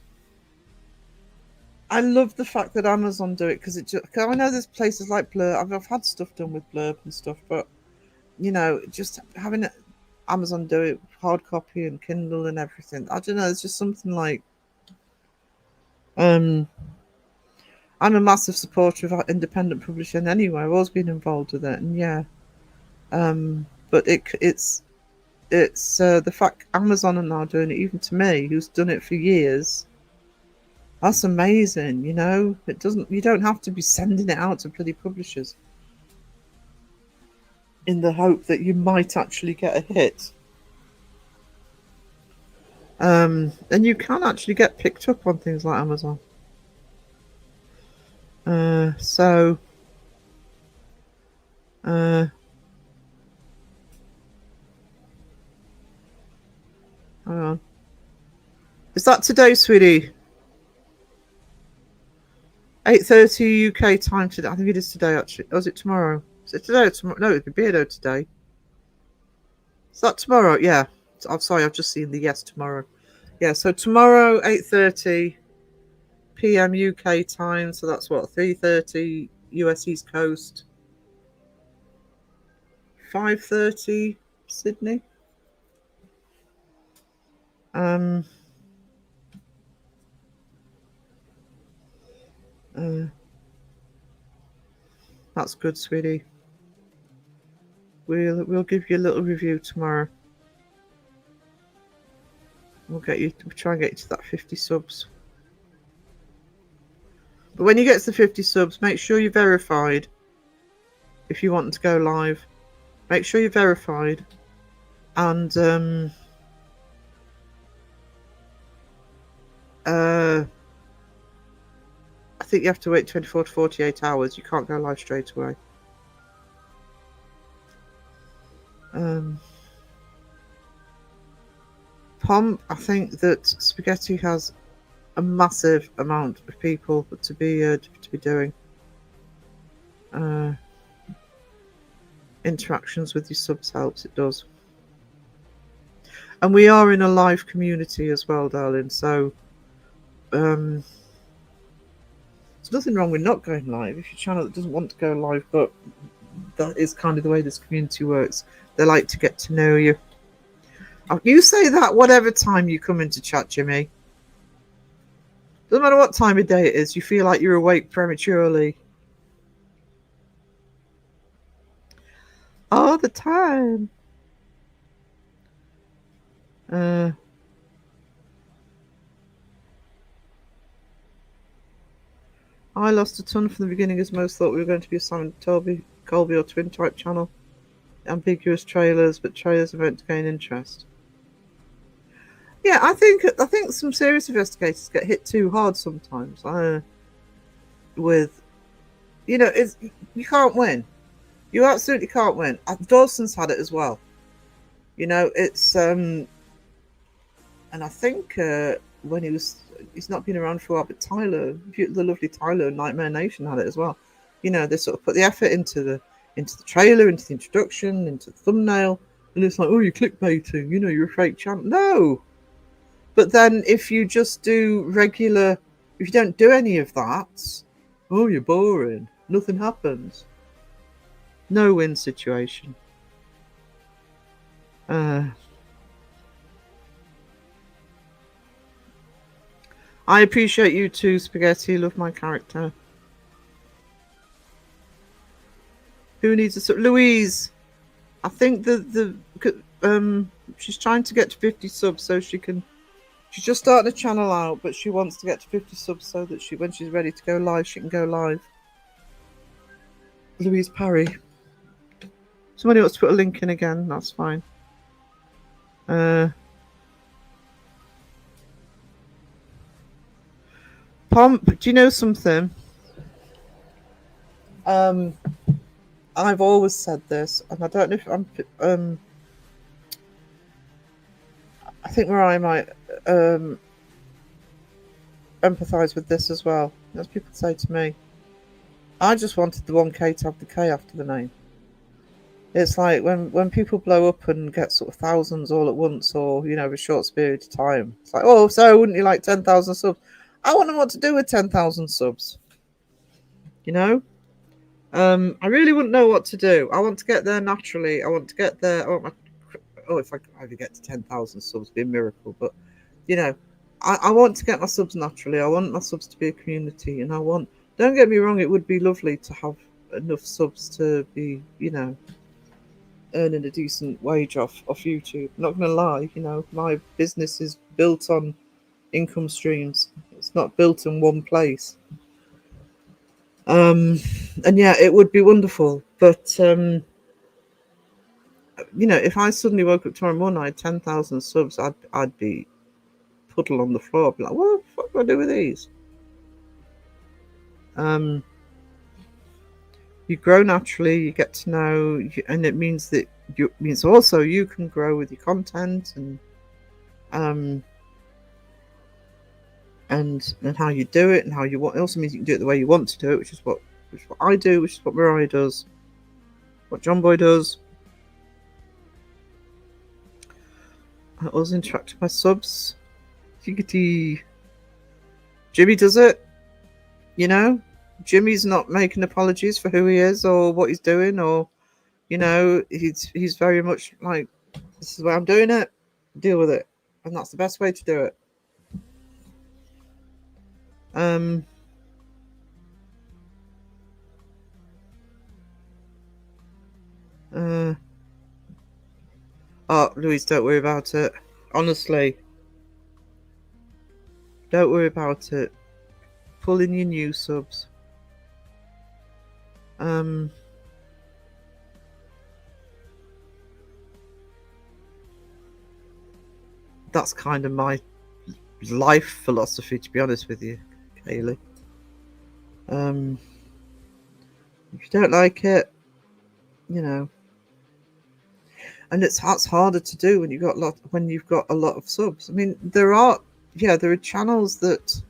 [SPEAKER 2] I love the fact that Amazon do it because I know there's places like Blurb. I've had stuff done with Blurb and stuff, but you know, just having Amazon do it, hard copy and Kindle and everything. I don't know. It's just something like. I'm a massive supporter of independent publishing anyway. I've always been involved with it, and yeah. But it's the fact Amazon are now doing it, even to me, who's done it for years. That's amazing, you know. You don't have to be sending it out to bloody publishers in the hope that you might actually get a hit. And you can actually get picked up on things like Amazon. Hang on. Is that today, sweetie? 8:30 UK time today. I think it is today, actually. Or is it tomorrow? Is it today or tomorrow? No, it'd be Beardo today. Is that tomorrow? Yeah. I'm sorry, I've just seen the yes tomorrow. Yeah, so tomorrow, 8:30 p.m. UK time. So that's what, 3:30 US East Coast. 5:30 Sydney. That's good, sweetie. We'll give you a little review tomorrow. We'll try and get you to that 50 subs. But when you get to the 50 subs, make sure you're verified. If you want to go live, make sure you're verified. And I think you have to wait 24 to 48 hours. You can't go live straight away. Pom, I think that Spaghetti has a massive amount of people to be doing interactions with your subs helps. It does. And we are in a live community as well, darling. So there's nothing wrong with not going live if your channel that doesn't want to go live, but that is kind of the way this community works. They like to get to know you. You say that whatever time you come into chat, Jimmy. Doesn't matter what time of day it is, you feel like you're awake prematurely. All the time. I lost a ton from the beginning as most thought we were going to be a Simon Colby or Twin type channel. Ambiguous trailers, but trailers are meant to gain interest. Yeah, I think some serious investigators get hit too hard sometimes. With, you know, you can't win. You absolutely can't win. Dawson's had it as well. You know, it's and I think when he's not been around for a while, but Tyler, the lovely Tyler, Nightmare Nation had it as well. You know, they sort of put the effort into the trailer, into the introduction, into the thumbnail, and it's like, oh, you're clickbaiting. You know, you're a fake channel. No. But then if you just do regular, if you don't do any of that, oh, you're boring. Nothing happens. No win situation. I appreciate you too, Spaghetti. Love my character. Who needs a Louise? I think she's trying to get to 50 subs so she can. She's just starting a channel out, but she wants to get to 50 subs so that when she's ready to go live, she can go live. Louise Parry. Somebody wants to put a link in again. That's fine. Pomp, do you know something? I've always said this, and I don't know if I'm. I think where I might empathise with this as well. As people say to me, I just wanted the 1K to have the K after the name. It's like when people blow up and get sort of thousands all at once, or over a short period of time. It's like, oh, so wouldn't you like 10,000 subs? I wouldn't know what to do with 10,000 subs. I really wouldn't know what to do. I want to get there naturally. I want to get there. If I ever get to 10,000 subs, it'd be a miracle. But I want to get my subs naturally. I want my subs to be a community, and don't get me wrong, it would be lovely to have enough subs to be, earning a decent wage off YouTube. Not gonna lie, my business is built on income streams. It's not built in one place. And yeah, it would be wonderful, but if I suddenly woke up tomorrow morning, I had 10,000 subs, I'd be puddle on the floor. I'd be like, what the fuck do I do with these? You grow naturally, you get to know, and it means that you can grow with your content and how you do it and how you want. It also means you can do it the way you want to do it, which is what I do, which is what Mariah does, what John Boy does. I always interact with my subs. Jimmy does it. Jimmy's not making apologies for who he is or what he's doing, or he's very much like, this is why I'm doing it, deal with it, and that's the best way to do it. Oh, Louise, don't worry about it. Honestly, don't worry about it. Pull in your new subs. That's kind of my life philosophy, to be honest with you, Kaylee. If you don't like it, and that's harder to do when you've got a lot of subs. I mean, there are channels that,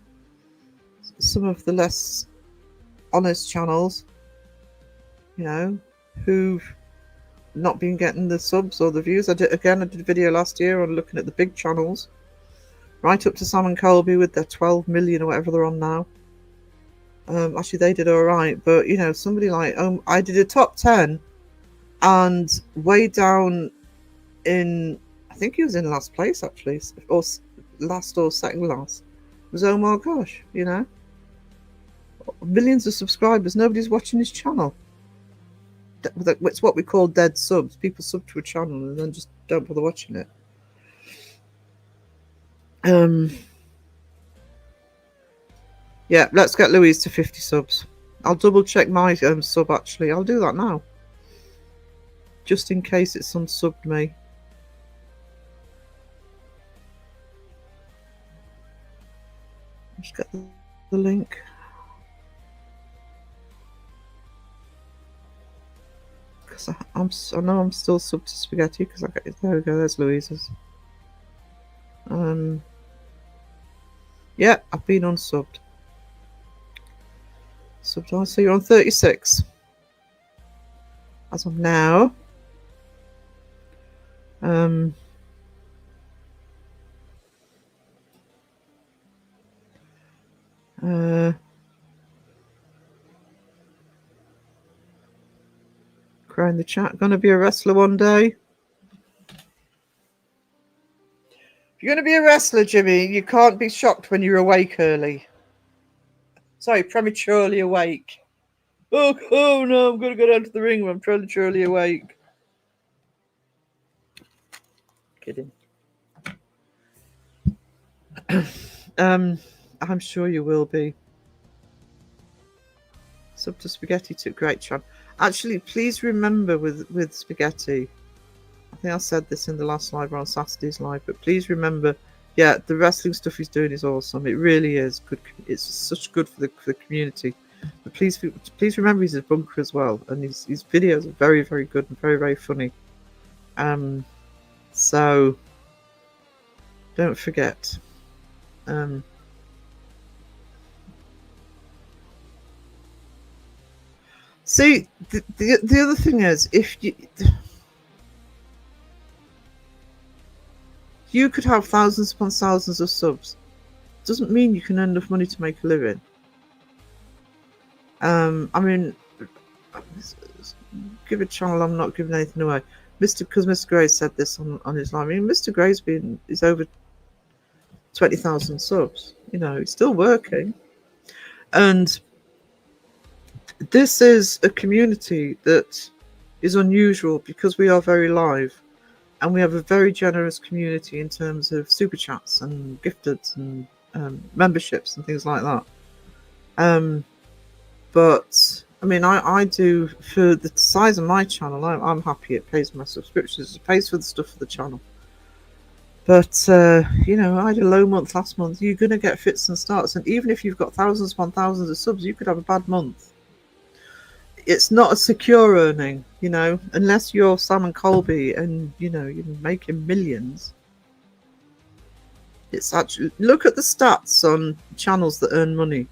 [SPEAKER 2] some of the less honest channels, who've not been getting the subs or the views. I did a video last year on looking at the big channels, right up to Sam and Colby with their 12 million or whatever they're on now. Actually, they did all right, but somebody like I did a top 10, and way down in, I think he was in last place actually, or last or second last, was oh my gosh, millions of subscribers, nobody's watching his channel. It's what we call dead subs. People sub to a channel and then just don't bother watching it. Yeah, let's get Louise to 50 subs. I'll double check my sub actually. I'll do that now, just in case it's unsubbed me. Just get the link. Because I know I'm still subbed to Spaghetti, because there we go, there's Louise's. Yeah, I've been unsubbed. So you're on 36 as of now. Cry in the chat. Gonna be a wrestler one day. If you're going to be a wrestler, Jimmy, you can't be shocked when you're awake early. Sorry, prematurely awake. Oh no, I'm going to go down to the ring when I'm prematurely awake. Kidding. I'm sure you will be. Sub to Spaghetti took great job. Actually, please remember with Spaghetti, I think I said this in the last live or on Saturday's live, but please remember, yeah, the wrestling stuff he's doing is awesome. It really is good. It's such good for the community. But please remember he's a bunker as well, and his videos are very, very good and very, very funny. So don't forget. See, the other thing is, if you could have thousands upon thousands of subs, doesn't mean you can earn enough money to make a living. I mean, give a channel, I'm not giving anything away. Because Mr. Gray said this on his live. I mean, Mr. Gray's is over 20,000 subs. You know, he's still working. And this is a community that is unusual because we are very live. And we have a very generous community in terms of super chats and gifteds and memberships and things like that. But I mean, I do, for the size of my channel, I'm happy. It pays my subscriptions, it pays for the stuff for the channel. But you know, I had a low month last month. You're gonna get fits and starts, and even if you've got thousands upon thousands of subs, you could have a bad month. It's not a secure earning, you know, unless you're Simon Colby and you know you're making millions. It's actually, look at the stats on channels that earn money.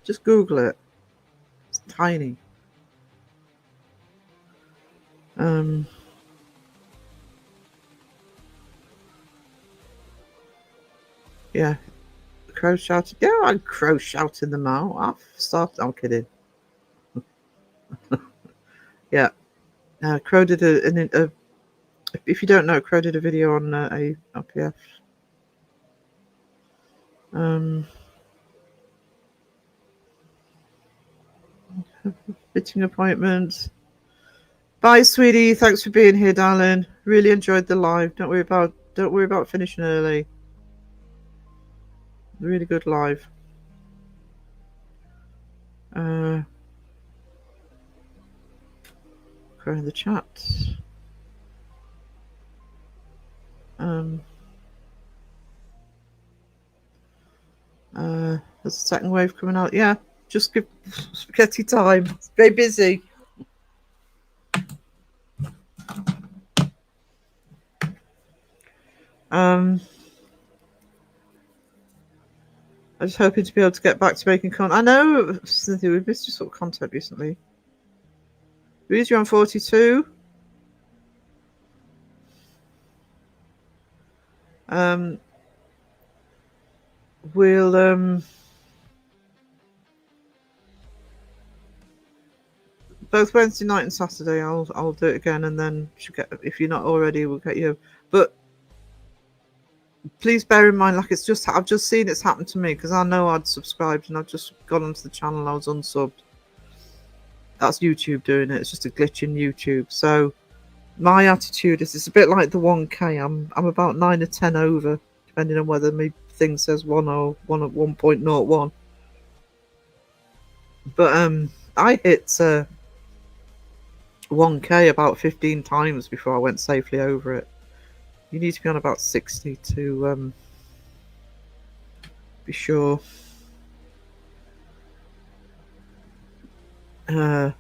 [SPEAKER 2] Just Google it. It's tiny. Yeah, Crow shouted. Yeah, I Crow shouting them out. I've started. I'm kidding. Yeah, Crow did a. If you don't know, Crow did a video on a RPF. Fitting appointment. Bye, sweetie. Thanks for being here, darling. Really enjoyed the live. Don't worry about finishing early. Really good live. Crow in the chat. There's a second wave coming out. Yeah, just give Spaghetti time. It's very busy. I'm just hoping to be able to get back to making content. I know, Cynthia, we've missed your sort of content recently. Who's you on 42? We'll both Wednesday night and Saturday. I'll do it again, and then if you're not already, we'll get you. But please bear in mind, like I've just seen it's happened to me because I know I'd subscribed and I've just gone onto the channel. I was unsubbed. That's YouTube doing it. It's just a glitch in YouTube. So my attitude is it's a bit like the 1K. I'm about 9 or 10 over, depending on whether my thing says 1 or 1 at 1.01. But I hit 1K about 15 times before I went safely over it. You need to be on about 60 to be sure. No,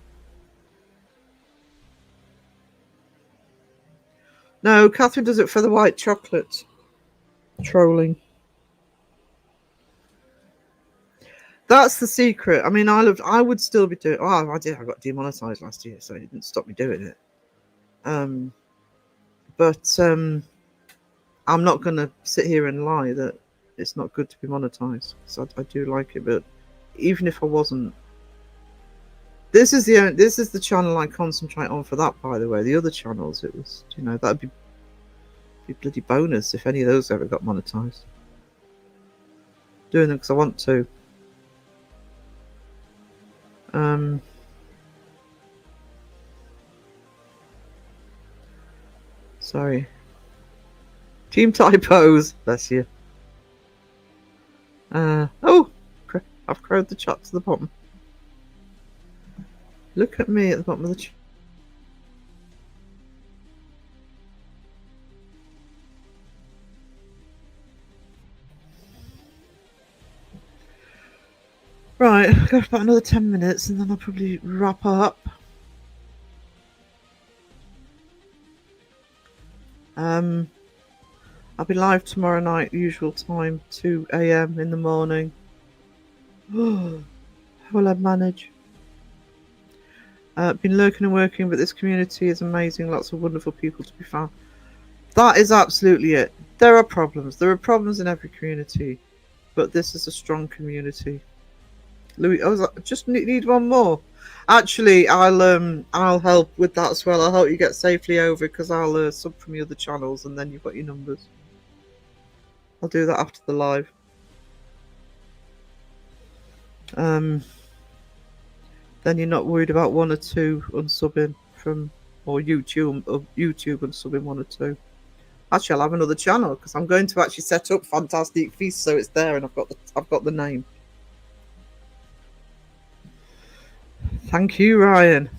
[SPEAKER 2] Catherine does it for the white chocolate. Trolling. That's the secret. I mean, I would still be doing. Oh, I did. I got demonetized last year, so it didn't stop me doing it. But I'm not going to sit here and lie that it's not good to be monetized. So I do like it, but even if I wasn't, this is the channel I concentrate on for that. By the way, the other channels, it was that'd be Be a bloody bonus if any of those ever got monetized. Doing them because I want to. Sorry. Team typos. Bless you. Oh, I've crowed the chat to the bottom. Look at me at the bottom of the chat. Right, I've got about another 10 minutes and then I'll probably wrap up. I'll be live tomorrow night, usual time, 2 a.m. in the morning. How will I manage? Been lurking and working, but this community is amazing. Lots of wonderful people to be found. That is absolutely it. There are problems. There are problems in every community, but this is a strong community. Louis, I just need one more. Actually, I'll help with that as well. I'll help you get safely over because I'll sub from your other channels, and then you've got your numbers. I'll do that after the live. Then you're not worried about one or two unsubbing from, or YouTube unsubbing one or two. Actually, I'll have another channel because I'm going to actually set up Fantastic Feast so it's there, and I've got the name. Thank you, Ryan.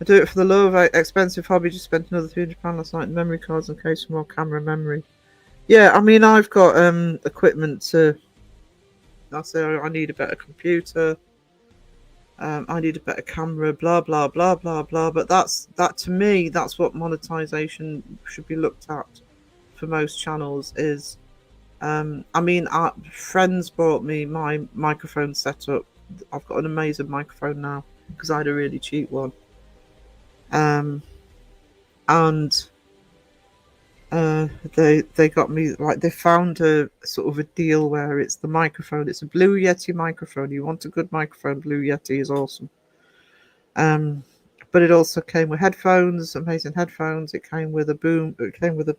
[SPEAKER 2] I do it for the love of expensive hobby. Just spent another £300 last night in memory cards in case for more camera memory. Yeah, I mean, I've got equipment to. I say I need a better computer. I need a better camera. Blah blah blah blah blah. But that to me, that's what monetization should be looked at for most channels. Is I mean, friends bought me my microphone setup. I've got an amazing microphone now because I had a really cheap one. And they got me, like, they found a sort of a deal where it's the microphone. It's a Blue Yeti microphone. You want a good microphone? Blue Yeti is awesome. But it also came with headphones, amazing headphones. It came with a boom. It came with a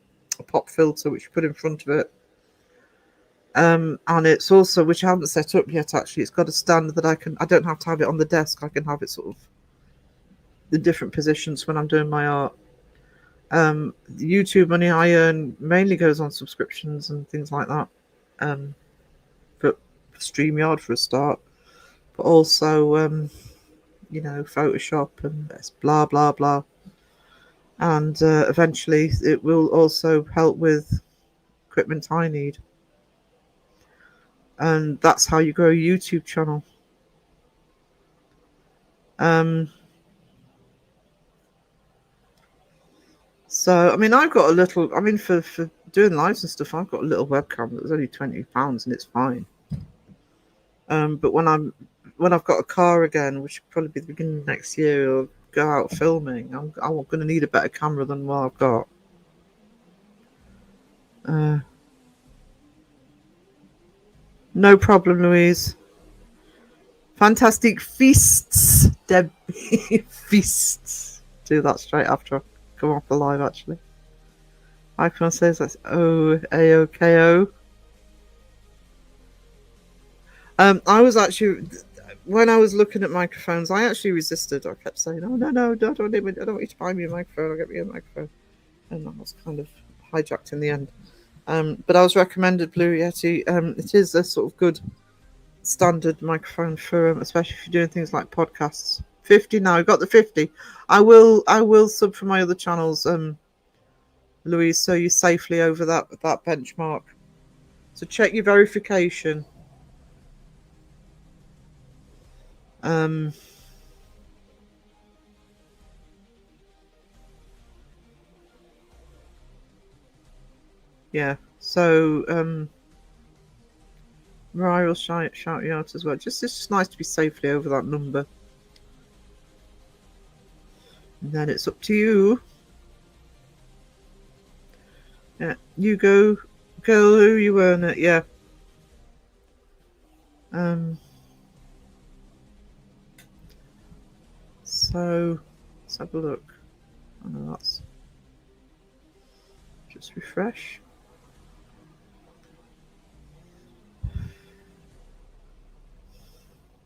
[SPEAKER 2] pop filter which you put in front of it. And it's also, which I haven't set up yet actually, it's got a stand that I don't have to have it on the desk. I can have it sort of in different positions when I'm doing my art. The YouTube money I earn mainly goes on subscriptions and things like that. For StreamYard for a start, but also Photoshop and blah blah blah. And eventually it will also help with equipment I need. And that's how you grow a YouTube channel. So, I mean, I've got a little, I mean, for doing lives and stuff, I've got a little webcam that was only £20 and it's fine. But when I've got a car again, which will probably be the beginning of next year, or go out filming, I'm going to need a better camera than what I've got. No problem, Louise. Fantastic feasts, Deb. Feasts. Do that straight after I come off the live, actually. Icon says that's AOKO. I was actually, when I was looking at microphones, I actually resisted. I kept saying, "Oh no, I don't want you to buy me a microphone. I'll get me a microphone," and I was kind of hijacked in the end. But I was recommended Blue Yeti. It is a sort of good standard microphone for, especially if you're doing things like podcasts. 50 now. I've got the 50. I will sub for my other channels, Louise, so you're safely over that benchmark. So check your verification. Yeah. So Mariah will shout you out as well. It's just nice to be safely over that number. And then it's up to you. Yeah, you go, who you earn it. Yeah. So let's have a look. I know that's Just refresh.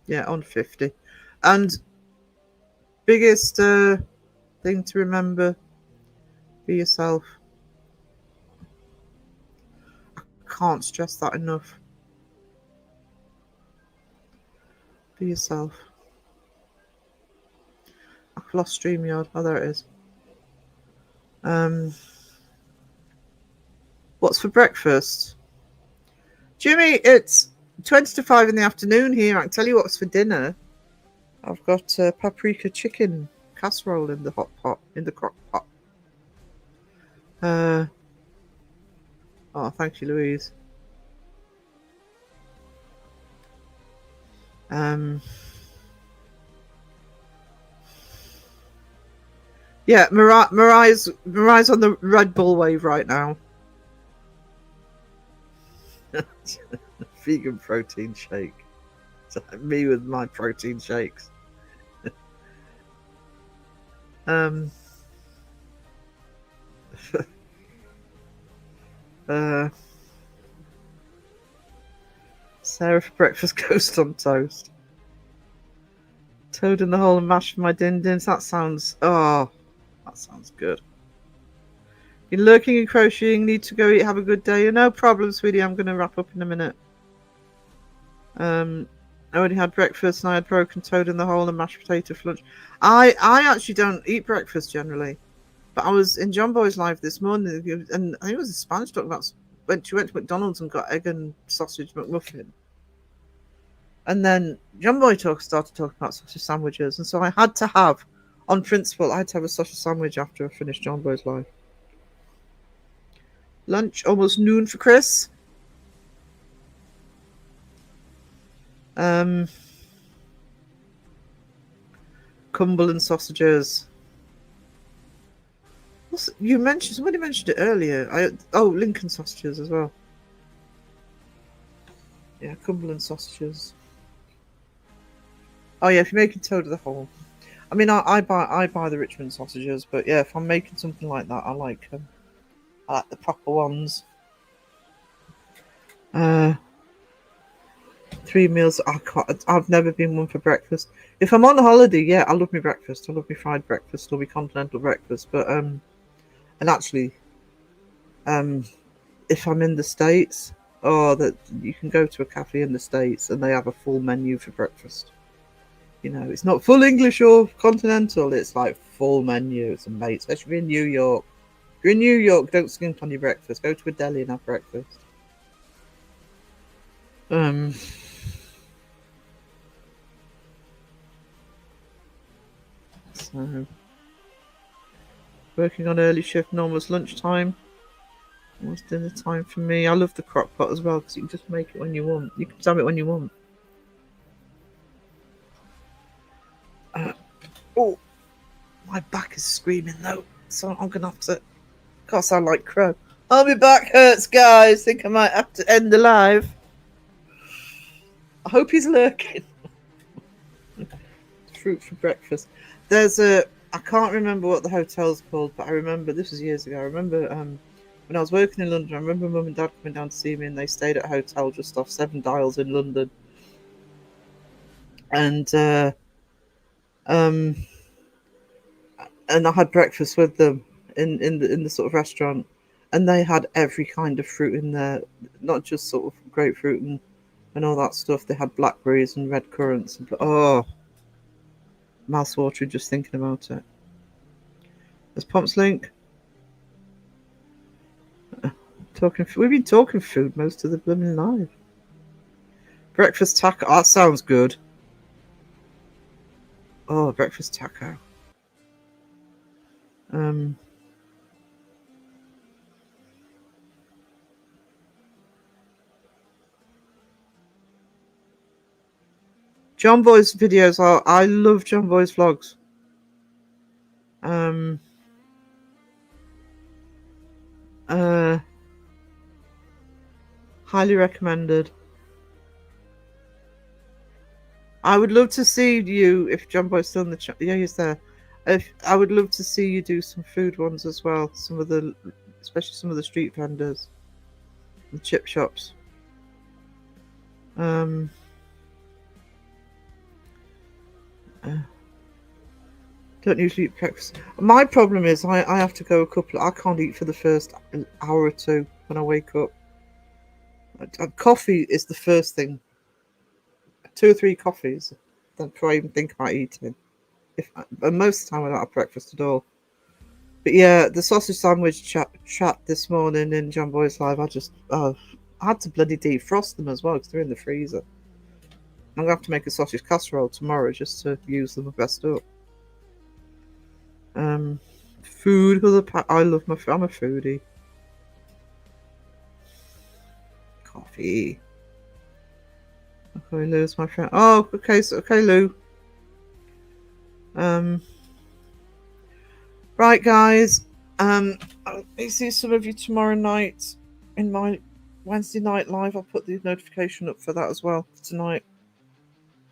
[SPEAKER 2] Yeah, on 50. And biggest thing to remember, be yourself. I can't stress that enough. Be yourself. I've lost StreamYard. Oh, there it is. What's for breakfast? Jimmy, it's 20 to 5 in the afternoon here. I can tell you what's for dinner. I've got paprika chicken casserole in the hot pot, in the crock pot. Oh, thank you, Louise. Yeah, Mariah's on the Red Bull wave right now. Vegan protein shake. Me with my protein shakes. Sarah for breakfast, ghost on toast. Toad in the hole and mash for my din-dins. That sounds good. Been lurking and crocheting. Need to go eat. Have a good day. No problem, sweetie. I'm going to wrap up in a minute. I already had breakfast and I had broken toad in the hole and mashed potato for lunch. I actually don't eat breakfast generally, but I was in John Boy's live this morning and I think it was a Spanish talking about when she went to McDonald's and got egg and sausage McMuffin. And then John Boy started talking about sausage sandwiches, and so I had to have, on principle, I had to have a sausage sandwich after I finished John Boy's live. Lunch, almost noon for Chris. Cumberland sausages. Somebody mentioned it earlier. Lincoln sausages as well. Yeah, Cumberland sausages. Oh yeah, if you're making toad of the hole. I mean, I buy the Richmond sausages, but yeah, if I'm making something like that, I like the proper ones. 3 meals. I've never been one for breakfast. If I'm on holiday, yeah, I love my breakfast. I love my fried breakfast. I love my continental breakfast. But and actually, if I'm in the States, that you can go to a cafe in the States and they have a full menu for breakfast. You know, it's not full English or continental. It's like full menu. It's amazing, especially if you're in New York. If you're in New York, don't skimp on your breakfast. Go to a deli and have breakfast. So, working on early shift, almost lunchtime. Almost dinner time for me. I love the crock pot as well because you can just make it when you want. You can have it when you want. My back is screaming though, so I'm gonna have to. Can't sound like Crow. Oh, my back hurts, guys. Think I might have to end the live. I hope he's lurking. Fruit for breakfast. I can't remember what the hotel's called, but I remember this was years ago. I remember when I was working in London. I remember Mum and Dad coming down to see me, and they stayed at a hotel just off 7 Dials in London. And I had breakfast with them in the sort of restaurant, and they had every kind of fruit in there, not just sort of grapefruit and all that stuff. They had blackberries and red currants. And mouthwatering just thinking about it. There's Pomps Link. We've been talking food most of the blooming live. Breakfast taco. That sounds good. Oh, breakfast taco. John Boy's videos I love John Boy's vlogs. Highly recommended. I would love to see you, if John Boy's still in the chat. Yeah, he's there. I would love to see you do some food ones as well. Some of the especially some of the street vendors, the chip shops. Don't usually eat breakfast. My problem is I have to go I can't eat for the first hour or two when I wake up. Coffee is the first thing. 2 or 3 coffees, then before I even think about eating. But most of the time I don't have breakfast at all. But yeah, the sausage sandwich chat this morning in John Boy's Live, I had to bloody defrost them as well because they're in the freezer. I'm going to have to make a sausage casserole tomorrow just to use them the best up. Food, I love I'm a foodie. Coffee. Okay, Lou's my friend. Oh, okay, Lou. Right, guys. I'll see some of you tomorrow night in my Wednesday night live. I'll put the notification up for that as well tonight.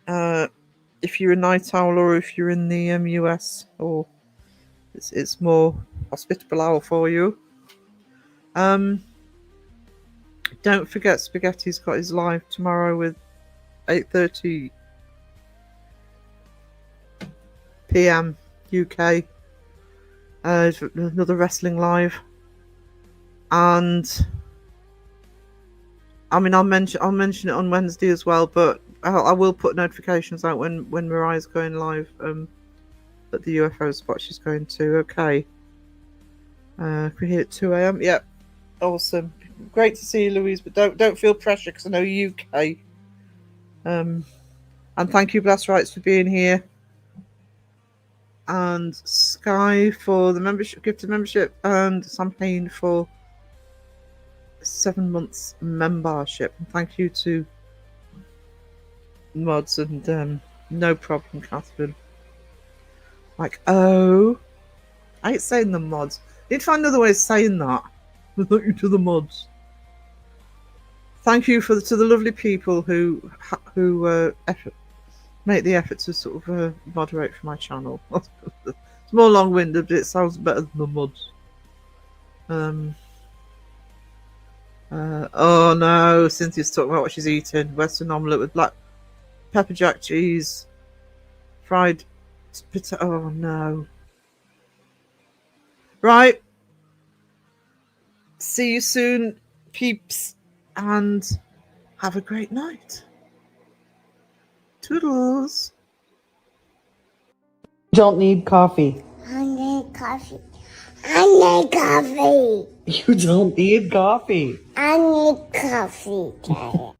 [SPEAKER 2] If you're a night owl or if you're in the US, or it's more hospitable hour for you. Don't forget, Spaghetti's got his live tomorrow with 8:30 p.m. UK. Another wrestling live, and I mean I'll mention it on Wednesday as well, but I will put notifications out when Mariah's going live at the UFO spot she's going to. Okay. Can we hit 2 a.m? Yep. Awesome. Great to see you, Louise, but don't feel pressure because I know UK. And thank you, Blast Rights, for being here. And Sky for the membership, gifted membership, and Sam Payne for 7 months membership. And thank you to Mods and no problem, Catherine. I ain't saying the mods. Need to find another way of saying that. Thank you to the mods. Thank you to the lovely people who make the effort to sort of moderate for my channel. It's more long-winded, but it sounds better than the mods. Oh no, Cynthia's talking about what she's eating. Western omelette with black pepper jack cheese, fried potato. Oh no. Right. See you soon, peeps, and have a great night. Toodles.
[SPEAKER 3] You don't need coffee.
[SPEAKER 4] I need coffee. I need coffee.
[SPEAKER 3] You don't need coffee.
[SPEAKER 4] I need coffee, Daddy.